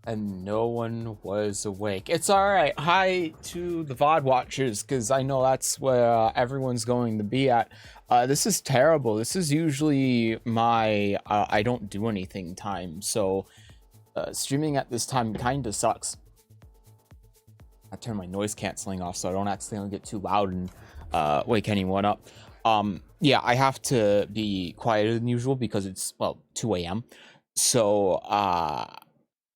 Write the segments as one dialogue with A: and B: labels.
A: And no one was awake. It's all right. Hi to the VOD watchers, because I know that's where everyone's going to be at. This is terrible. This is usually my I don't do anything time, so streaming at this time kind of sucks. I turn my noise canceling off so I don't accidentally get too loud and wake anyone up. Yeah, I have to be quieter than usual because it's, well, 2 a.m. So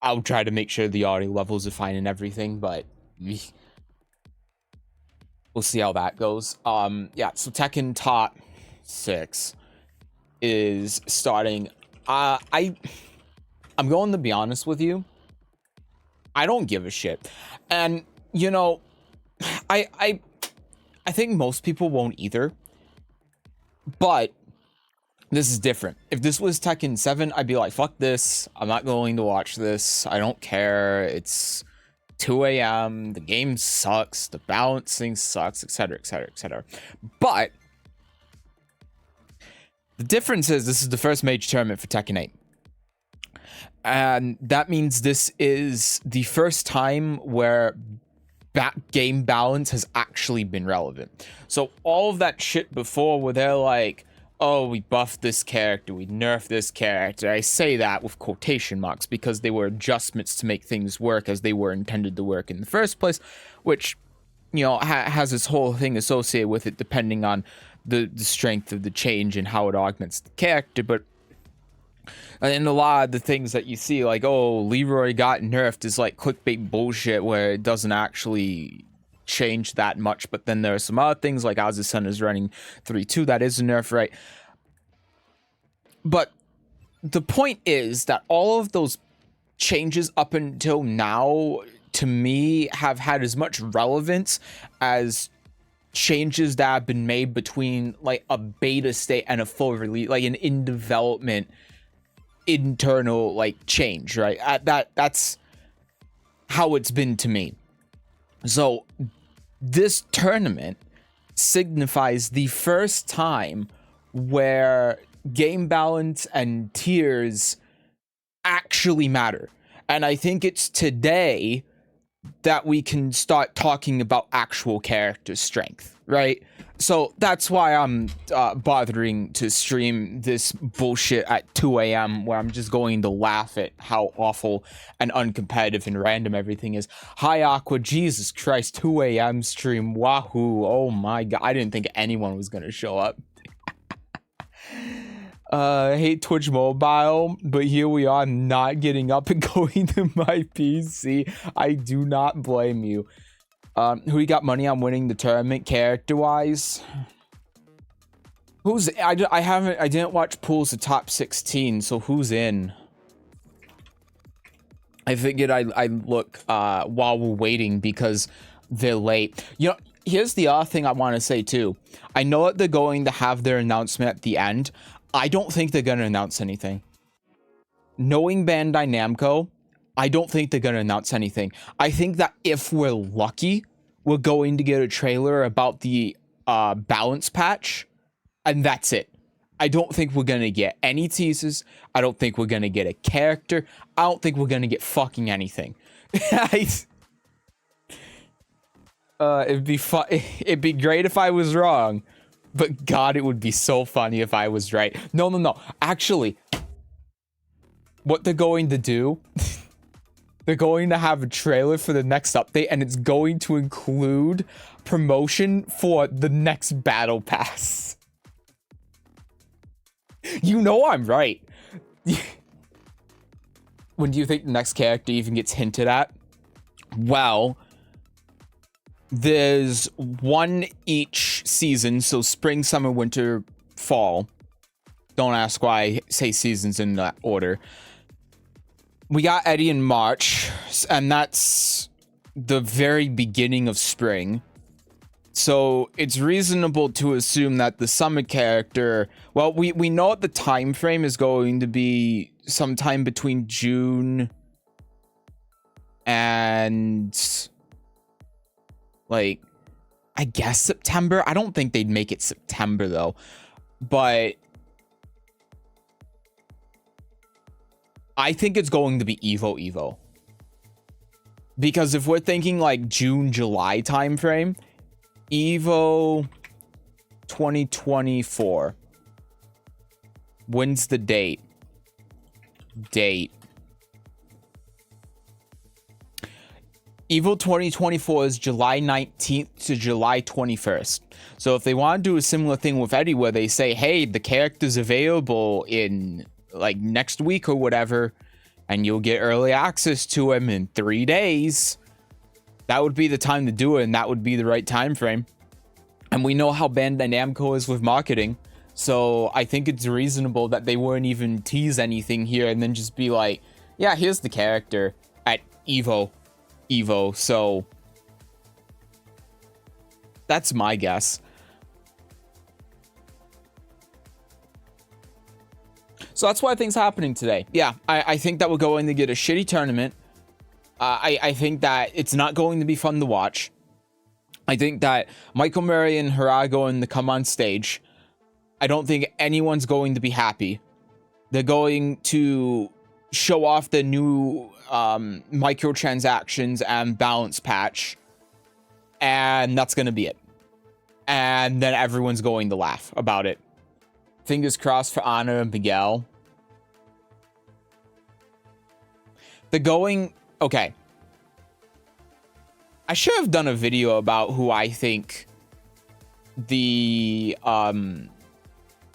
A: I'll try to make sure the audio levels are fine and everything, but we'll see how that goes. Yeah, so Tekken Top 6 is starting. I'm going to be honest with you. I don't give a shit. And you know, I think most people won't either. But this is different. If this was Tekken 7, I'd be like, fuck this. I'm not going to watch this. I don't care. It's 2 a.m. The game sucks. The balancing sucks, etc., etc., etc. But the difference is this is the first major tournament for Tekken 8. And that means this is the first time where game balance has actually been relevant. So all of that shit before where they're like, oh, we buffed this character, we nerfed this character. I say that with quotation marks because they were adjustments to make things work as they were intended to work in the first place, which, you know, has this whole thing associated with it depending on the strength of the change and how it augments the character. But and a lot of the things that you see, like, oh, Leroy got nerfed, is like clickbait bullshit where it doesn't actually change that much. But then there are some other things, like Oz's son is running 3-2, that is a nerf, right? But the point is that all of those changes up until now, to me, have had as much relevance as changes that have been made between like a beta state and a full release, like an in development internal like change, right? That's how it's been to me. So this tournament signifies the first time where game balance and tiers actually matter. And I think it's today that we can start talking about actual character strength, right? So that's why I'm bothering to stream this bullshit at 2 a.m. where I'm just going to laugh at how awful and uncompetitive and random everything is. Hi, Aqua. Jesus Christ, 2 a.m. stream. Wahoo. Oh my god. I didn't think anyone was going to show up. I hate Twitch Mobile, but here we are not getting up and going to my PC. I do not blame you. Who you got money on winning the tournament character-wise? Who's... I didn't watch pools of top 16, so who's in? I figured I'd look while we're waiting because they're late. You know, here's the other thing I want to say too. I know that they're going to have their announcement at the end. I don't think they're going to announce anything. Knowing Bandai Namco, I don't think they're going to announce anything. I think that if we're lucky, we're going to get a trailer about the balance patch, and that's it. I don't think we're going to get any teasers. I don't think we're going to get a character. I don't think we're going to get fucking anything. It'd be fun. It'd be great if I was wrong. But God, it would be so funny if I was right. No. Actually, what they're going to do, they're going to have a trailer for the next update, and it's going to include promotion for the next battle pass. You know I'm right. When do you think the next character even gets hinted at? Well, there's one each season, so spring, summer, winter, fall. Don't ask why I say seasons in that order. We got Eddie in March, and that's the very beginning of spring. So it's reasonable to assume that the summer character, well, we know what the time frame is going to be sometime between June and, like, I guess September. I don't think they'd make it September though, but I think it's going to be Evo. Because if we're thinking like June, July timeframe, Evo 2024. When's the date? Evo 2024 is July 19th to July 21st. So if they want to do a similar thing with Eddie where they say, hey, the character's available in like next week or whatever, and you'll get early access to him in 3 days, that would be the time to do it, and that would be the right time frame. And we know how Bandai Namco is with marketing, so I think it's reasonable that they wouldn't even tease anything here and then just be like, yeah, here's the character at Evo. So that's my guess. So that's why things happening today. Yeah, I think that we're going to get a shitty tournament. I think that it's not going to be fun to watch. I think that Michael Murray and Hara are going to come on stage. I don't think anyone's going to be happy. They're going to show off the new microtransactions and balance patch, and that's going to be it. And then everyone's going to laugh about it. Fingers crossed for Anna and Miguel. They're going... Okay. I should have done a video about who I think the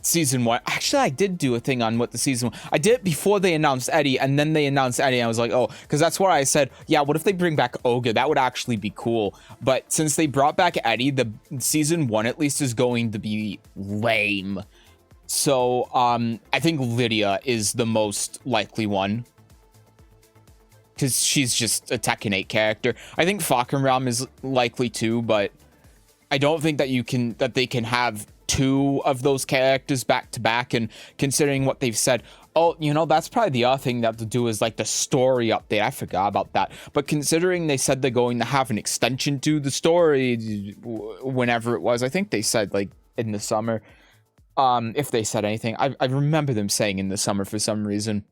A: season one... Actually, I did do a thing on what the season one... I did it before they announced Eddie, and then they announced Eddie, and I was like, oh, because that's where I said, yeah, what if they bring back Oga? That would actually be cool. But since they brought back Eddie, the season one at least is going to be lame. So, I think Lydia is the most likely one. Because she's just a Tekken 8 character. I think Falkenraum is likely too, but I don't think that they can have two of those characters back to back. And considering what they've said, oh, you know, that's probably the other thing that to do is like the story update. I forgot about that. But considering they said they're going to have an extension to the story whenever it was, I think they said like in the summer. If they said anything, I remember them saying in the summer for some reason.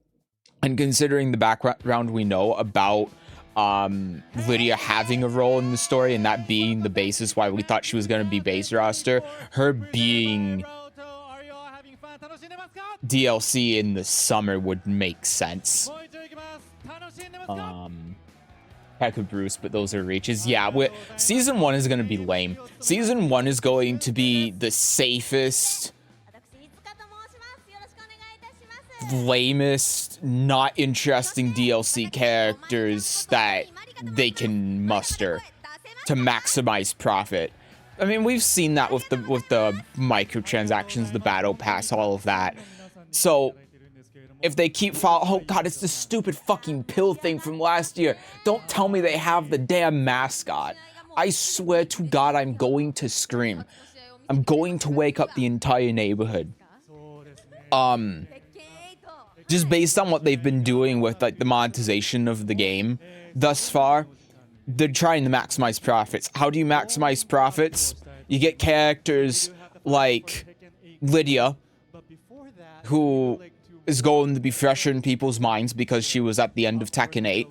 A: And considering the background we know about Lydia having a role in the story and that being the basis why we thought she was going to be base roster, her being DLC in the summer would make sense. Heck of Bruce, but those are reaches. Yeah, season one is going to be lame. Season one is going to be the safest, lamest, not interesting DLC characters that they can muster to maximize profit. I mean, we've seen that with the microtransactions, the battle pass, all of that. So if they keep oh god, it's this stupid fucking pill thing from last year. Don't tell me they have the damn mascot. I swear to God, I'm going to scream. I'm going to wake up the entire neighborhood. Just based on what they've been doing with like the monetization of the game thus far, they're trying to maximize profits. How do you maximize profits? You get characters like Lydia, who is going to be fresher in people's minds because she was at the end of Tekken 8,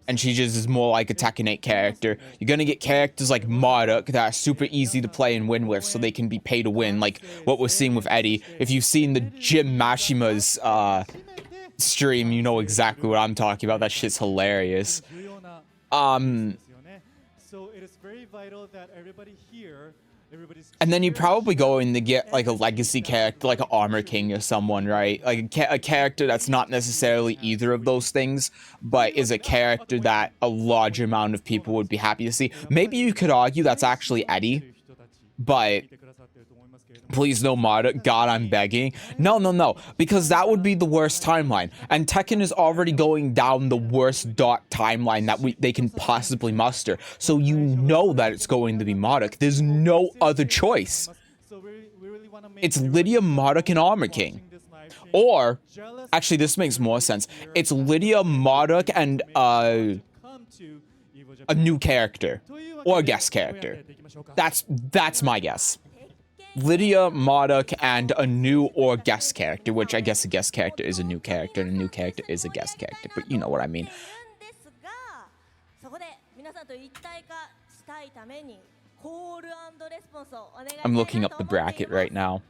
A: and she just is more like a Tekken 8 character. You're gonna get characters like Marduk that are super easy to play and win with, so they can be pay to win, like what we're seeing with Eddie. If you've seen the Jim Mashima's stream, you know exactly what I'm talking about. That shit's hilarious.
B: So it is very vital that everybody here,
A: and then you're probably going to get like a legacy character, like an Armor King or someone, right? Like a character that's not necessarily either of those things, but is a character that a large amount of people would be happy to see. Maybe you could argue that's actually Eddie, but please no Marduk. God, I'm begging. No, because that would be the worst timeline. And Tekken is already going down the worst dark timeline that they can possibly muster. So you know that it's going to be Marduk. There's no other choice. It's Lydia, Marduk, and Armor King. Or, actually, this makes more sense. It's Lydia, Marduk, and a new character. Or a guest character. That's my guess. Lydia, Marduk, and a new or guest character, which I guess a guest character is a new character, and a new character is a guest character, but you know what I mean. I'm looking up the bracket right now.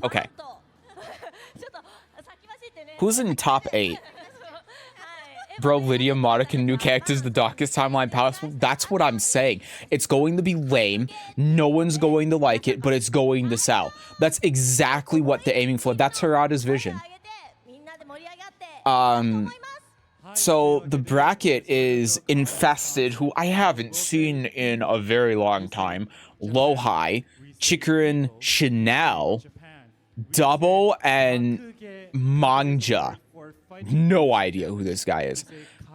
A: Okay. Who's in top 8? Bro, Lydia, Monica, new characters, the darkest timeline possible. That's what I'm saying. It's going to be lame. No one's going to like it, but it's going to sell. That's exactly what they're aiming for. That's Harada's vision. So the bracket is Infested, who I haven't seen in a very long time. Low-High, Chikurin, Chanel, Double, and Manja. No idea who this guy is.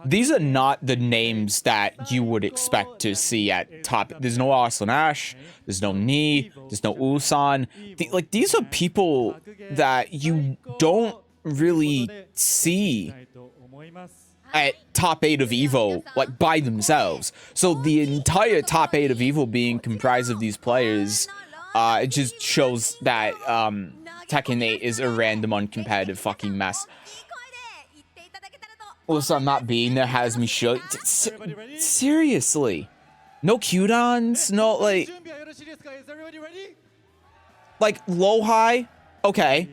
A: These are not the names that you would expect to see at top. There's no Arslan Ash. There's no Ni. There's no Ulsan. These are people that you don't really see at top 8 of Evo, like, by themselves. So the entire top 8 of Evo being comprised of these players, it just shows that Tekken 8 is a random, uncompetitive fucking mess. Also, not being there has me shook. Seriously. No Q-dons? No, like, low-high? Okay.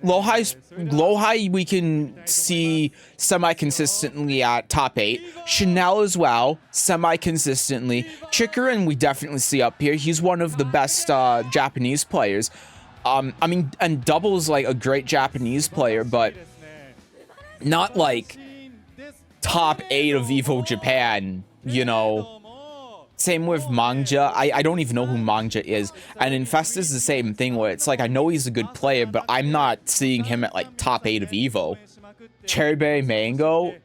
A: Low-high we can see semi-consistently at top 8. Chanel as well, semi-consistently. Chikurin we definitely see up here. He's one of the best Japanese players. I mean, and Double's like a great Japanese player, but not like top 8 of Evo Japan, you know. Same with Manja. I don't even know who Manja is. And Infest is the same thing, where it's like, I know he's a good player, but I'm not seeing him at like top 8 of Evo. Cherryberry Mango.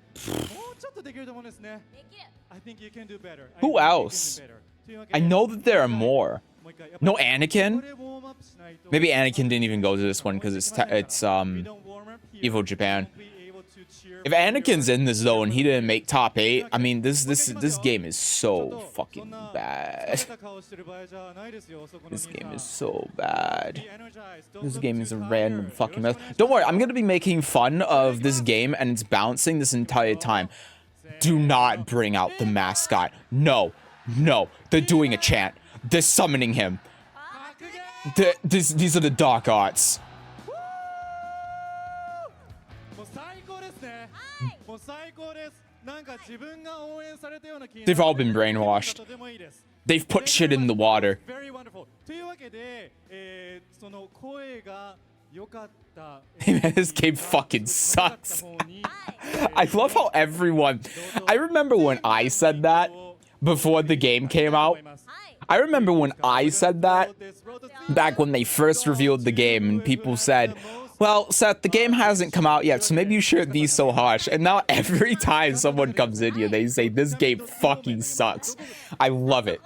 A: Who else? I know that there are more. No Anakin? Maybe Anakin didn't even go to this one because it's Evo Japan. If Anakin's in this though and he didn't make top 8, I mean this game is so fucking bad. This game is so bad. This game is a random fucking mess. Don't worry, I'm gonna be making fun of this game and it's bouncing this entire time. Do not bring out the mascot. No, no, they're doing a chant. They're summoning him. These are the dark arts. They've all been brainwashed. They've put shit in the water. Hey man, this game fucking sucks. I love how everyone... I remember when I said that before the game came out. I remember when I said that back when they first revealed the game and people said, well, Seth, the game hasn't come out yet, so maybe you shouldn't be so harsh. And now every time someone comes in here, they say, this game fucking sucks. I love it.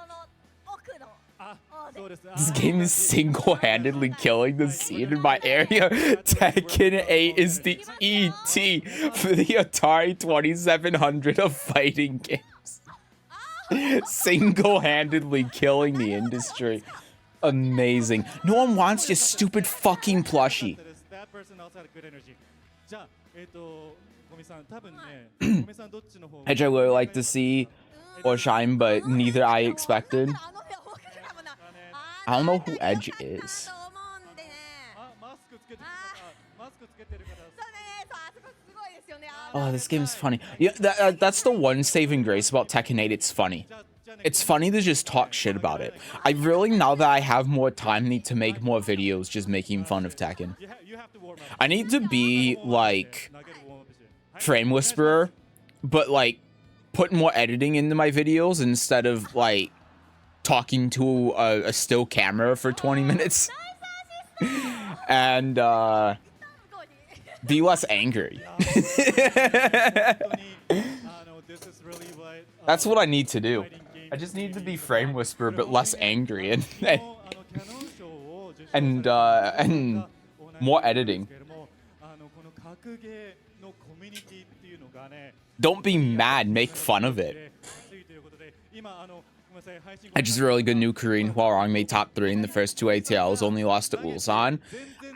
A: This game is single-handedly killing the scene in my area. Tekken 8 is the ET for the Atari 2700 of fighting games. Single-handedly killing the industry. Amazing. No one wants your stupid fucking plushie. Edge I would like to see or shine, but neither I expected. I don't know who Edge is. Oh, this game's funny. Yeah, that's the one saving grace about Tekken 8. It's funny. It's funny to just talk shit about it. I really, now that I have more time, need to make more videos just making fun of Tekken. I need to be, like, Frame Whisperer, but, like, put more editing into my videos instead of, like, talking to a still camera for 20 minutes. And, be less angry. That's what I need to do. I just need to be Frame Whisperer, but less angry and more editing. Don't be mad, make fun of it. I just a really good new Korean Hwarang made top 3 in the first 2 ATLs, only lost to Ulsan.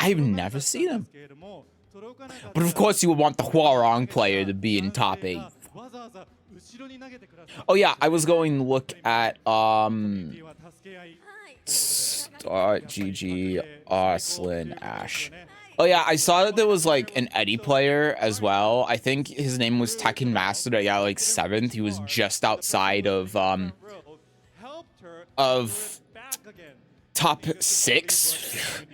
A: I've never seen him. But of course, you would want the Huarong player to be in top 8. Oh yeah, I was going to look at GG Oslin Ash. Oh yeah, I saw that there was like an Eddie player as well. I think his name was Tekken Master. Yeah, like 7th. He was just outside of top 6.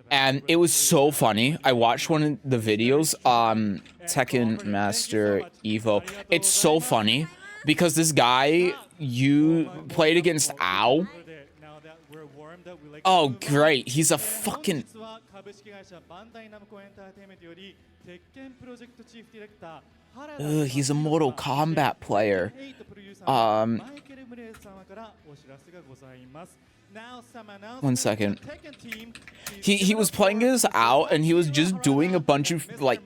A: And it was so funny. I watched one of the videos, Tekken Master Evo. It's so funny because this guy, you played against Ao. Oh, great. He's a fucking... he's a Mortal Kombat player. One second. He was playing his out and he was just doing a bunch of like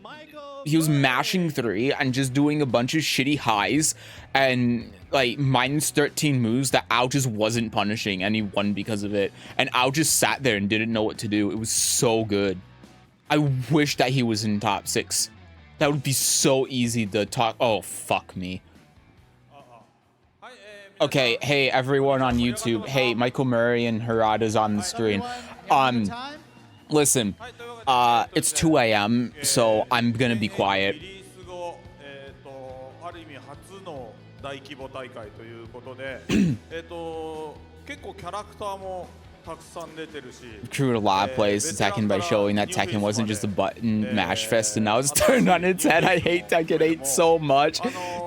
A: he was mashing 3 and just doing a bunch of shitty highs and like -13 moves that Ao just wasn't punishing, and he won because of it. And Ao just sat there and didn't know what to do. It was so good. I wish that he was in top 6. That would be so easy to talk. Oh, fuck me. Okay, hey everyone on YouTube. Hey, Michael Murray and Harada's on the screen. Listen, it's 2 a.m., so I'm gonna be quiet. Accrued a lot of plays to Tekken by showing that Tekken wasn't just a button mash fest and now it's turned on its head. I hate Tekken 8 so much.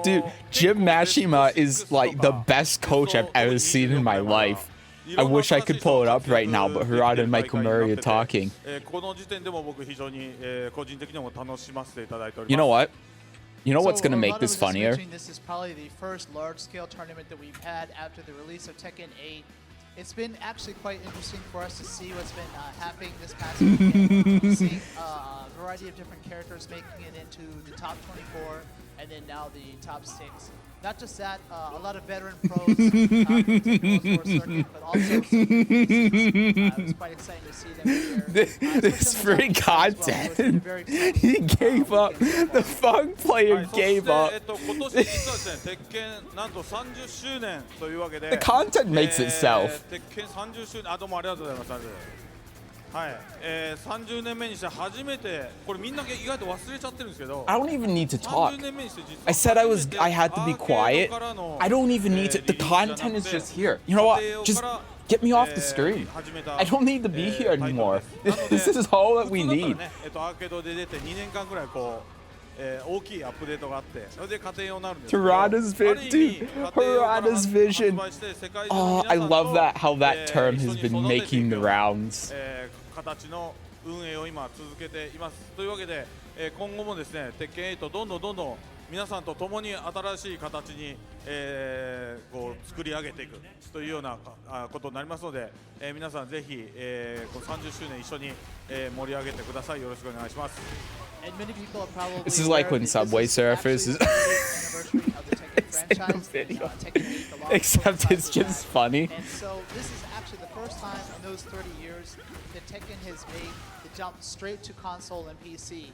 A: Dude, Jim Mashima is like the best coach I've ever seen in my life. I wish I could pull it up right now, but Harada and Michael Murray are talking. You know what? You know what's going to make this funnier?
C: This is probably the first large-scale tournament that we've had after the release of Tekken 8. It's been actually quite interesting for us to see what's been happening this past weekend. Seeing a variety of different characters making it into the top 24 and then now the top 6. Not just that, a lot of veteran pros circuit, but also it's quite exciting to see them here.
A: This free content. He gave up. The Fung player gave up. The content makes itself.
D: はい、30年目にして初めてこれみんな意外と忘れちゃってるんですけど
A: I don't even need to talk. I said I had to be quiet. I don't even need to. The content is just here. You know what? Just get me off the screen. I don't need to be here anymore. This is all that we need.
D: アーケードで出て2年間ぐらいこう 大きいアップデートがあってそれで家庭用になるんですけど
A: Harada's vision, dude. Harada's vision. Oh, I love that, how that term has been making the rounds.
D: 形の運営を今続けていますというわけで今後もですね鉄拳8どんどん皆さんと共に新しい形にこう作り上げていくというようなことになりますので皆さんぜひこの30周年一緒に盛り上げてください。よろしくお願いします。
C: This is like when Subway Surfers is
A: in a video. Except it's just funny.
C: And so this is actually the first time in those 30 years that Tekken has made the jump straight to console and PC.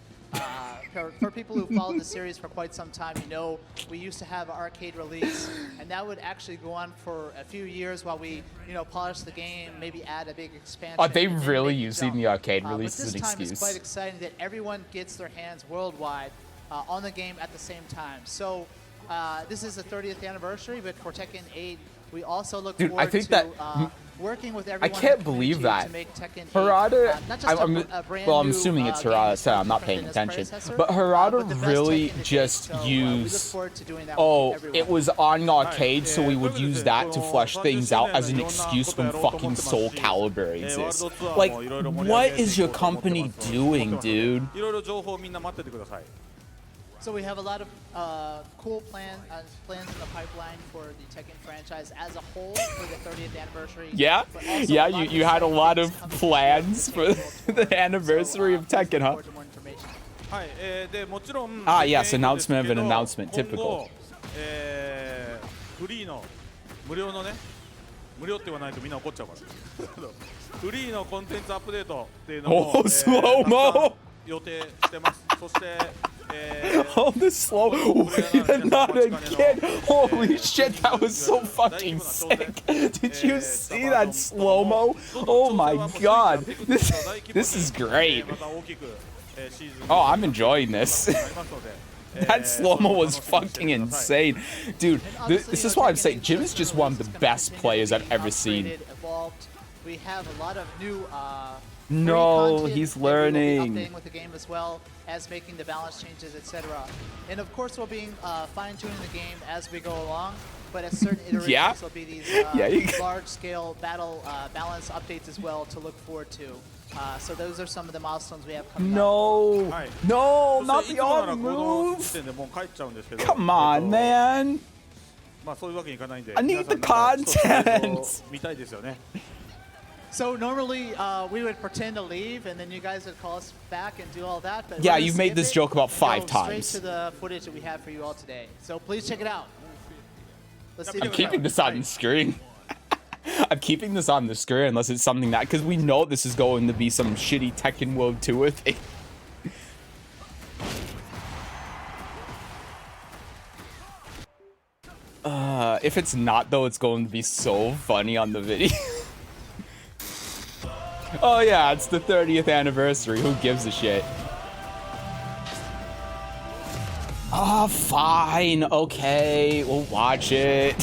C: For people who followed the series for quite some time, you know we used to have an arcade release, and that would actually go on for a few years while we, polish the game, maybe add a big expansion.
A: Are they really using the arcade release as an
C: excuse? But this time it's quite
A: excuse?
C: exciting that everyone gets their hands worldwide on the game at the same time. So this is the 30th anniversary, but for Tekken 8, we also look
A: Dude,
C: forward
A: I think
C: to
A: that
C: working with
A: I
C: everyone
A: can't believe that. Harada, well, I'm assuming it's Harada, so I'm not paying attention. But Harada really just used, oh, it was on arcade, so we would use that to flesh things out as an excuse when fucking Soul Calibur exists. Like, what is your company doing, dude?
C: So we have a lot of cool plans in the pipeline for the Tekken franchise as a whole for the 30th anniversary.
A: Yeah? Yeah, you had a lot of plans for the anniversary of Tekken, huh? Ah, yes, announcement of an announcement, typical.
D: フリーの無料のね、無料って言わないとみんな怒っちゃうから。フリーのコンテンツアップデートっていうのも、
A: Oh, slow-mo!
D: 予定してます。そして、
A: Oh, the slow. Not again. Holy shit, that was so fucking sick. Did you see that slow mo? Oh my god. This is great. Oh, I'm enjoying this. That slow mo was fucking insane. Dude, this is why I'm saying Jim is just one of the best players I've ever seen.
C: We have a lot of new
A: No, he's learning.
C: Updating with the game as well as making the balance changes, etc. And of course, we'll be fine-tuning the game as we go along. But at certain iterations, there'll be these large-scale battle balance updates as well to look forward to. So those are some of the milestones we have coming up.
A: No, not the on move. Come on, man. I need the content.
C: So normally we would pretend to leave, and then you guys would call us back and do all that. But
A: yeah, you've made this joke about 5 times.
C: Straight to the footage that we have for you all today. So please check it out. Let's see.
A: I'm keeping this on the screen. I'm keeping this on the screen unless it's something that, because we know this is going to be some shitty Tekken World Tour thing. If it's not though, it's going to be so funny on the video. Oh yeah, it's the 30th anniversary. Who gives a shit? Oh, fine. Okay, we'll watch it.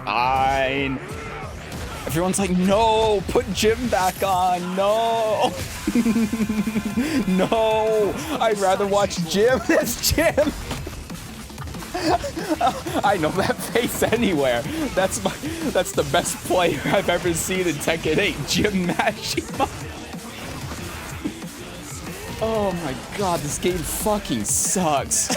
A: Fine. Everyone's like, no, put Jim back on. No. No. I'd rather watch Jim. That's Jim. I know that face anywhere. That's the best player I've ever seen in Tekken 8, Jim Mashima. Oh my god, this game fucking sucks.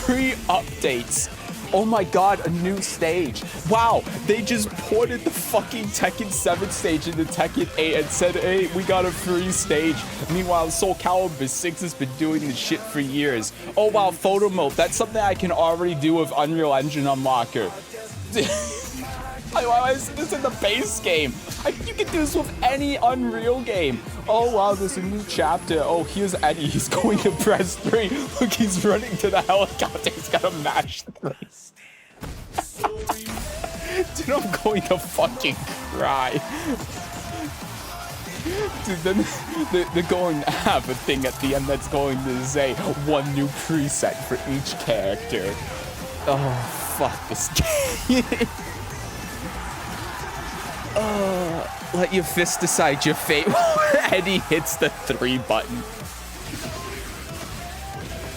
A: Free updates. Oh my god, a new stage. Wow, they just ported the fucking Tekken 7 stage into Tekken 8 and said, hey, we got a free stage. Meanwhile, Soul Calibur 6 has been doing this shit for years. Oh wow, photo mode. That's something I can already do with Unreal Engine Unlocker. Why is this in the base game? You can do this with any Unreal game. Oh wow, there's a new chapter. Oh, here's Eddie. He's going to press 3. Look, he's running to the helicopter. He's gotta mash 3. Dude, I'm going to fucking cry. Dude, then they're going to have a thing at the end that's going to say 1 new preset for each character. Oh, fuck this game. Let your fist decide your fate. Eddie hits the 3 button.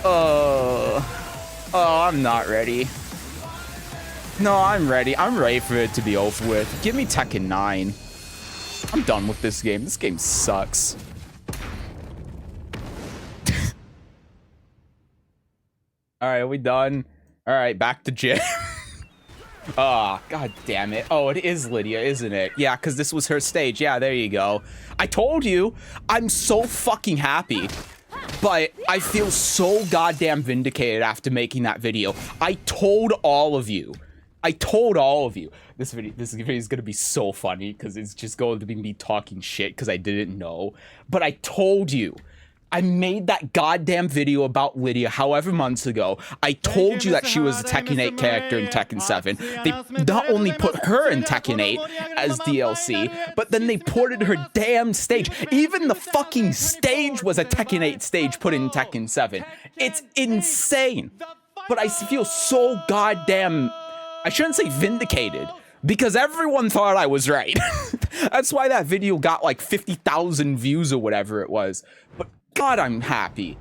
A: Oh, I'm not ready. No, I'm ready. I'm ready for it to be over with. Give me Tekken 9. I'm done with this game. This game sucks. All right, are we done? All right, back to Jim. Oh, god damn it. Oh, it is Lydia, isn't it? Yeah, because this was her stage. Yeah, there you go. I told you. I'm so fucking happy. But I feel so goddamn vindicated after making that video. I told all of you. This video is going to be so funny because it's just going to be me talking shit because I didn't know. But I told you. I made that goddamn video about Lydia however months ago. I told you that she was a Tekken 8 character in Tekken 7. They not only put her in Tekken 8 as DLC, but then they ported her damn stage. Even the fucking stage was a Tekken 8 stage put in Tekken 7. It's insane. But I feel so goddamn... I shouldn't say vindicated, because everyone thought I was right. That's why that video got like 50,000 views or whatever it was. But God, I'm happy.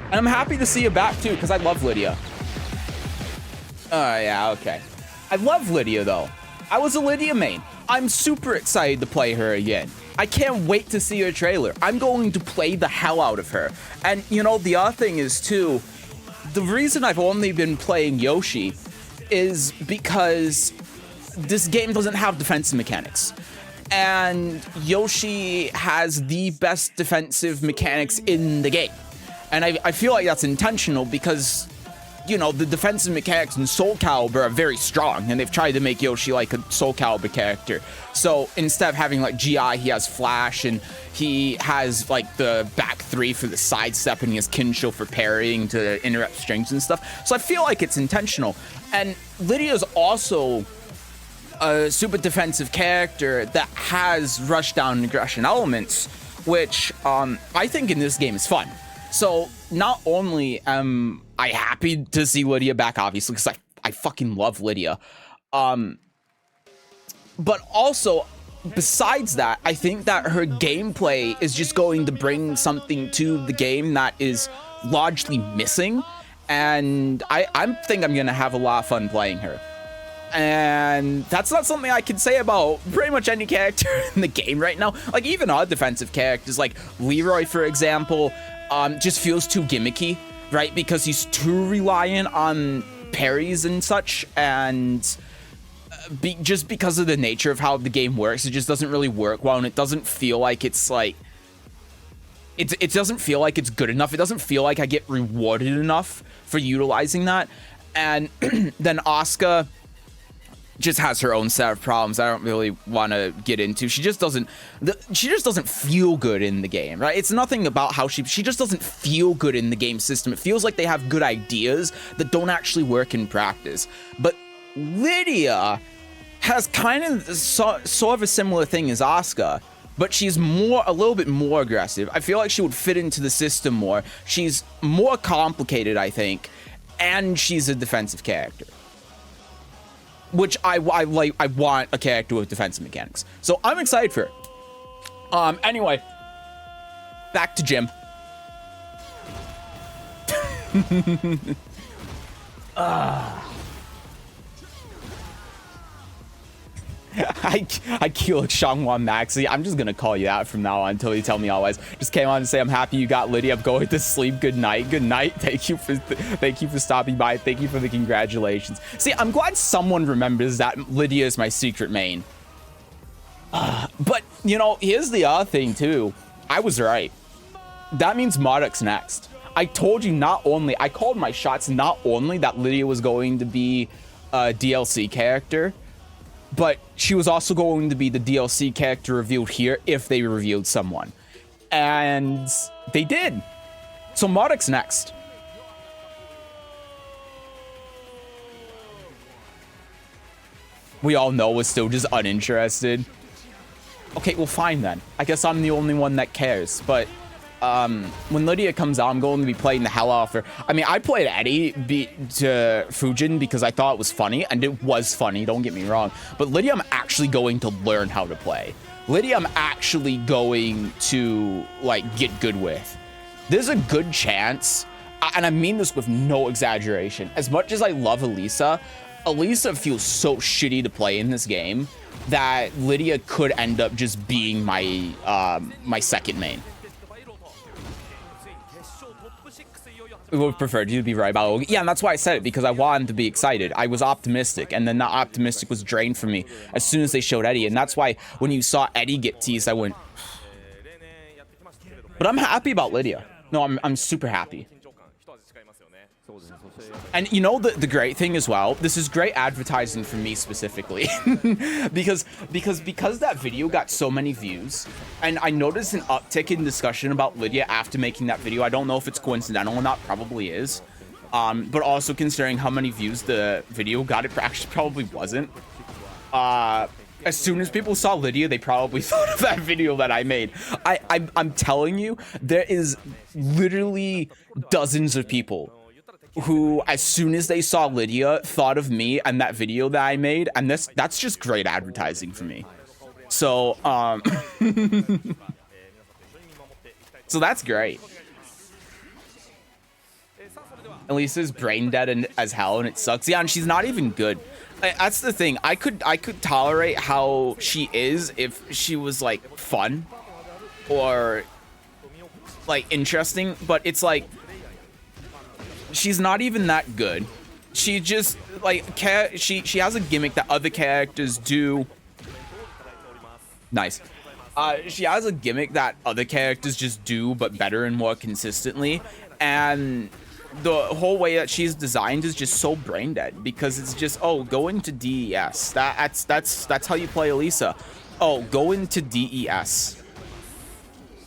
A: And I'm happy to see you back too, because I love Lydia. Oh yeah, okay. I love Lydia though. I was a Lydia main. I'm super excited to play her again. I can't wait to see her trailer. I'm going to play the hell out of her. And you know, the other thing is too, the reason I've only been playing Yoshi is because this game doesn't have defensive mechanics. And Yoshi has the best defensive mechanics in the game. And I feel like that's intentional because you know, the defensive mechanics in Soul Calibur are very strong, and they've tried to make Yoshi like a Soul Calibur character. So instead of having like GI, he has Flash, and he has like the back 3 for the sidestep, and he has Kinsho for parrying to interrupt strings and stuff. So I feel like it's intentional. And Lydia's also a super defensive character that has rushdown and aggression elements, which I think in this game is fun. So not only am I happy to see Lydia back, obviously, because I fucking love Lydia, but also, besides that, I think that her gameplay is just going to bring something to the game that is largely missing, and I think I'm going to have a lot of fun playing her. And that's not something I can say about pretty much any character in the game right now. Like, even odd defensive characters, like Leroy, for example, just feels too gimmicky, right? Because he's too reliant on parries and such, and just because of the nature of how the game works, it just doesn't really work well, and it doesn't feel like it's like... It doesn't feel like it's good enough. It doesn't feel like I get rewarded enough for utilizing that. And then Asuka just has her own set of problems I don't really want to get into. She just doesn't feel good in the game, right? It's nothing about how she just doesn't feel good in the game system. It feels like they have good ideas that don't actually work in practice. But Lydia has kind of sort of a similar thing as Asuka, but she's a little bit more aggressive. I feel like she would fit into the system more. She's more complicated, I think, and she's a defensive character, which I like. I want a character with defensive mechanics, so I'm excited for it. Anyway, back to Jim. I killed Shangwan Maxi. I'm just gonna call you out from now on until you tell me otherwise. Just came on to say I'm happy you got Lydia. I'm going to sleep. Good night. Good night. Thank you for stopping by. Thank you for the congratulations. See, I'm glad someone remembers that Lydia is my secret main. But you know, here's the other thing too. I was right. That means Modic's next. I told you I called my shots not only that Lydia was going to be a DLC character, but she was also going to be the DLC character revealed here if they revealed someone. And they did. So Modic's next. We all know we're still just uninterested. Okay, well fine then. I guess I'm the only one that cares. But when Lydia comes out, I'm going to be playing the hell out of her. I mean, I played Eddie to Fujin because I thought it was funny, and it was funny, don't get me wrong. But Lydia, I'm actually going to learn how to play. Lydia, I'm actually going to, like, get good with. There's a good chance, and I mean this with no exaggeration, as much as I love Elisa, Elisa feels so shitty to play in this game that Lydia could end up just being my, my second main. We would have preferred you to be right about it. Yeah, and that's why I said it, because I wanted to be excited. I was optimistic, and then that optimistic was drained from me as soon as they showed Eddie. And that's why when you saw Eddie get teased, I went... But I'm happy about Lydia. No, I'm super happy. And you know the great thing as well, this is great advertising for me specifically, because that video got so many views, and I noticed an uptick in discussion about Lydia after making that video. I don't know if it's coincidental or not, probably is, but also considering how many views the video got, it actually probably wasn't. As soon as people saw Lydia, they probably thought of that video that I made. I'm telling you, there is literally dozens of people who, as soon as they saw Lydia, thought of me and that video that I made, and that's just great advertising for me. So, so that's great. Elisa's brain dead as hell, and it sucks. Yeah, and she's not even good. That's the thing. I could tolerate how she is if she was like fun or like interesting, but it's like she's not even that good. She just like she has a gimmick that other characters do. Nice. She has a gimmick that other characters just do, but better and more consistently. And the whole way that she's designed is just so brain dead, because it's just, oh, go into DES. That's how you play Elisa. Oh, go into DES.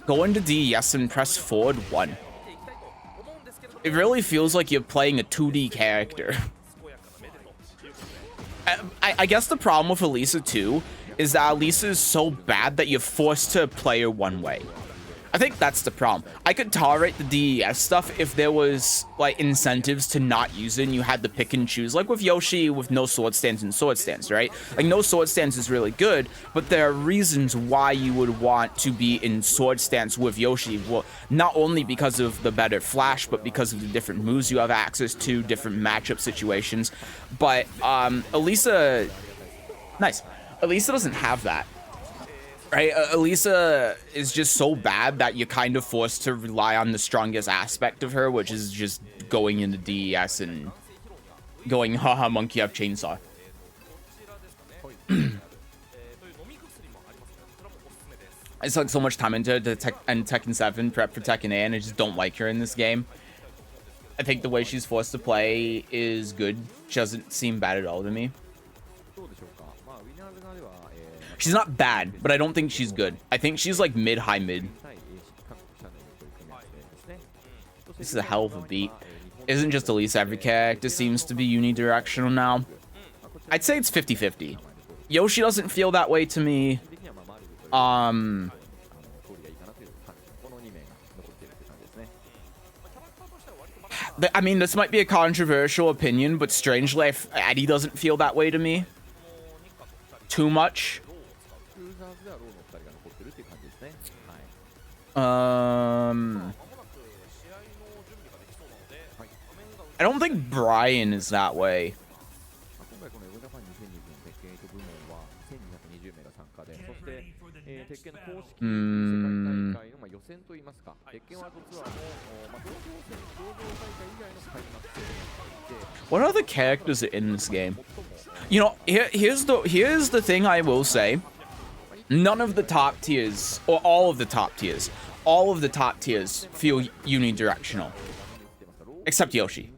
A: Go into DES and press forward 1. It really feels like you're playing a 2D character. I guess the problem with Elisa too is that Elisa is so bad that you're forced to play her one way. I think that's the problem. I could tolerate the DES stuff if there was like incentives to not use it and you had to pick and choose, like with Yoshi with no sword stance and sword stance, right? Like no sword stance is really good, but there are reasons why you would want to be in sword stance with Yoshi. Well, not only because of the better flash, but because of the different moves you have access to, different matchup situations. But Elisa, nice. Elisa doesn't have that. Right, Elisa is just so bad that you're kind of forced to rely on the strongest aspect of her, which is just going into DES and going, haha, monkey up chainsaw. I sunk so much time into it and Tekken 7 prep for Tekken 8, and I just don't like her in this game. I think the way she's forced to play is good. She doesn't seem bad at all to me. She's not bad, but I don't think she's good. I think she's like mid, high mid. This is a hell of a beat. Isn't just Elisa, every character seems to be unidirectional now. I'd say it's 50-50. Yoshi doesn't feel that way to me. I mean, this might be a controversial opinion, but strangely, Eddie doesn't feel that way to me. Too much. I don't think Brian is that way. What other characters are in this game? You know, here's the thing I will say. None of the top tiers, or all of the top tiers feel unidirectional. Except Yoshi.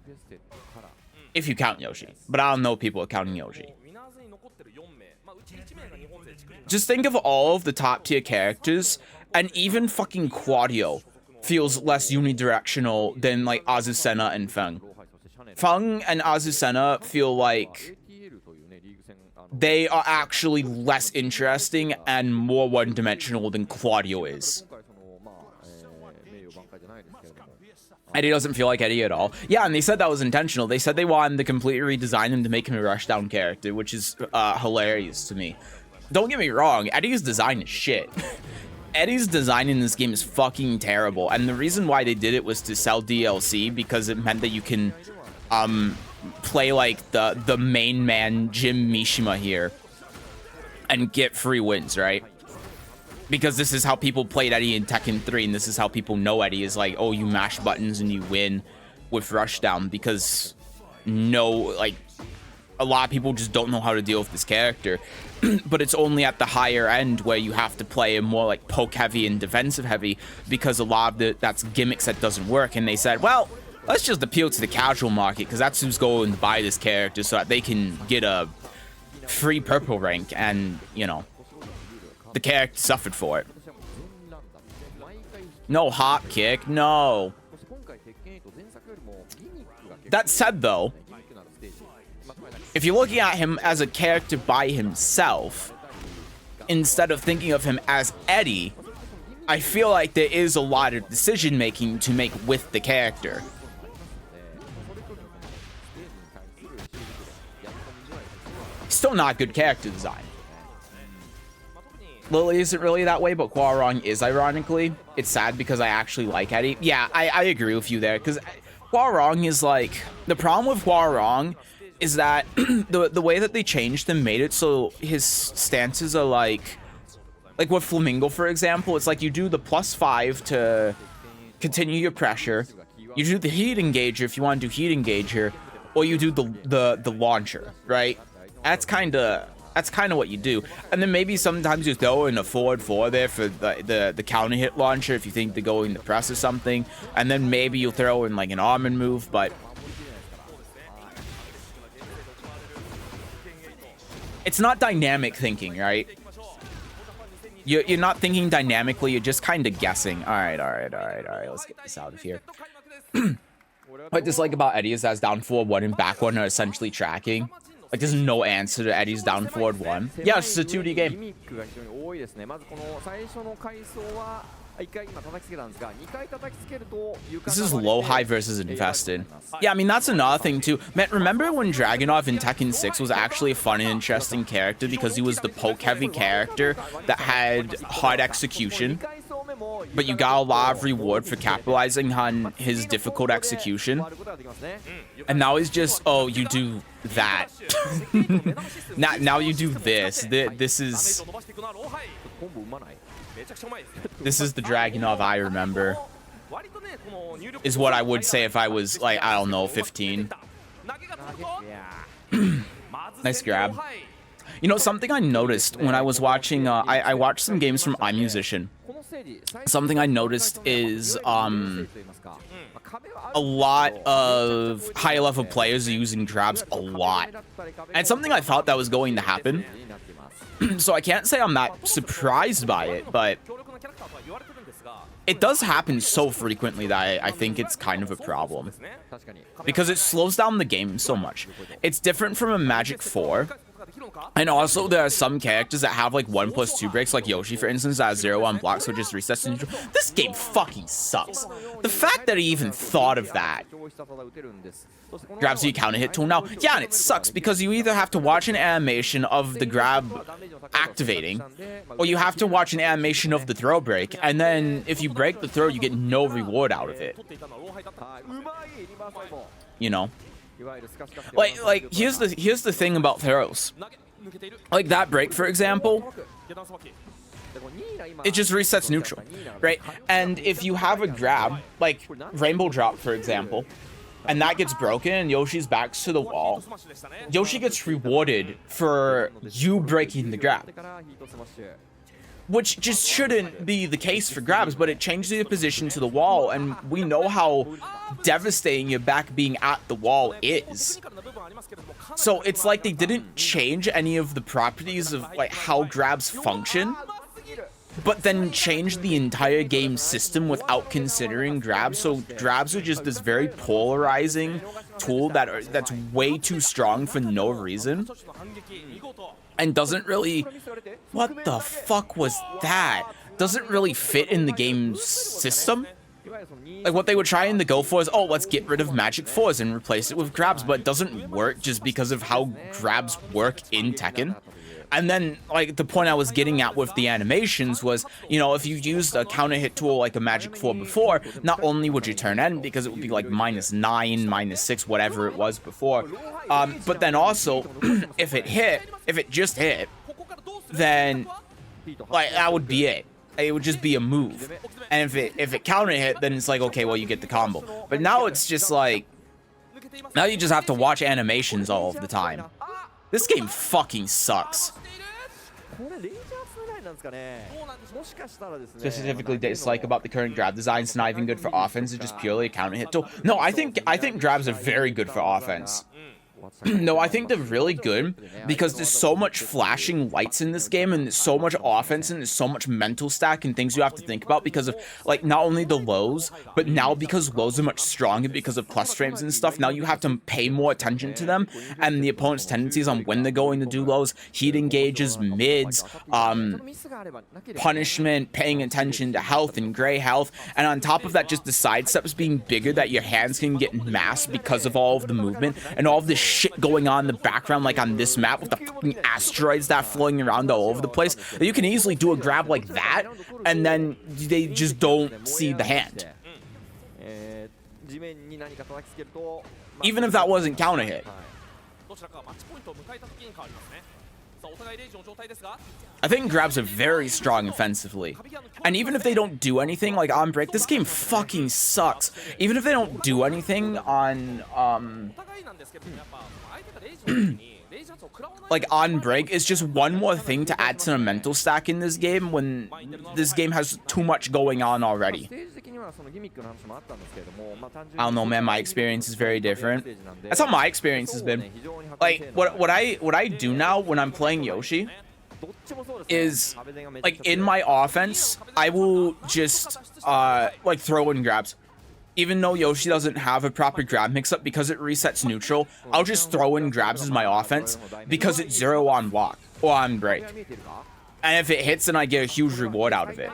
A: If you count Yoshi. But I don't know people are counting Yoshi. Just think of all of the top tier characters, and even fucking Quadio feels less unidirectional than like Azucena and Feng. Feng and Azucena feel like they are actually less interesting and more one-dimensional than Quadio is. Eddie doesn't feel like Eddie at all. Yeah, and they said that was intentional. They said they wanted to completely redesign him to make him a rushdown character, which is hilarious to me. Don't get me wrong, Eddie's design is shit. Eddie's design in this game is fucking terrible, and the reason why they did it was to sell DLC, because it meant that you can play like the main man Jim Mishima here and get free wins, right? Because this is how people played Eddie in Tekken 3, and this is how people know Eddie is like, oh, you mash buttons and you win with rushdown, because like a lot of people just don't know how to deal with this character. But it's only at the higher end where you have to play him more like poke heavy and defensive heavy, because a lot of that's gimmicks that doesn't work. And they said, well, let's just appeal to the casual market, because that's who's going to buy this character so that they can get a free purple rank, and, you know, the character suffered for it. No hop kick, no. That said, though, if you're looking at him as a character by himself, instead of thinking of him as Eddie, I feel like there is a lot of decision-making to make with the character. Still not good character design. Lily isn't really that way, but Hwoarang is, ironically. It's sad because I actually like Eddie. Yeah, I agree with you there, because Hwoarang is like... The problem with Hwoarang is that the way that they changed him made it so his stances are like with Flamingo, for example, it's like you do the +5 to continue your pressure, you do the heat engager if you want to do heat engager, or you do the launcher, right? That's That's kind of what you do. And then maybe sometimes you throw in a forward 4 there for the counter hit launcher if you think they're going to press or something. And then maybe you'll throw in like an almond move, but it's not dynamic thinking, right? You're not thinking dynamically, you're just kind of guessing. All right, let's get this out of here. What I dislike about Eddie is that down forward 1 and back 1 are essentially tracking. Like, there's no answer to Eddie's down forward 1. Yeah, it's just a 2D game. This is low high versus infested. Yeah, I mean, that's another thing too. Man, remember when Dragunov in Tekken 6 was actually a fun and interesting character because he was the poke heavy character that had hard execution, but you got a lot of reward for capitalizing on his difficult execution. And now he's just, oh, you do that. now you do this. This is the Dragunov I remember. Is what I would say if I was, like, I don't know, 15. Nice grab. You know, something I noticed when I was watching, I watched some games from iMusician. Something I noticed is, a lot of high level players are using grabs a lot. And something I thought that was going to happen. So I can't say I'm that surprised by it, but it does happen so frequently that I think it's kind of a problem. Because it slows down the game so much. It's different from a Magic 4. And also, there are some characters that have like 1+2 breaks, like Yoshi, for instance, that has 0-1 blocks, so just resets to neutral. This game fucking sucks. The fact that he even thought of that. Grabs the counter hit tool now. Yeah, and it sucks because you either have to watch an animation of the grab activating, or you have to watch an animation of the throw break, and then if you break the throw, you get no reward out of it. You know? Like here's the thing about throws. Like that break, for example, it just resets neutral, right? And if you have a grab, like Rainbow Drop, for example, and that gets broken and Yoshi's back to the wall, Yoshi gets rewarded for you breaking the grab. Which just shouldn't be the case for grabs, but it changes your position to the wall, and we know how devastating your back being at the wall is. So it's like they didn't change any of the properties of like how grabs function, but then changed the entire game system without considering grabs. So grabs are just this very polarizing tool that's way too strong for no reason. And doesn't really... What the fuck was that? Doesn't really fit in the game's system. Like, what they were trying to go for is, oh, let's get rid of Magic 4s and replace it with grabs, but it doesn't work just because of how grabs work in Tekken. And then, like, the point I was getting at with the animations was, you know, if you used a counter hit tool like a Magic 4 before, not only would you turn end, because it would be like -9, -6, whatever it was before, but then also, if it just hit, then, like, that would be it. It would just be a move. And if it counter hit, then it's like, okay, well, you get the combo. But now it's just like, now you just have to watch animations all of the time. This game fucking sucks. Specifically dislike about the current grab design, it's not even good for offense, it's just purely a counter hit tool. No, I think grabs are very good for offense. No, I think they're really good because there's so much flashing lights in this game, and there's so much offense, and there's so much mental stack and things you have to think about because of, like, not only the lows, but now because lows are much stronger because of plus frames and stuff, now you have to pay more attention to them and the opponent's tendencies on when they're going to do lows, heat engages, mids, punishment, paying attention to health and gray health, and on top of that, just the side steps being bigger that your hands can get masked because of all of the movement and all of this shit going on in the background, like on this map with the fucking asteroids that are flowing around all over the place. You can easily do a grab like that, and then they just don't see the hand. Even if that wasn't counter hit. I think grabs are very strong offensively. And even if they don't do anything, like on break, this game fucking sucks. Even if they don't do anything on, like on break is just one more thing to add to the mental stack in this game when this game has too much going on already. I don't know, man. My experience is very different. That's how my experience has been. Like what I do now when I'm playing Yoshi is, like, in my offense, I will just like throw in grabs. Even though Yoshi doesn't have a proper grab mix-up because it resets neutral, I'll just throw in grabs as my offense because it's 0 on block or on break. And if it hits, then I get a huge reward out of it.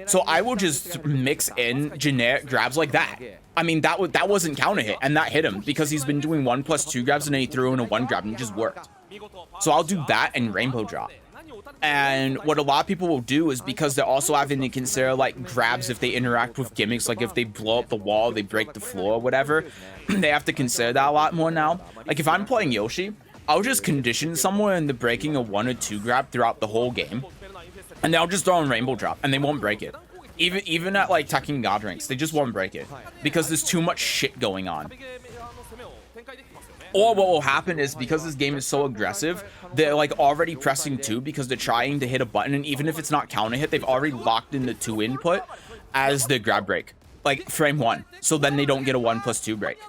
A: So I will just mix in generic grabs like that. I mean, that wasn't counter hit, and that hit him because he's been doing 1+2 grabs, and then he threw in a 1 grab and it just worked. So I'll do that and rainbow drop. And what a lot of people will do is, because they're also having to consider like grabs if they interact with gimmicks, like if they blow up the wall, they break the floor, whatever, they have to consider that a lot more now. Like if I'm playing Yoshi, I'll just condition someone into breaking a 1 or 2 grab throughout the whole game, and they'll just throw in rainbow drop and they won't break it. Even at like Tekken God ranks, they just won't break it because there's too much shit going on. Or what will happen is, because this game is so aggressive, they're like already pressing 2 because they're trying to hit a button, and even if it's not counter hit, they've already locked in the 2 input as the grab break, like frame 1, so then they don't get a 1+2 break.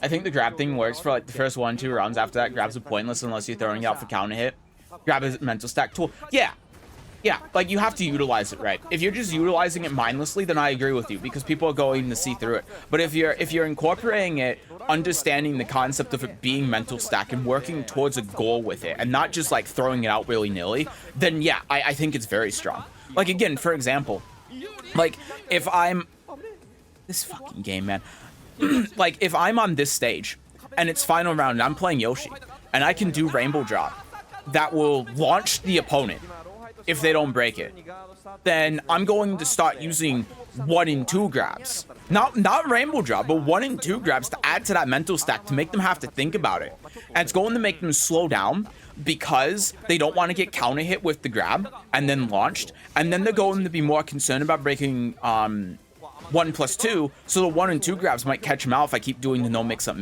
A: I think the grab thing works for like the first 1-2 rounds. After that, grabs are pointless unless you're throwing it out for counter hit. Grab is a mental stack tool. Yeah, like you have to utilize it right. If you're just utilizing it mindlessly, then I agree with you, because people are going to see through it. But if you're incorporating it, understanding the concept of it being mental stack and working towards a goal with it, and not just like throwing it out willy-nilly, then yeah, I think it's very strong. Like again, for example, like if I'm this fucking game, man. Like if I'm on this stage and it's final round and I'm playing Yoshi and I can do rainbow drop that will launch the opponent if they don't break it, then I'm going to start using 1 and 2 grabs. Not rainbow drop, but 1 and 2 grabs to add to that mental stack, to make them have to think about it. And it's going to make them slow down because they don't want to get counter hit with the grab and then launched. And then they're going to be more concerned about breaking 1+2, so the 1 and 2 grabs might catch him out if I keep doing the no mix-up.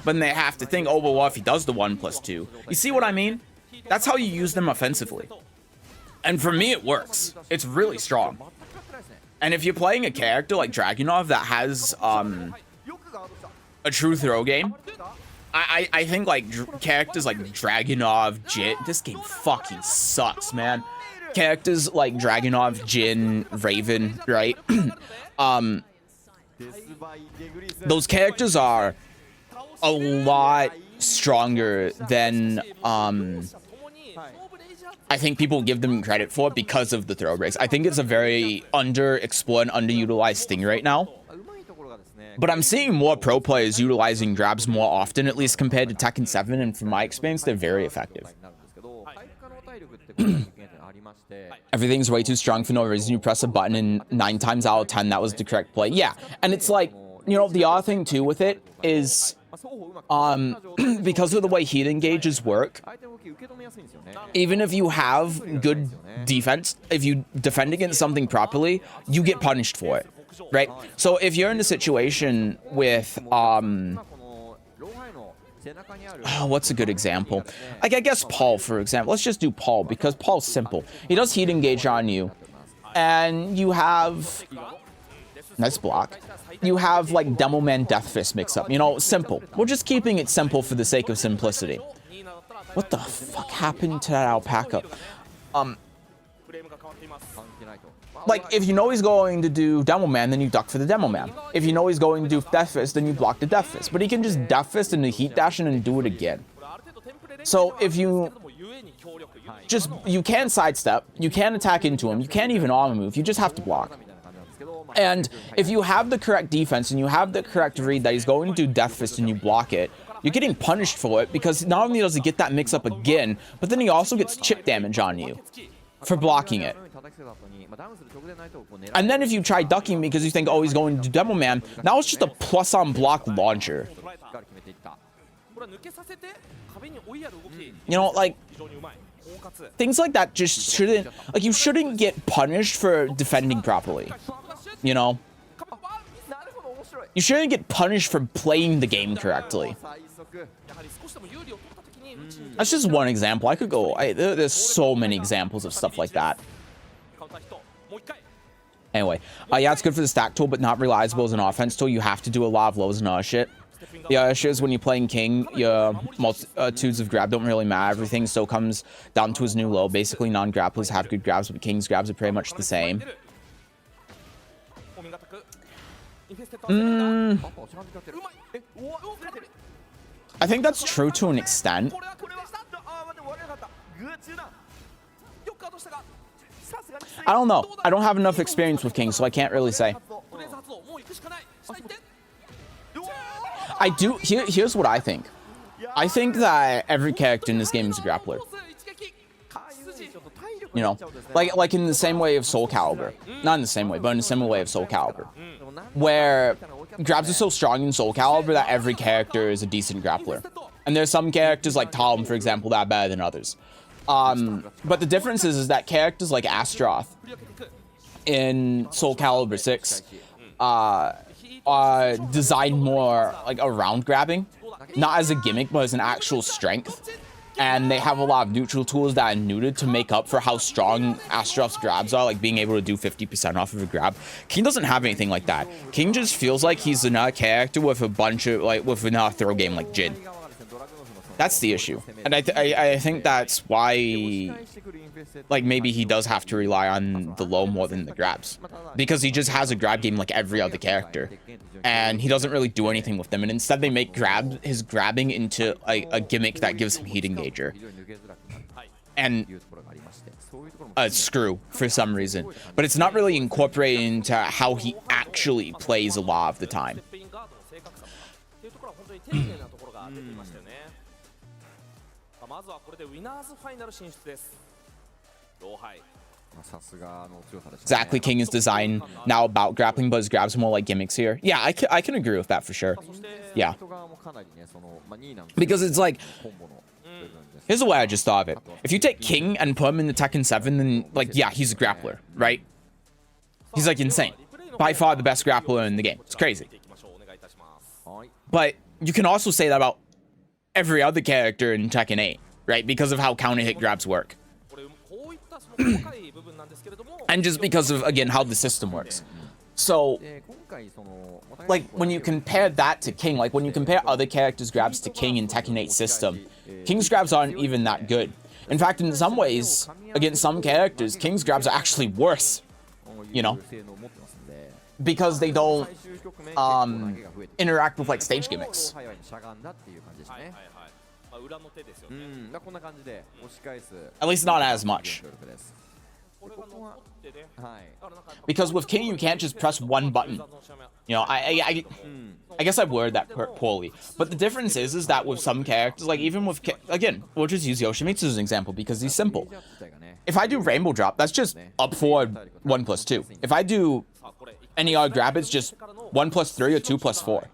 A: But then they have to think, oh, well, what if he does the 1+2? You see what I mean? That's how you use them offensively. And for me, it works. It's really strong. And if you're playing a character like Dragunov that has a true throw game, I think like characters like Dragunov, Jin, this game fucking sucks, man. Characters like Dragunov, Jin, Raven, right? Those characters are a lot stronger than I think people give them credit for because of the throw breaks. I think it's a very underexplored, underutilized thing right now. But I'm seeing more pro players utilizing grabs more often, at least compared to Tekken 7, and from my experience, they're very effective. Everything's way too strong for no reason. You press a button and 9 times out of 10, that was the correct play. Yeah, and it's like, you know, the other thing too with it is, because of the way heat engages work, even if you have good defense, if you defend against something properly, you get punished for it, right? So if you're in a situation with, what's a good example? Like, I guess Paul, for example. Let's just do Paul, because Paul's simple. He does heat engage on you, and you have... Nice block. You have, like, Demo Man Death Fist mix-up. You know, simple. We're just keeping it simple for the sake of simplicity. What the fuck happened to that alpaca? Like, if you know he's going to do Demo Man, then you duck for the Demo Man. If you know he's going to do Death Fist, then you block the Death Fist. But he can just Death Fist into Heat Dash and do it again. So if you can sidestep, you can attack into him, you can't even armor move, you just have to block. And if you have the correct defense and you have the correct read that he's going to do Death Fist and you block it, you're getting punished for it, because not only does he get that mix up again, but then he also gets chip damage on you for blocking it. And then if you try ducking because you think, oh, he's going to Demo Man, now it's just a plus on block launcher. You know, like, things like that just shouldn't, like, you shouldn't get punished for defending properly, you know? You shouldn't get punished for playing the game correctly. That's just one example. I could go. There's so many examples of stuff like that. Anyway, yeah, it's good for the stack tool, but not reliable as an offense tool. You have to do a lot of lows and other shit. The other issue is when you're playing King, your multitudes of grab don't really matter. Everything still comes down to his new low. Basically, non-grapplers have good grabs, but King's grabs are pretty much the same. I think that's true to an extent. I don't know. I don't have enough experience with King, so I can't really say. I do. Here's what I think. I think that every character in this game is a grappler. You know, like in the same way of Soul Calibur. Not in the same way, but in a similar way of Soul Calibur. Where grabs are so strong in Soul Calibur that every character is a decent grappler. And there's some characters like Talon, for example, that are better than others. But the difference is that characters like Astroth in Soul Calibur 6 are designed more like around grabbing, not as a gimmick, but as an actual strength. And they have a lot of neutral tools that are neutered to make up for how strong Astroth's grabs are, like being able to do 50% off of a grab. King doesn't have anything like that. King just feels like he's another character with a bunch of, like, with another throw game like Jin. That's the issue. And I think that's why, like, maybe he does have to rely on the low more than the grabs. Because he just has a grab game like every other character. And he doesn't really do anything with them. And instead they make his grabbing into a gimmick that gives him heat engager. And a screw for some reason. But it's not really incorporated into how he actually plays a lot of the time. Exactly, King is designed now about grappling, but his grabs are more like gimmicks here. Yeah, I can agree with that for sure. Yeah. Because it's like, here's the way I just thought of it. If you take King and put him in the Tekken 7, then, like, yeah, he's a grappler, right? He's, like, insane. By far the best grappler in the game. It's crazy. But you can also say that about every other character in Tekken 8, right? Because of how counter hit grabs work. And just because of, again, how the system works. So, like, when you compare that to King, like, when you compare other characters' grabs to King in Tekken 8 system, King's grabs aren't even that good. In fact, in some ways, against some characters, King's grabs are actually worse. You know? Because they don't interact with, like, stage gimmicks. At least not as much. Because with King, you can't just press one button. You know, I guess I worded that poorly. But the difference is that with some characters, like even with, again, we'll just use Yoshimitsu as an example because he's simple. If I do Rainbow Drop, that's just up forward 1+2. If I do any other grab, it's just 1+3 or 2+4.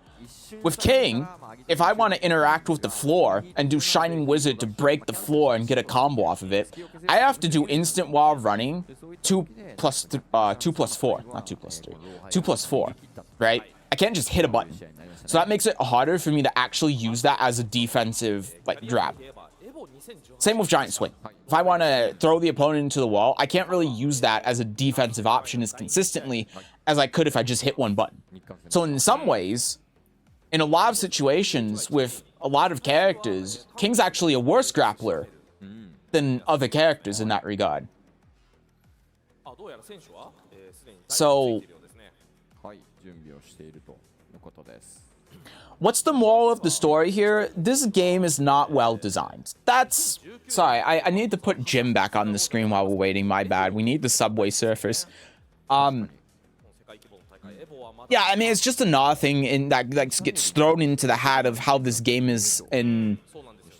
A: With King, if I want to interact with the floor and do Shining Wizard to break the floor and get a combo off of it, I have to do instant while running 2+4, not 2+3, 2+4, right? I can't just hit a button. So that makes it harder for me to actually use that as a defensive, like, grab. Same with Giant Swing. If I want to throw the opponent into the wall, I can't really use that as a defensive option as consistently as I could if I just hit one button. So in some ways, in a lot of situations with a lot of characters, King's actually a worse grappler than other characters in that regard. So, what's the moral of the story here? This game is not well designed. That's... Sorry, I need to put Jim back on the screen while we're waiting. My bad. We need the Subway Surfers. Yeah, I mean, it's just another thing in that gets thrown into the hat of how this game is in,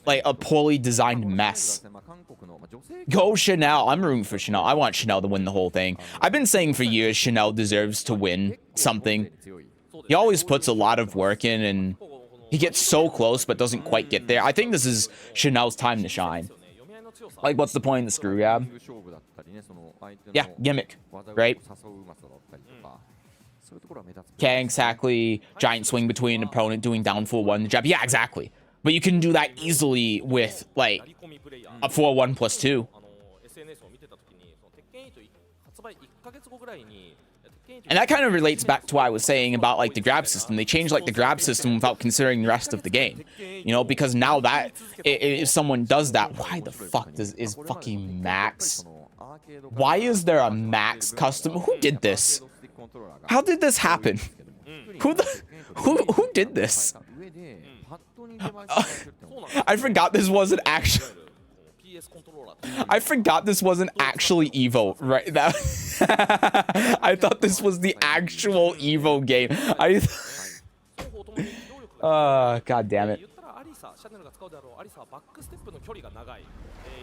A: like, a poorly designed mess. Go Chanel. I'm rooting for Chanel. I want Chanel to win the whole thing. I've been saying for years Chanel deserves to win something. He always puts a lot of work in, and he gets so close but doesn't quite get there. I think this is Chanel's time to shine. Like, what's the point of the screw grab? Yeah, gimmick, right? Okay, exactly. Giant swing between an opponent doing down 4-1 jab. Yeah, exactly. But you can do that easily with, like, a 4-1 plus 2. And that kind of relates back to what I was saying about, like, the grab system. They changed, like, the grab system without considering the rest of the game. You know, because now that, if someone does that, why the fuck is fucking Max? Why is there a Max custom? Who did this? How did this happen? Who did this? I forgot this wasn't actually. I forgot this wasn't actually Evo, right? That I thought this was the actual Evo game. God damn it.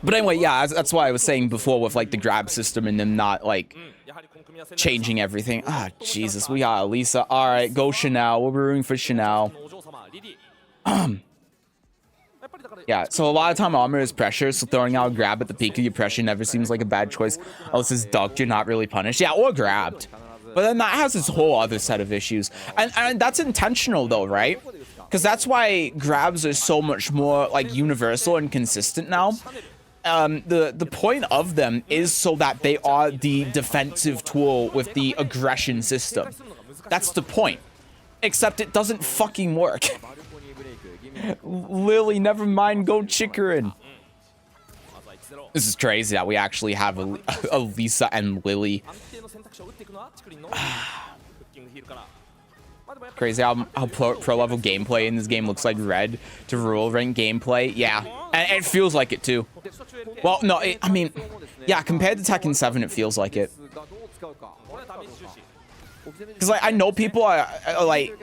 A: But anyway, yeah, that's why I was saying before with, like, the grab system and them not, like, changing everything. Ah, Jesus, we got Lisa. All right, go Chanel. We're rooting for Chanel. Yeah, so a lot of time armor is pressure, so throwing out a grab at the peak of your pressure never seems like a bad choice. Unless it's ducked, you're not really punished. Yeah, or grabbed. But then that has its whole other set of issues. And that's intentional, though, right? Because that's why grabs are so much more, like, universal and consistent now. The point of them is so that they are the defensive tool with the aggression system. That's the point. Except it doesn't fucking work. Lily, never mind, go Chikrin. This is crazy that we actually have a Lisa and Lily. Crazy how pro level gameplay in this game looks like red to rule rank gameplay. Yeah, and it feels like it too. Well, no, I mean, yeah, compared to Tekken 7, it feels like it. Because, like, I know people are like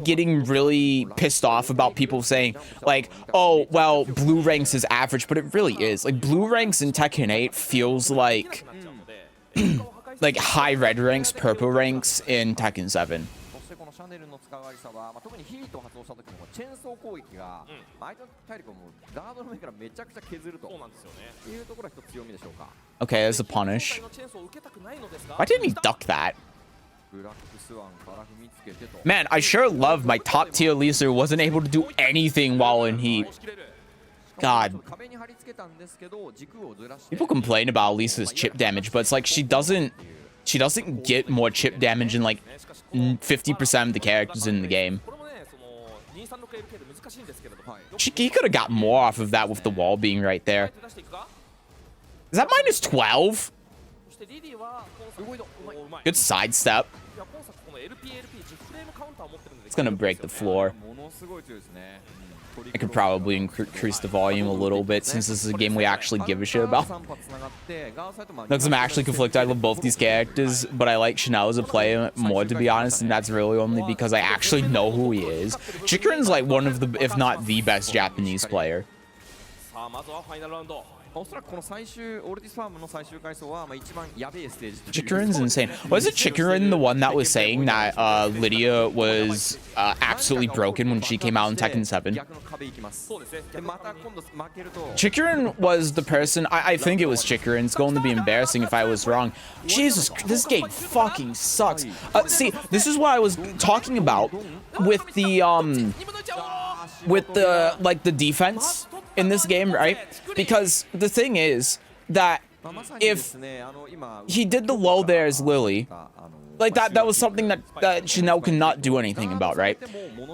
A: getting really pissed off about people saying, like, oh, well, blue ranks is average, but it really is. Like, blue ranks in Tekken 8 feels like like high red ranks, purple ranks in Tekken 7. Okay, there's a punish. Why didn't he duck that? Man, I sure love my top tier Lisa who wasn't able to do anything while in heat. God. People complain about Lisa's chip damage, but it's like she doesn't get more chip damage than, like, 50% of the characters in the game. He could have got more off of that with the wall being right there. Is that minus 12? Good sidestep. It's gonna break the floor. I could probably increase the volume a little bit since this is a game we actually give a shit about. Because I'm actually conflicted. I love both these characters, but I like Chanel as a player more, to be honest, and that's really only because I actually know who he is. Chikrin's like one of the, if not the best Japanese player. Chikrin's insane. Wasn't Chikrin the one that was saying that Lydia was absolutely broken when she came out in Tekken 7? Chikrin was the person, I think it was Chikrin. It's going to be embarrassing if I was wrong. Jesus, this game fucking sucks. See, this is what I was talking about with the like the defense in this game, right? Because the thing is that if he did the low there as Lily, like that was something that Chanel cannot do anything about, right?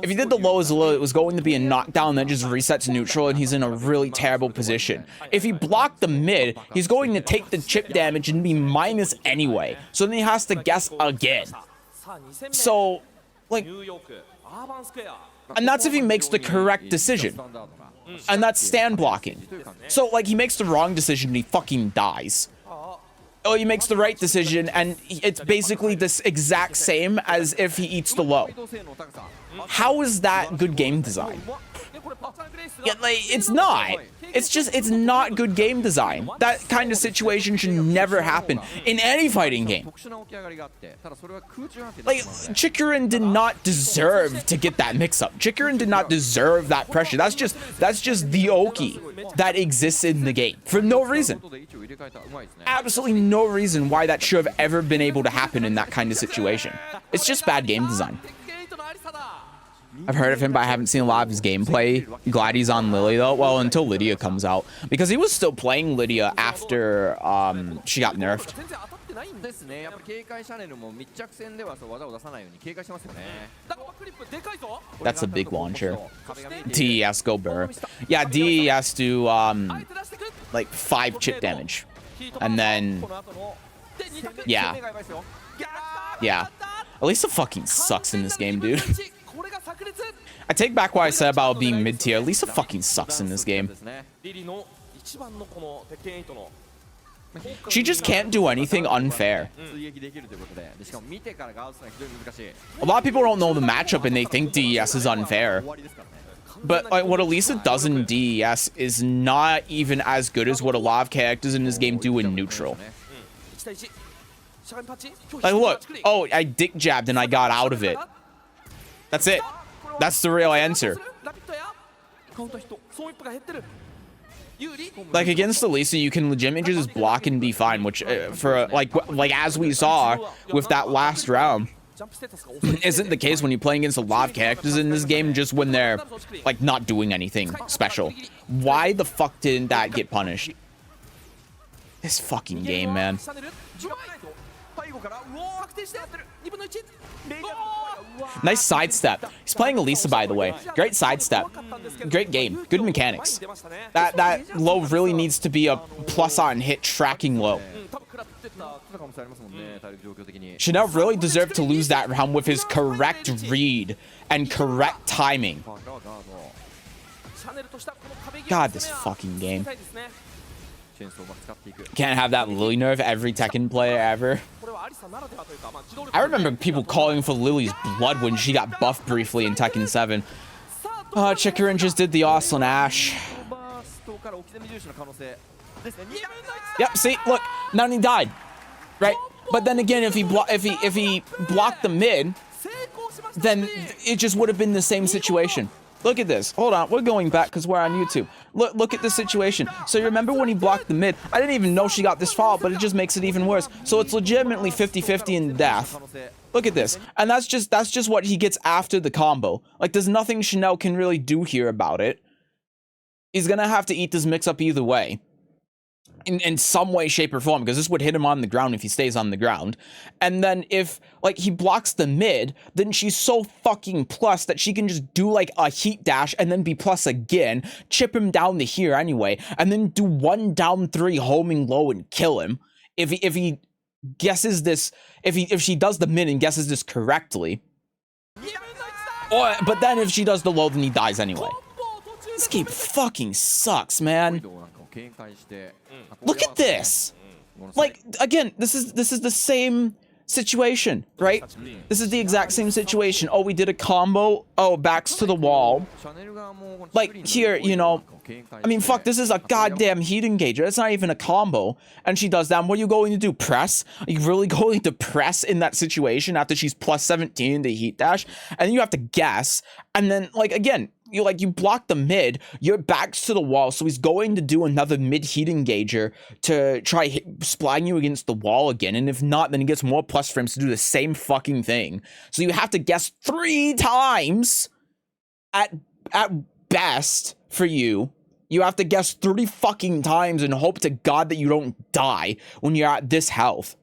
A: If he did the low as Lily, it was going to be a knockdown that just resets to neutral, and he's in a really terrible position. If he blocked the mid, he's going to take the chip damage and be minus anyway. So then he has to guess again. So, like, and that's if he makes the correct decision. And that's stand blocking. So, like, he makes the wrong decision and he fucking dies. Or he makes the right decision and it's basically this exact same as if he eats the low. How is that good game design? Yeah, like, it's not. it's not good game design. That kind of situation should never happen in any fighting game. Like, Chikurin did not deserve to get that mix-up. Chikurin did not deserve that pressure. That's just the Oki that exists in the game for no reason. Absolutely no reason why that should have ever been able to happen in that kind of situation. It's just bad game design. I've heard of him, but I haven't seen a lot of his gameplay. Glad he's on Lily, though. Well, until Lydia comes out. Because he was still playing Lydia after she got nerfed. That's a big launcher. DES go burr. Yeah, DES do, like, 5 chip damage. And then... Yeah. Yeah. Elisa fucking sucks in this game, dude. I take back what I said about being mid-tier. Lisa fucking sucks in this game. She just can't do anything unfair. A lot of people don't know the matchup and they think DES is unfair. But like, what Elisa does in DES is not even as good as what a lot of characters in this game do in neutral. Like, look. Oh, I dick jabbed and I got out of it. That's it. That's the real answer. Like, against Elisa, you can legitimately just block and be fine, which for like as we saw with that last round isn't the case when you're playing against a lot of characters in this game, just when they're like not doing anything special. Why the fuck didn't that get punished? This fucking game, man. Nice sidestep. He's playing Elisa, by the way. Great sidestep. Great game. Good mechanics. That low really needs to be a plus on hit tracking low. Chanel really deserved to lose that round with his correct read and correct timing. God, this fucking game. Can't have that Lily nerf every Tekken player ever. I remember people calling for Lily's blood when she got buffed briefly in Tekken 7. Chikurin just did the awesome Ash. Yep, see, look, now he died, right? But then again, if he blocked the mid, then it just would have been the same situation. Look at this. Hold on. We're going back because we're on YouTube. Look at the situation. So you remember when he blocked the mid? I didn't even know she got this far, but it just makes it even worse. So it's legitimately 50-50 in death. Look at this. And that's just what he gets after the combo. Like, there's nothing Chanel can really do here about it. He's going to have to eat this mix-up either way. In some way, shape, or form, because this would hit him on the ground if he stays on the ground. And then if, like, he blocks the mid, then she's so fucking plus that she can just do, like, a heat dash and then be plus again, chip him down to here anyway, and then do 1 down 3 homing low and kill him. If he guesses this, if she does the mid and guesses this correctly. But then if she does the low, then he dies anyway. This game fucking sucks, man. Look at this. Like, again, this is the same situation, right? This is the exact same situation. Oh, we did a combo. Oh, backs to the wall. Like, here, you know, I mean, fuck, this is a goddamn heat engager. It's not even a combo. And she does that. And what are you going to do? Press? Are you really going to press in that situation after she's plus 17 in the heat dash? And then you have to guess. And then, like, again, you block the mid, your back's to the wall, so he's going to do another mid heat engager to try splatting you against the wall again, and if not, then he gets more plus frames to do the same fucking thing. So you have to guess 3 times at best for you. You have to guess 3 fucking times and hope to God that you don't die when you're at this health.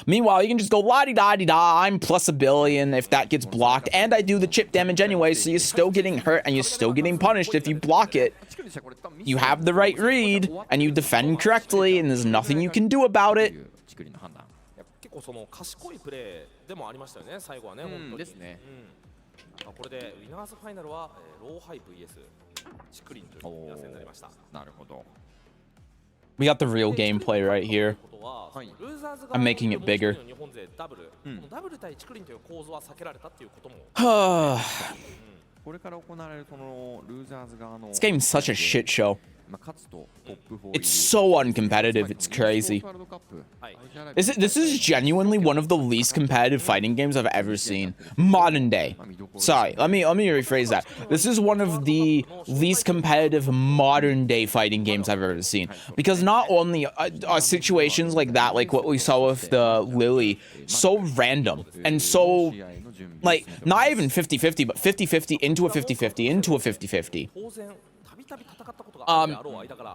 A: Meanwhile, you can just go la-di-da-di-da, I'm plus 1 billion if that gets blocked, and I do the chip damage anyway, so you're still getting hurt and you're still getting punished if you block it. You have the right read, and you defend correctly, and there's nothing you can do about it. We got the real gameplay right here. I'm making it bigger. This game's such a shit show. It's so uncompetitive, it's crazy. This is genuinely one of the least competitive fighting games I've ever seen. Modern day. Sorry, let me rephrase that. This is one of the least competitive modern day fighting games I've ever seen. Because not only are situations like that, like what we saw with the Lily, so random and so, like, not even 50-50, but 50-50 into a 50-50 into a 50-50.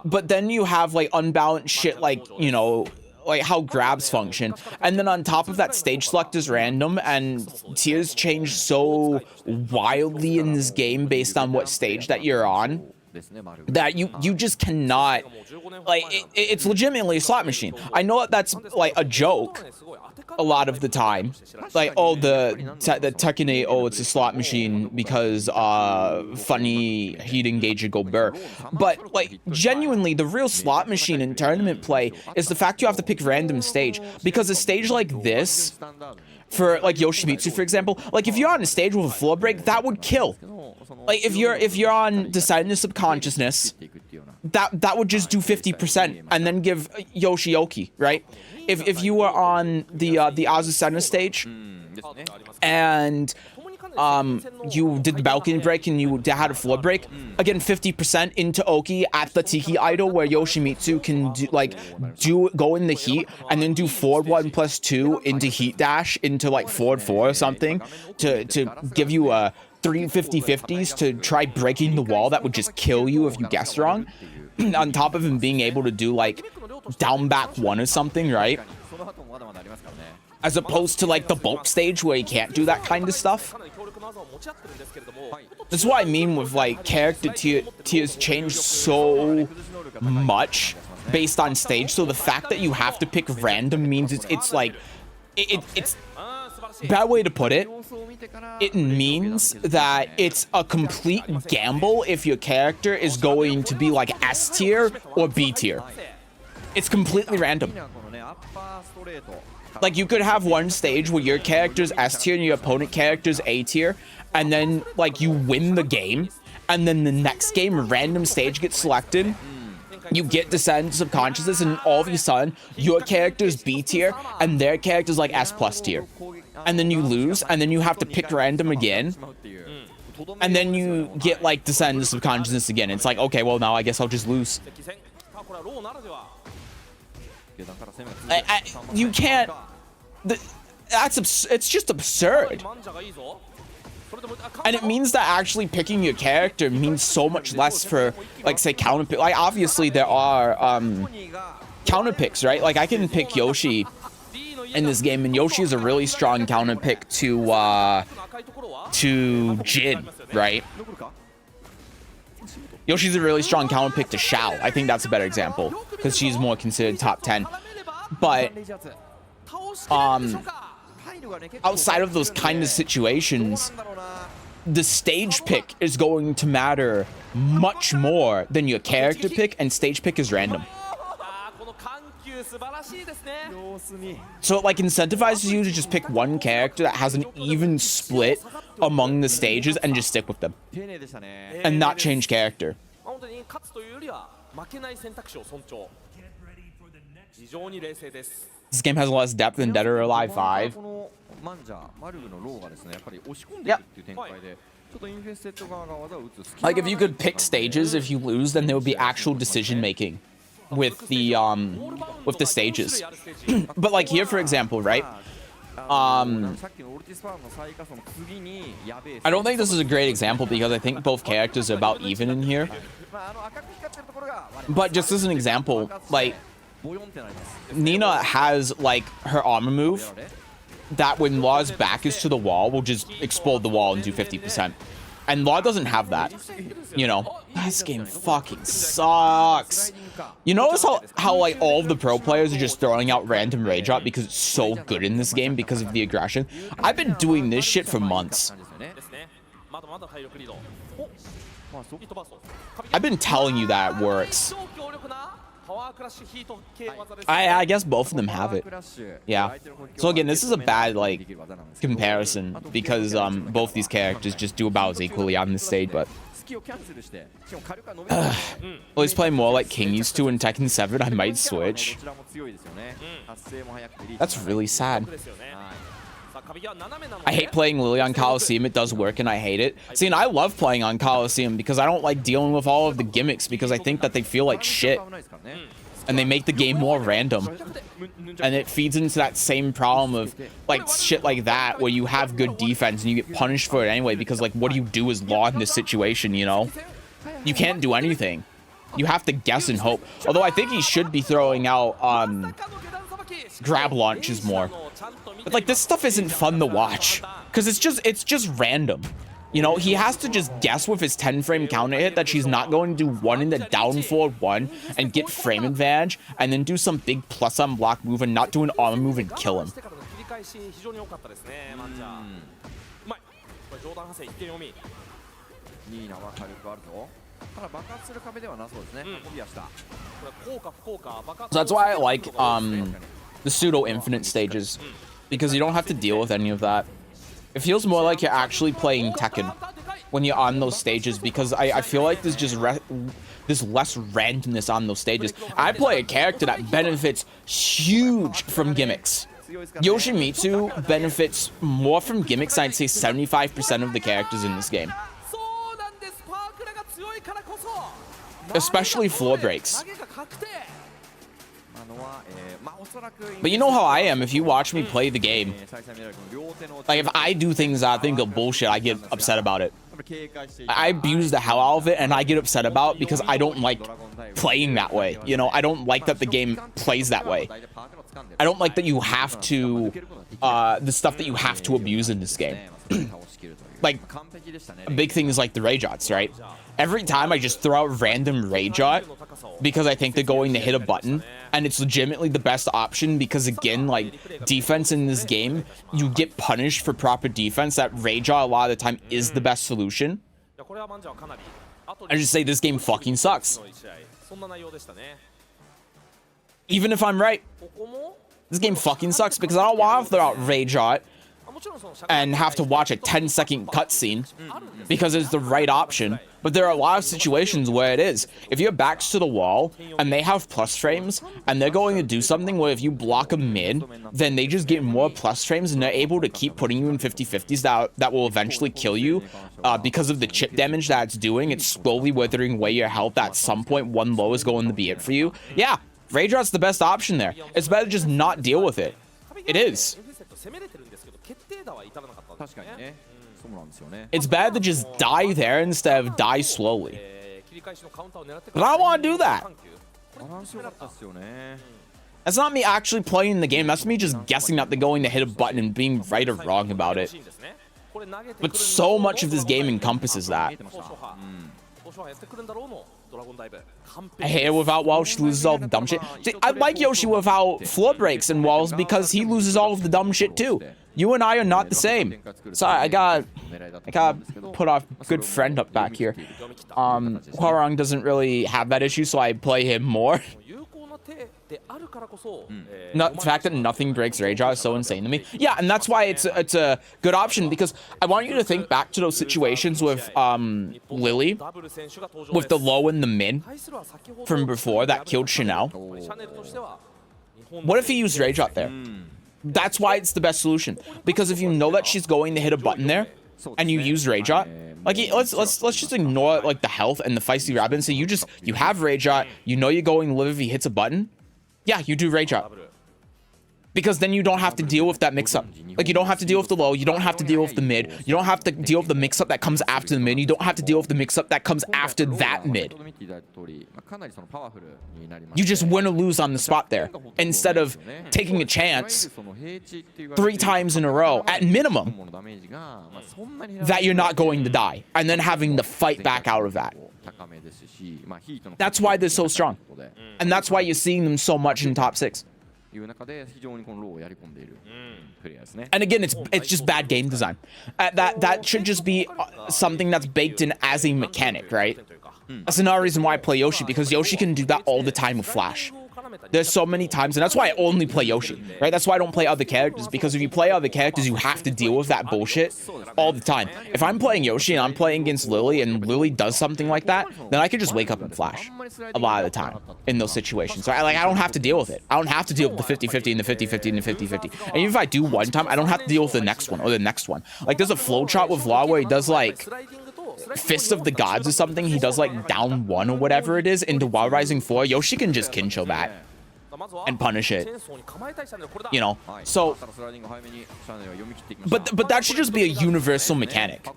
A: But then you have like unbalanced shit like, you know, like how grabs function. And then on top of that, stage select is random and tiers change so wildly in this game based on what stage that you're on that you just cannot, like, it's legitimately a slot machine. I know that that's like a joke a lot of the time, like, oh, the Tekken 8, oh, it's a slot machine because funny heat engager go burr. But like genuinely the real slot machine in tournament play is the fact you have to pick random stage, because a stage like this for like Yoshimitsu, for example, like if you're on a stage with a floor break, that would kill. Like if you're on Deciding Subconsciousness, that would just do 50% and then give Yoshioki, right? If you were on the Azucena stage and you did the balcony break and you had a floor break, again 50% into Oki at the Tiki Idol, where Yoshimitsu can go in the heat and then do forward 1+2 into heat dash into like forward 4 or something to give you a 3 50-50s to try breaking the wall that would just kill you if you guessed wrong. On top of him being able to do like down back 1 or something, right? As opposed to like the bulk stage where he can't do that kind of stuff. That's what I mean with like character tiers change so much based on stage. So the fact that you have to pick random means it's like it's bad way to put it. It means that it's a complete gamble if your character is going to be like S tier or B tier. It's completely random. Like you could have one stage where your character's S tier and your opponent character's A tier, and then like you win the game, and then the next game a random stage gets selected. You get Descent Subconsciousness, and all of a sudden your character's B tier and their character's like S+ tier. And then you lose, and then you have to pick random again. And then you get like Descent Subconsciousness again. It's like, okay, well now I guess I'll just lose. You can't. It's just absurd. And it means that actually picking your character means so much less for, like, say, counter pick. Like, obviously there are counter picks, right? Like, I can pick Yoshi in this game, and Yoshi is a really strong counter pick to Jin, right? Yoshi's a really strong counter pick to Xiao. I think that's a better example because she's more considered top 10. But outside of those kind of situations, the stage pick is going to matter much more than your character pick, and stage pick is random. So it like incentivizes you to just pick one character that has an even split among the stages and just stick with them and not change character. This game has less depth than Dead or Alive 5. Yep. Like if you could pick stages, if you lose, then there would be actual decision making with the stages. But like here, for example, right? I don't think this is a great example because I think both characters are about even in here. But just as an example, like Nina has like her armor move that when Law's back is to the wall will just explode the wall and do 50%. And Law doesn't have that, you know. This game fucking sucks. You notice how like all of the pro players are just throwing out random rage drop because it's so good in this game because of the aggression. I've been doing this shit for months. I've been telling you that it works. I guess both of them have it. Yeah. So again, this is a bad like comparison because both these characters just do about as equally on the stage, but well, he's playing more like King used to in Tekken 7. I might switch. That's really sad. I hate playing Lily on Coliseum. It does work and I hate it. See, and I love playing on Coliseum because I don't like dealing with all of the gimmicks because I think that they feel like shit. And they make the game more random. And it feeds into that same problem of like shit like that where you have good defense and you get punished for it anyway because like what do you do as law in this situation, you know? You can't do anything. You have to guess and hope. Although I think he should be throwing out grab launches more. But like this stuff isn't fun to watch because it's just random. You know, he has to just guess with his 10-frame counter hit that she's not going to do one in the down forward one and get frame advantage and then do some big plus on block move and not do an armor move and kill him. So that's why I like the pseudo infinite stages because you don't have to deal with any of that. It feels more like you're actually playing Tekken when you're on those stages because I feel like there's just there's less randomness on those stages. I play a character that benefits huge from gimmicks. Yoshimitsu benefits more from gimmicks, I'd say 75% of the characters in this game. Especially floor breaks. But you know how I am if you watch me play the game. Like if I do things that I think are bullshit, I get upset about it. I abuse the hell out of it and I get upset about it because I don't like playing that way. You know, I don't like that the game plays that way. I don't like that you have to, the stuff that you have to abuse in this game. Like, a big thing is like the Rageots, right? Every time I just throw out random Rageot because I think they're going to hit a button, and it's legitimately the best option because, again, like, defense in this game, you get punished for proper defense. That Rageot a lot of the time is the best solution. I just say this game fucking sucks. Even if I'm right, this game fucking sucks because I don't want to throw out Rageot and have to watch a 10-second cutscene because it's the right option. But there are a lot of situations where it is. If your back's to the wall and they have plus frames and they're going to do something where if you block a mid, then they just get more plus frames and they're able to keep putting you in 50-50s that will eventually kill you because of the chip damage that it's doing. It's slowly withering away your health. At some point, one low is going to be it for you. Yeah, Rageot's the best option there. It's better to just not deal with it. It is. It's bad to just die there instead of die slowly. But I don't want to do that. That's not me actually playing the game. That's me just guessing that they're going to hit a button and being right or wrong about it. But so much of this game encompasses that. I hate it without walls. She loses all the dumb shit. I like Yoshi without floor breaks and walls because he loses all of the dumb shit too. You and I are not the same. Sorry, I gotta put our good friend up back here. Hwarang doesn't really have that issue, so I play him more. The fact that nothing breaks Rageot is so insane to me. Yeah, and that's why it's a good option because I want you to think back to those situations with Lily, with the low and the mid from before that killed Chanel. What if he used Rageot there? That's why it's the best solution. Because if you know that she's going to hit a button there, and you use Rageot, like let's just ignore like the health and the feisty rabbit and say you have Rageot, you know you're going to live if he hits a button. Yeah, you do Rageot. Because then you don't have to deal with that mix-up. Like, you don't have to deal with the low, you don't have to deal with the mid, you don't have to deal with the mix-up that comes after the mid, you don't have to deal with the mix-up that comes after that mid. You just win or lose on the spot there, instead of taking a chance 3 times in a row, at minimum, that you're not going to die, and then having to fight back out of that. That's why they're so strong. And that's why you're seeing them so much in top 6.
E: いう中で非常にこのローをやり込んでいるプレイヤーですね。
A: And again, it's just bad game design. That should just be something that's baked in as a mechanic, right? That's another reason why I play Yoshi, because Yoshi can do that all the time with Flash. There's so many times, and that's why I only play Yoshi, right? That's why I don't play other characters, because if you play other characters, you have to deal with that bullshit all the time. If I'm playing Yoshi and I'm playing against Lily and Lily does something like that, then I can just wake up and Flash a lot of the time in those situations. So I don't have to deal with it. I don't have to deal with the 50-50 and the 50-50 and the 50-50. And even if I do one time, I don't have to deal with the next one or the next one. Like, there's a flow chart with Law where he does, like, Fist of the Gods or something. He does, like, down 1 or whatever it is into Wild Rising 4. Yoshi can just Kincho that and punish it, you know. So, but that should just be a universal mechanic.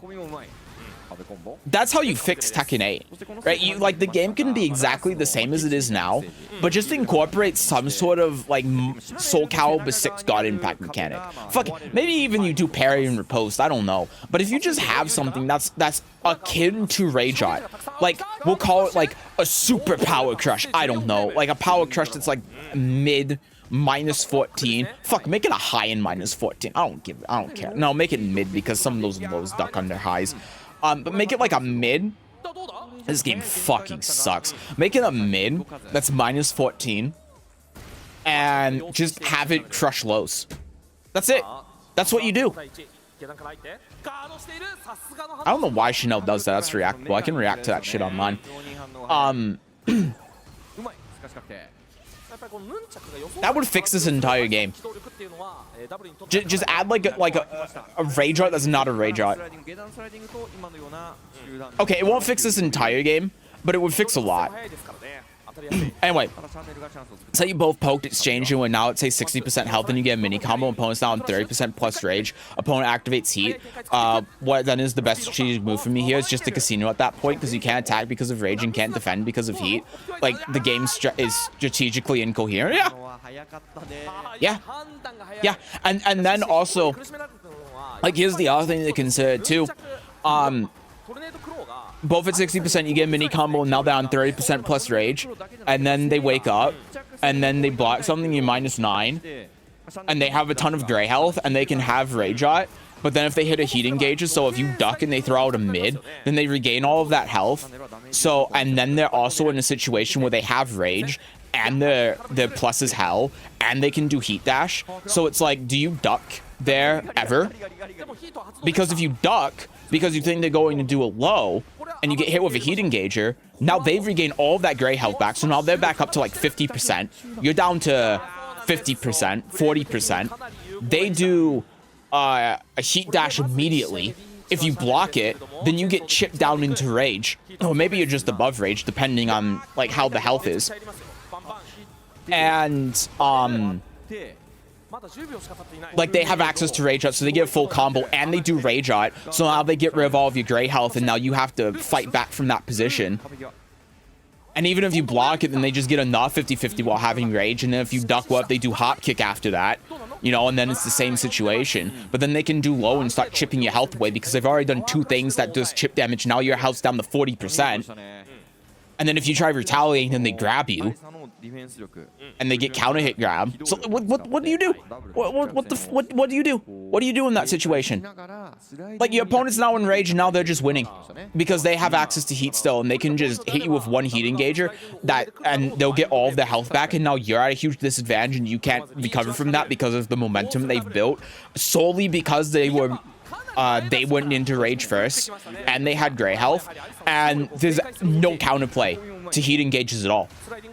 A: That's how you fix Tekken 8, right? You, like, the game can be exactly the same as it is now, but just incorporate some sort of, like, Soul Calibur 6 God Impact mechanic. Fuck it, maybe even you do parry and riposte, I don't know. But if you just have something that's akin to Rage Art, like, we'll call it, like, a super power crush, I don't know. Like, a power crush that's, like, mid, -14. Fuck, make it a high in -14. I don't care. No, make it mid, because some of those lows duck under highs. But make it like a mid. This game fucking sucks. Make it a mid that's -14. And just have it crush lows. That's it. That's what you do. I don't know why Chanel does that. That's reactable. I can react to that shit online. That would fix this entire game. Just add like a Rage Art that's not a Rage Art. Okay, it won't fix this entire game, but it would fix a lot. Anyway, say you both poked, exchange, and now it's say 60% health, and you get a mini combo. Opponent's down 30% plus rage. Opponent activates heat. What then is the best strategic move for me here is just a casino at that point, because you can't attack because of rage and can't defend because of heat. Like, the game is strategically incoherent. Yeah. And then also, like, here's the other thing to consider too. Both at 60%, you get a mini combo, now down 30% plus rage, and then they wake up, and then they block something, you -9, and they have a ton of gray health, and they can have Rage Art, but then if they hit a heat engager, so if you duck and they throw out a mid, then they regain all of that health. So, and then they're also in a situation where they have Rage, and their plus is hell, and they can do heat dash. So it's like, do you duck there ever? Because if you duck, because you think they're going to do a low, and you get hit with a heat engager, now they've regained all of that gray health back, so now they're back up to like 50%. You're down to 50%, 40%. They do a heat dash immediately. If you block it, then you get chipped down into rage. Or maybe you're just above rage, depending on like how the health is. And like, they have access to Rage Art, so they get a full combo, and they do Rage Art, so now they get rid of all of your gray health, and now you have to fight back from that position. And even if you block it, then they just get another 50-50 while having Rage, and then if you duck up, they do Hop Kick after that, you know, and then it's the same situation. But then they can do low and start chipping your health away, because they've already done 2 things that does chip damage. Now your health's down to 40%. And then if you try retaliating, then they grab you. And they get counter hit grab. So what do you do? What do you do? What do you do in that situation? Like, your opponent's now in rage, and now they're just winning because they have access to heat still, and they can just hit you with 1 heat engager and they'll get all of their health back, and now you're at a huge disadvantage, and you can't recover from that because of the momentum they've built solely because they went into rage first, and they had gray health, and there's no counterplay to heat engages at all.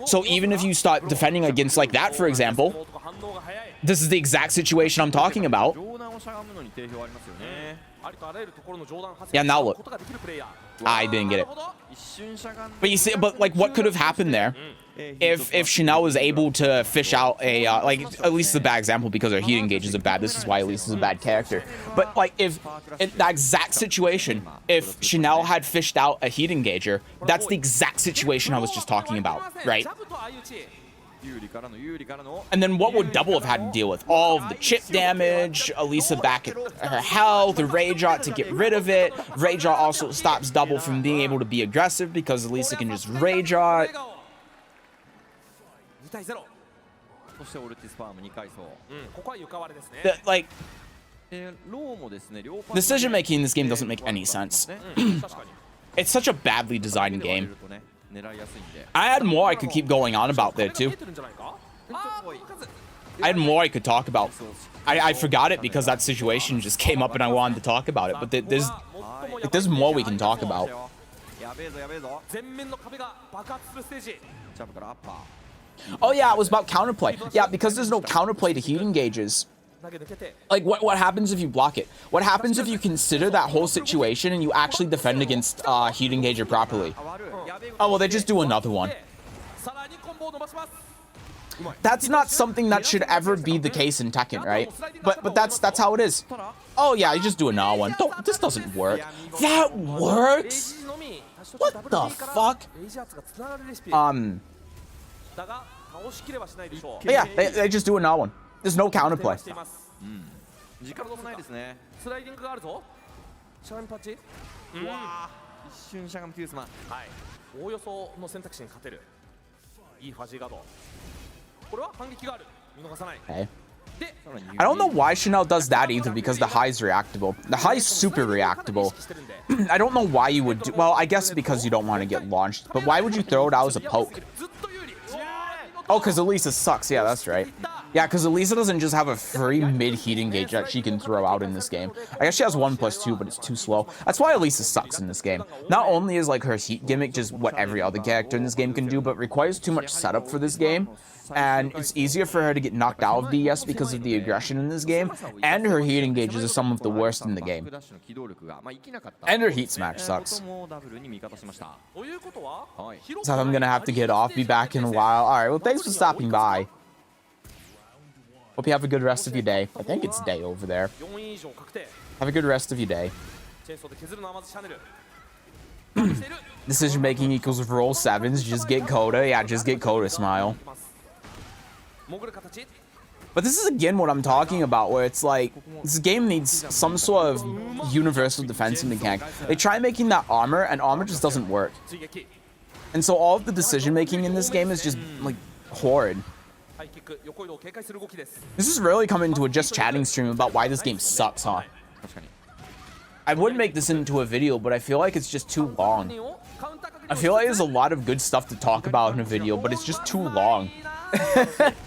A: So even if you start defending against like that, for example, this is the exact situation I'm talking about. Yeah, now look. I didn't get it. But you see, but like, what could have happened there if Chanel was able to fish out a like, at least the bad example, because her heat engages are bad. This is why Elise is a bad character. But like, if in that exact situation, if Chanel had fished out a heat engager, that's the exact situation I was just talking about, right? And then what would Double have had to deal with? All of the chip damage, Elisa back at her health, the Rage Art to get rid of it. Rage Art also stops Double from being able to be aggressive because Elisa can just Rage Art.
E: そしてオルティスファーム2階層。
F: ここは床割れですね。
A: Like,
E: ローもですね、両パ
A: decision making in this game doesn't make any sense.
F: 確かに。
A: It's such a badly designed
E: で割れ
A: game.
E: るとね、狙いやすいんで。
A: I had more I could keep going on about there
F: 壁
A: too.
F: が見えてるんじゃないか。あー、この数。
A: I had more I could talk about. I forgot it because that situation just came up and I wanted to talk about it. But there's more we can talk about.
E: やべえぞやべえぞ。
F: 前面の壁が爆発するステージ。
E: ジャブからアッパー。
A: Oh yeah, it was about counterplay. Yeah, because there's no counterplay to heating gauges.
F: 投げ抜けて。
A: Like, what happens if you block it? What happens if you consider that whole situation and you actually defend against heating engager properly?
E: あ、割る。やべえ。
A: Oh, well, they just do another one.
F: さらにコンボを伸ばします。
A: That's not something that should ever be the case in Tekken, right? But that's how it is. Oh yeah, you just do another one. This doesn't work. That works? What the fuck?
F: だが倒しきればしないでしょう。
A: But yeah, they just do another one. There's no counterplay.
F: しています。
E: 時間もないですね。
F: スライディングがあるぞ。シャガミパッチ。うわ
E: 一瞬しゃがみトゥースマン。
F: はい。おおよその選択肢に勝てる。いいファジーガード。これは反撃がある。見逃さない。
A: Okay.
F: で、
A: I don't know why Chanel does that either because the high's reactable. The high's super reactable. I don't know why you would do. Well, I guess because you don't want to get launched. But why would you throw it out as a poke?
F: ずっと有利。
A: Oh, because Elisa sucks. Yeah, that's right. Yeah, because Elisa doesn't just have a free mid-heating gauge that she can throw out in this game. I guess she has 1+2, but it's too slow. That's why Elisa sucks in this game. Not only is like her heat gimmick just what every other character in this game can do, but requires too much setup for this game. And it's easier for her to get knocked out of DS because of the aggression in this game. And her heating gauges are some of the worst in the game. And her heat smash sucks.
F: ということは、
A: So I'm gonna have to get off. Be back in a while. Alright, well, thanks for stopping by. Hope you have a good rest of your day. I think it's day over there.
F: 4位以上確定。
A: Have a good rest of your day.
F: チェーンソーで削るのはまずシャネル。
A: Decision making equals roll sevens. Just get Coda. Yeah, just get Coda. Smile.
F: 潜る形。
A: But this is again what I'm talking about, where it's like this game needs some sort of universal defensive mechanic. They try making that armor, and armor just doesn't work.
F: 追撃。
A: And so all of the decision making in this game is just like horrid.
F: ハイキック、横移動を警戒する動きです。
A: This is really coming into a just chatting stream about why this game sucks, huh? I would make this into a video, but I feel like it's just too long. I feel like there's a lot of good stuff to talk about in a video, but it's just too long.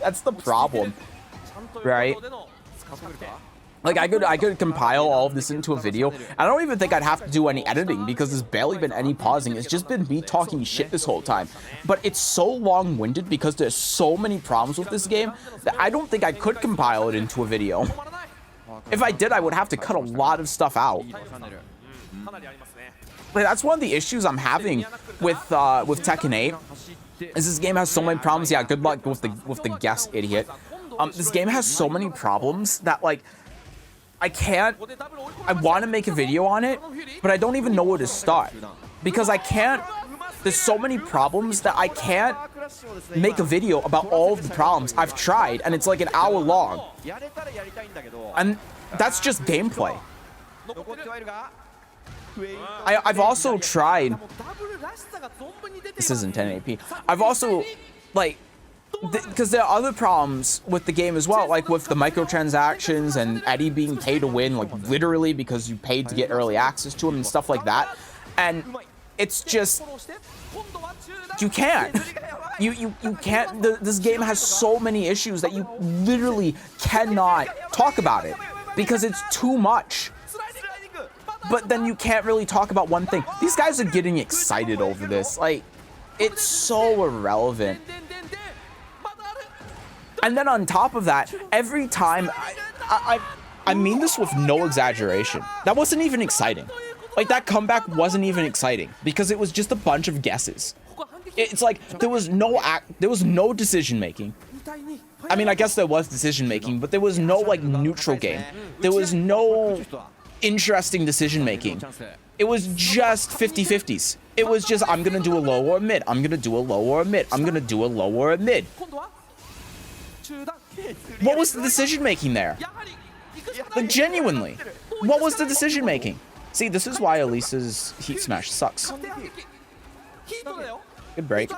A: That's the problem, right? Like I could compile all of this into a video. I don't even think I'd have to do any editing because there's barely been any pausing. It's just been me talking shit this whole time. But it's so long-winded because there's so many problems with this game that I don't think I could compile it into a video. If I did, I would have to cut a lot of stuff out.
F: かなりありますね。
A: Like, that's one of the issues I'm having with Tekken 8. Is this game has so many problems. Yeah, good luck with the guess, idiot. This game has so many problems that like I want to make a video on it, but I don't even know where to start because I can't. There's so many problems that I can't make a video about all of the problems. I've tried, and it's like an hour long, and that's just gameplay. I've also tried. This isn't 1080p. I've also, like, because there are other problems with the game as well, like with the microtransactions and Eddie being paid to win, like literally because you paid to get early access to him and stuff like that. And it's just, you can't. You can't. This game has so many issues that you literally cannot talk about it because it's too much. But then you can't really talk about one thing. These guys are getting excited over this. Like, it's so irrelevant. And then on top of that, every time, I mean this with no exaggeration, that wasn't even exciting. Like, that comeback wasn't even exciting because it was just a bunch of guesses. It's like there was no decision making. I mean, I guess there was decision making, but there was no like neutral game. There was no interesting decision making. It was just 50-50s. It was just, I'm gonna do a low or a mid. I'm gonna do a low or a mid. I'm gonna do a low or a mid. What was the decision making there? Like, genuinely, what was the decision making? See, this is why Elisa's heat smash sucks. Good break.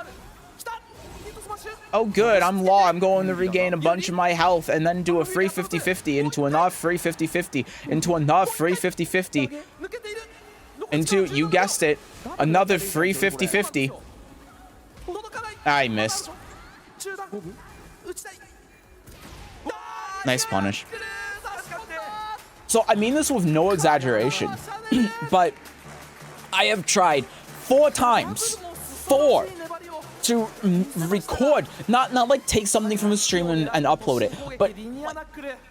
A: Oh, good. I'm law. I'm going to regain a bunch of my health and then do a free 50-50 into another free 50-50 into another free 50-50 into, you guessed it, another free 50-50. I missed. Nice punish. So I mean this with no exaggeration, but I have tried 4 times, 4, to record, not like take something from a stream and upload it, but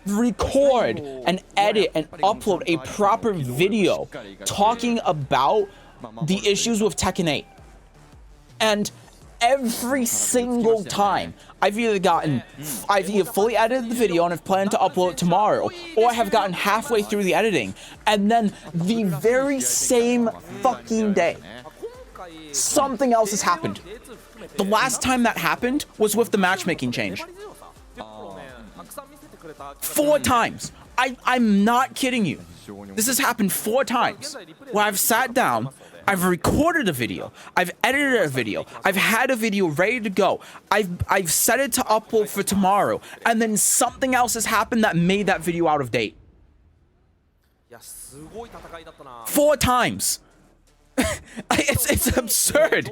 A: record and edit and upload a proper video talking about the issues with Tekken 8. And every single time I've either fully edited the video and have planned to upload it tomorrow, or I have gotten halfway through the editing, and then the very same fucking day, something else has happened. The last time that happened was with the matchmaking change. 4 times. I'm not kidding you. This has happened 4 times where I've sat down, I've recorded a video, I've edited a video, I've had a video ready to go, I've set it to upload for tomorrow, and then something else has happened that made that video out of date. 4 times. It's absurd.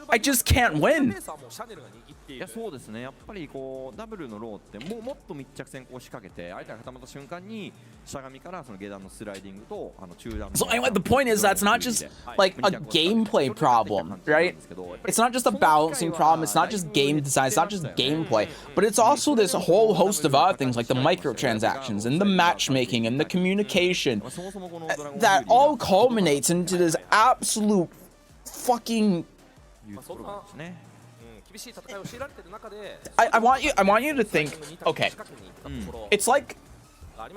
A: I just can't win.
E: いやそうですねやっぱりこうダブルのローってもっと密着戦こう仕掛けて相手が固まった瞬間にしゃがみからその下段のスライディングと中段の
A: So anyway, the point is that's not just like a gameplay problem, right? It's not just a balancing problem, it's not just game design, it's not just gameplay, but it's also this whole host of other things like the microtransactions and the matchmaking and the communication that all culminates into this absolute fucking I want you to think, okay, it's like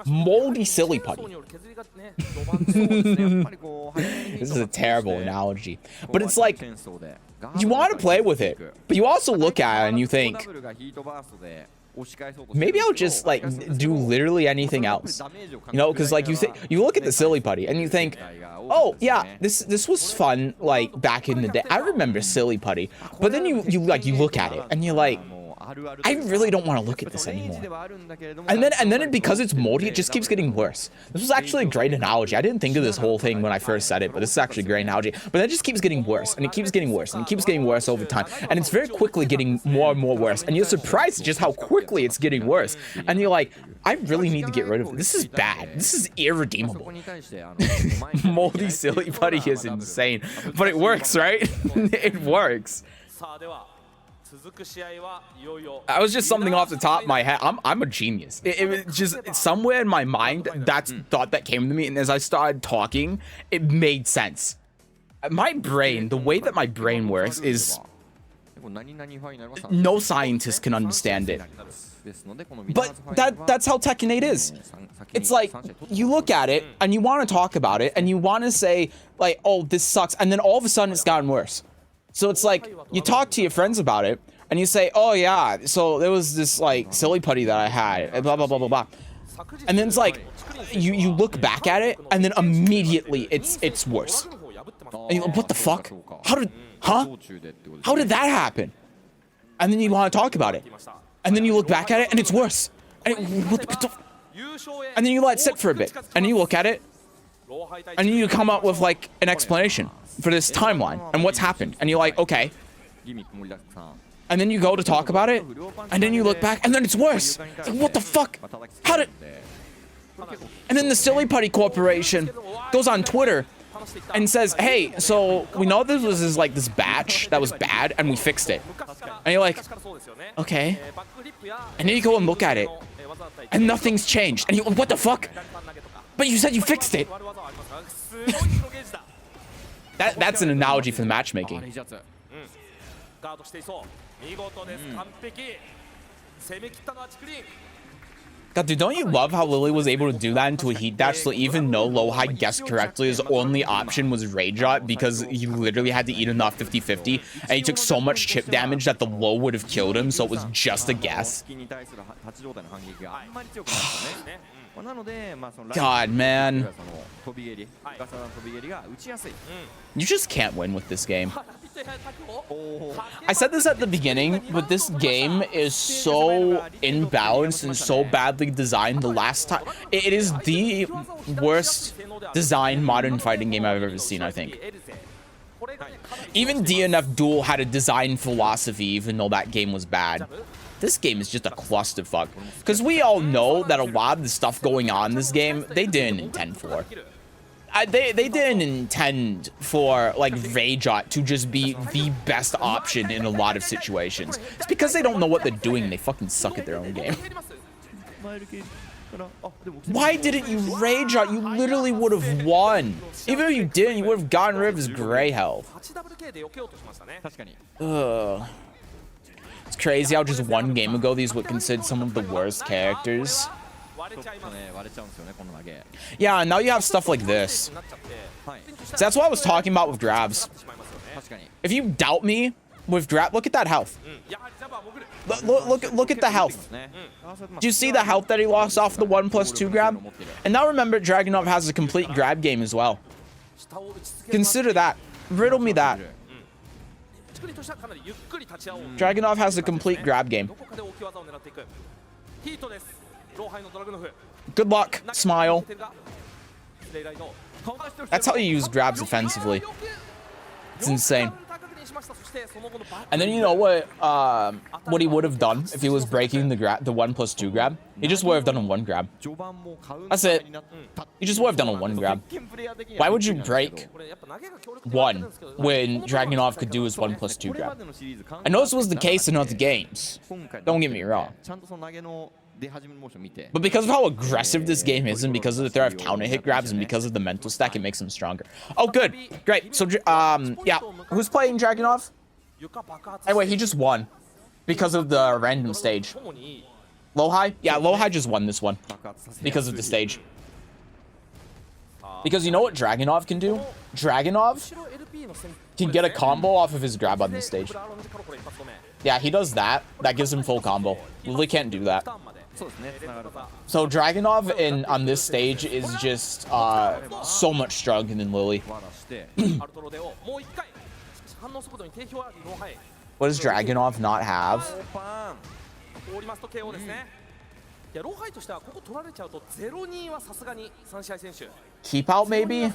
A: moldy silly putty. This is a terrible analogy, but it's like you want to play with it, but you also look at it and you think, maybe I'll just like do literally anything else, you know, because like you look at the silly putty and you think, oh yeah, this was fun like back in the day. I remember silly putty, but then you look at it and you're like, I really don't want to look at this anymore. And then because it's moldy, it just keeps getting worse. This was actually a great analogy. I didn't think of this whole thing when I first said it, but this is actually a great analogy. But it just keeps getting worse, and it keeps getting worse, and it keeps getting worse over time. And it's very quickly getting more and more worse. And you're surprised at just how quickly it's getting worse. And you're like, I really need to get rid of it. This is bad. This is irredeemable. Moldy silly putty is insane. But it works, right? It works. That was just something off the top of my head. I'm a genius. It was just somewhere in my mind that's thought that came to me, and as I started talking, it made sense. My brain, the way that my brain works is no scientist can understand it. But that's how Tekken 8 is. It's like you look at it and you want to talk about it and you want to say like, oh, this sucks, and then all of a sudden it's gotten worse. So it's like you talk to your friends about it and you say, oh yeah, so there was this like silly putty that I had, and blah blah blah blah blah. And then it's like you look back at it and then immediately it's worse. And you're like, what the fuck? How did that happen? And then you want to talk about it. And then you look back at it and it's worse. And then you let it sit for a bit. And you look at it and you come up with like an explanation for this timeline and what's happened. And you're like, okay. And then you go to talk about it, and then you look back, and then it's worse. Like, what the fuck? How did... And then the Silly Putty Corporation goes on Twitter and says, hey, so we know this was like this batch that was bad, and we fixed it. And you're like, okay. And then you go and look at it, and nothing's changed. And you, what the fuck? But you said you fixed it. That's an analogy for the matchmaking. God, dude, don't you love how Lily was able to do that into a heat dash? So even though Lowhigh guessed correctly, his only option was Rage Art because he literally had to eat enough 50-50, and he took so much chip damage that the low would have killed him, so it was just a guess.
E: なので、
A: God, man.
E: その飛び蹴り、ガサダの飛び蹴りが打ちやすい。
A: You just can't win with this game. I said this at the beginning, but this game is so imbalanced and so badly designed. The last time, it is the worst designed modern fighting game I've ever seen, I think. Even DNF Duel had a design philosophy, even though that game was bad. This game is just a clusterfuck. Because we all know that a lot of the stuff going on in this game, they didn't intend for. They didn't intend for, like, Rajot to just be the best option in a lot of situations. It's because they don't know what they're doing and they fucking suck at their own game. Why didn't you Rajot? You literally would have won. Even if you didn't, you would have gotten rid of his gray health. Ugh. It's crazy how just one game ago these were considered some of the worst characters. Yeah, and now you have stuff like this. So that's what I was talking about with grabs. If you doubt me with grab, look at that health. Look at the health. Do you see the health that he lost off the 1+2 grab? And now remember, Dragunov has a complete grab game as well. Consider that. Riddle me that. Dragunov has a complete grab game. Good luck. Smile. That's how you use grabs offensively. It's insane. And then you know what he would have done if he was breaking the 1+2 grab? He just would have done a 1 grab. That's it. He just would have done a 1 grab. Why would you break 1 when Dragunov could do his 1+2 grab? I know this was the case in other games. Don't get me wrong. But because of how aggressive this game is, and because of the threat of counter hit grabs, and because of the mental stack, it makes him stronger. Oh, good. Great. So, yeah. Who's playing Dragunov? Anyway, he just won. Because of the random stage. Lowhigh? Yeah, Lowhigh just won this one. Because of the stage. Because you know what Dragunov can do? Dragunov can get a combo off of his grab on this stage. Yeah, he does that. That gives him full combo. Lily can't do that. So Dragunov on this stage is just so much stronger than Lily. What does Dragunov not have? Keep out, maybe?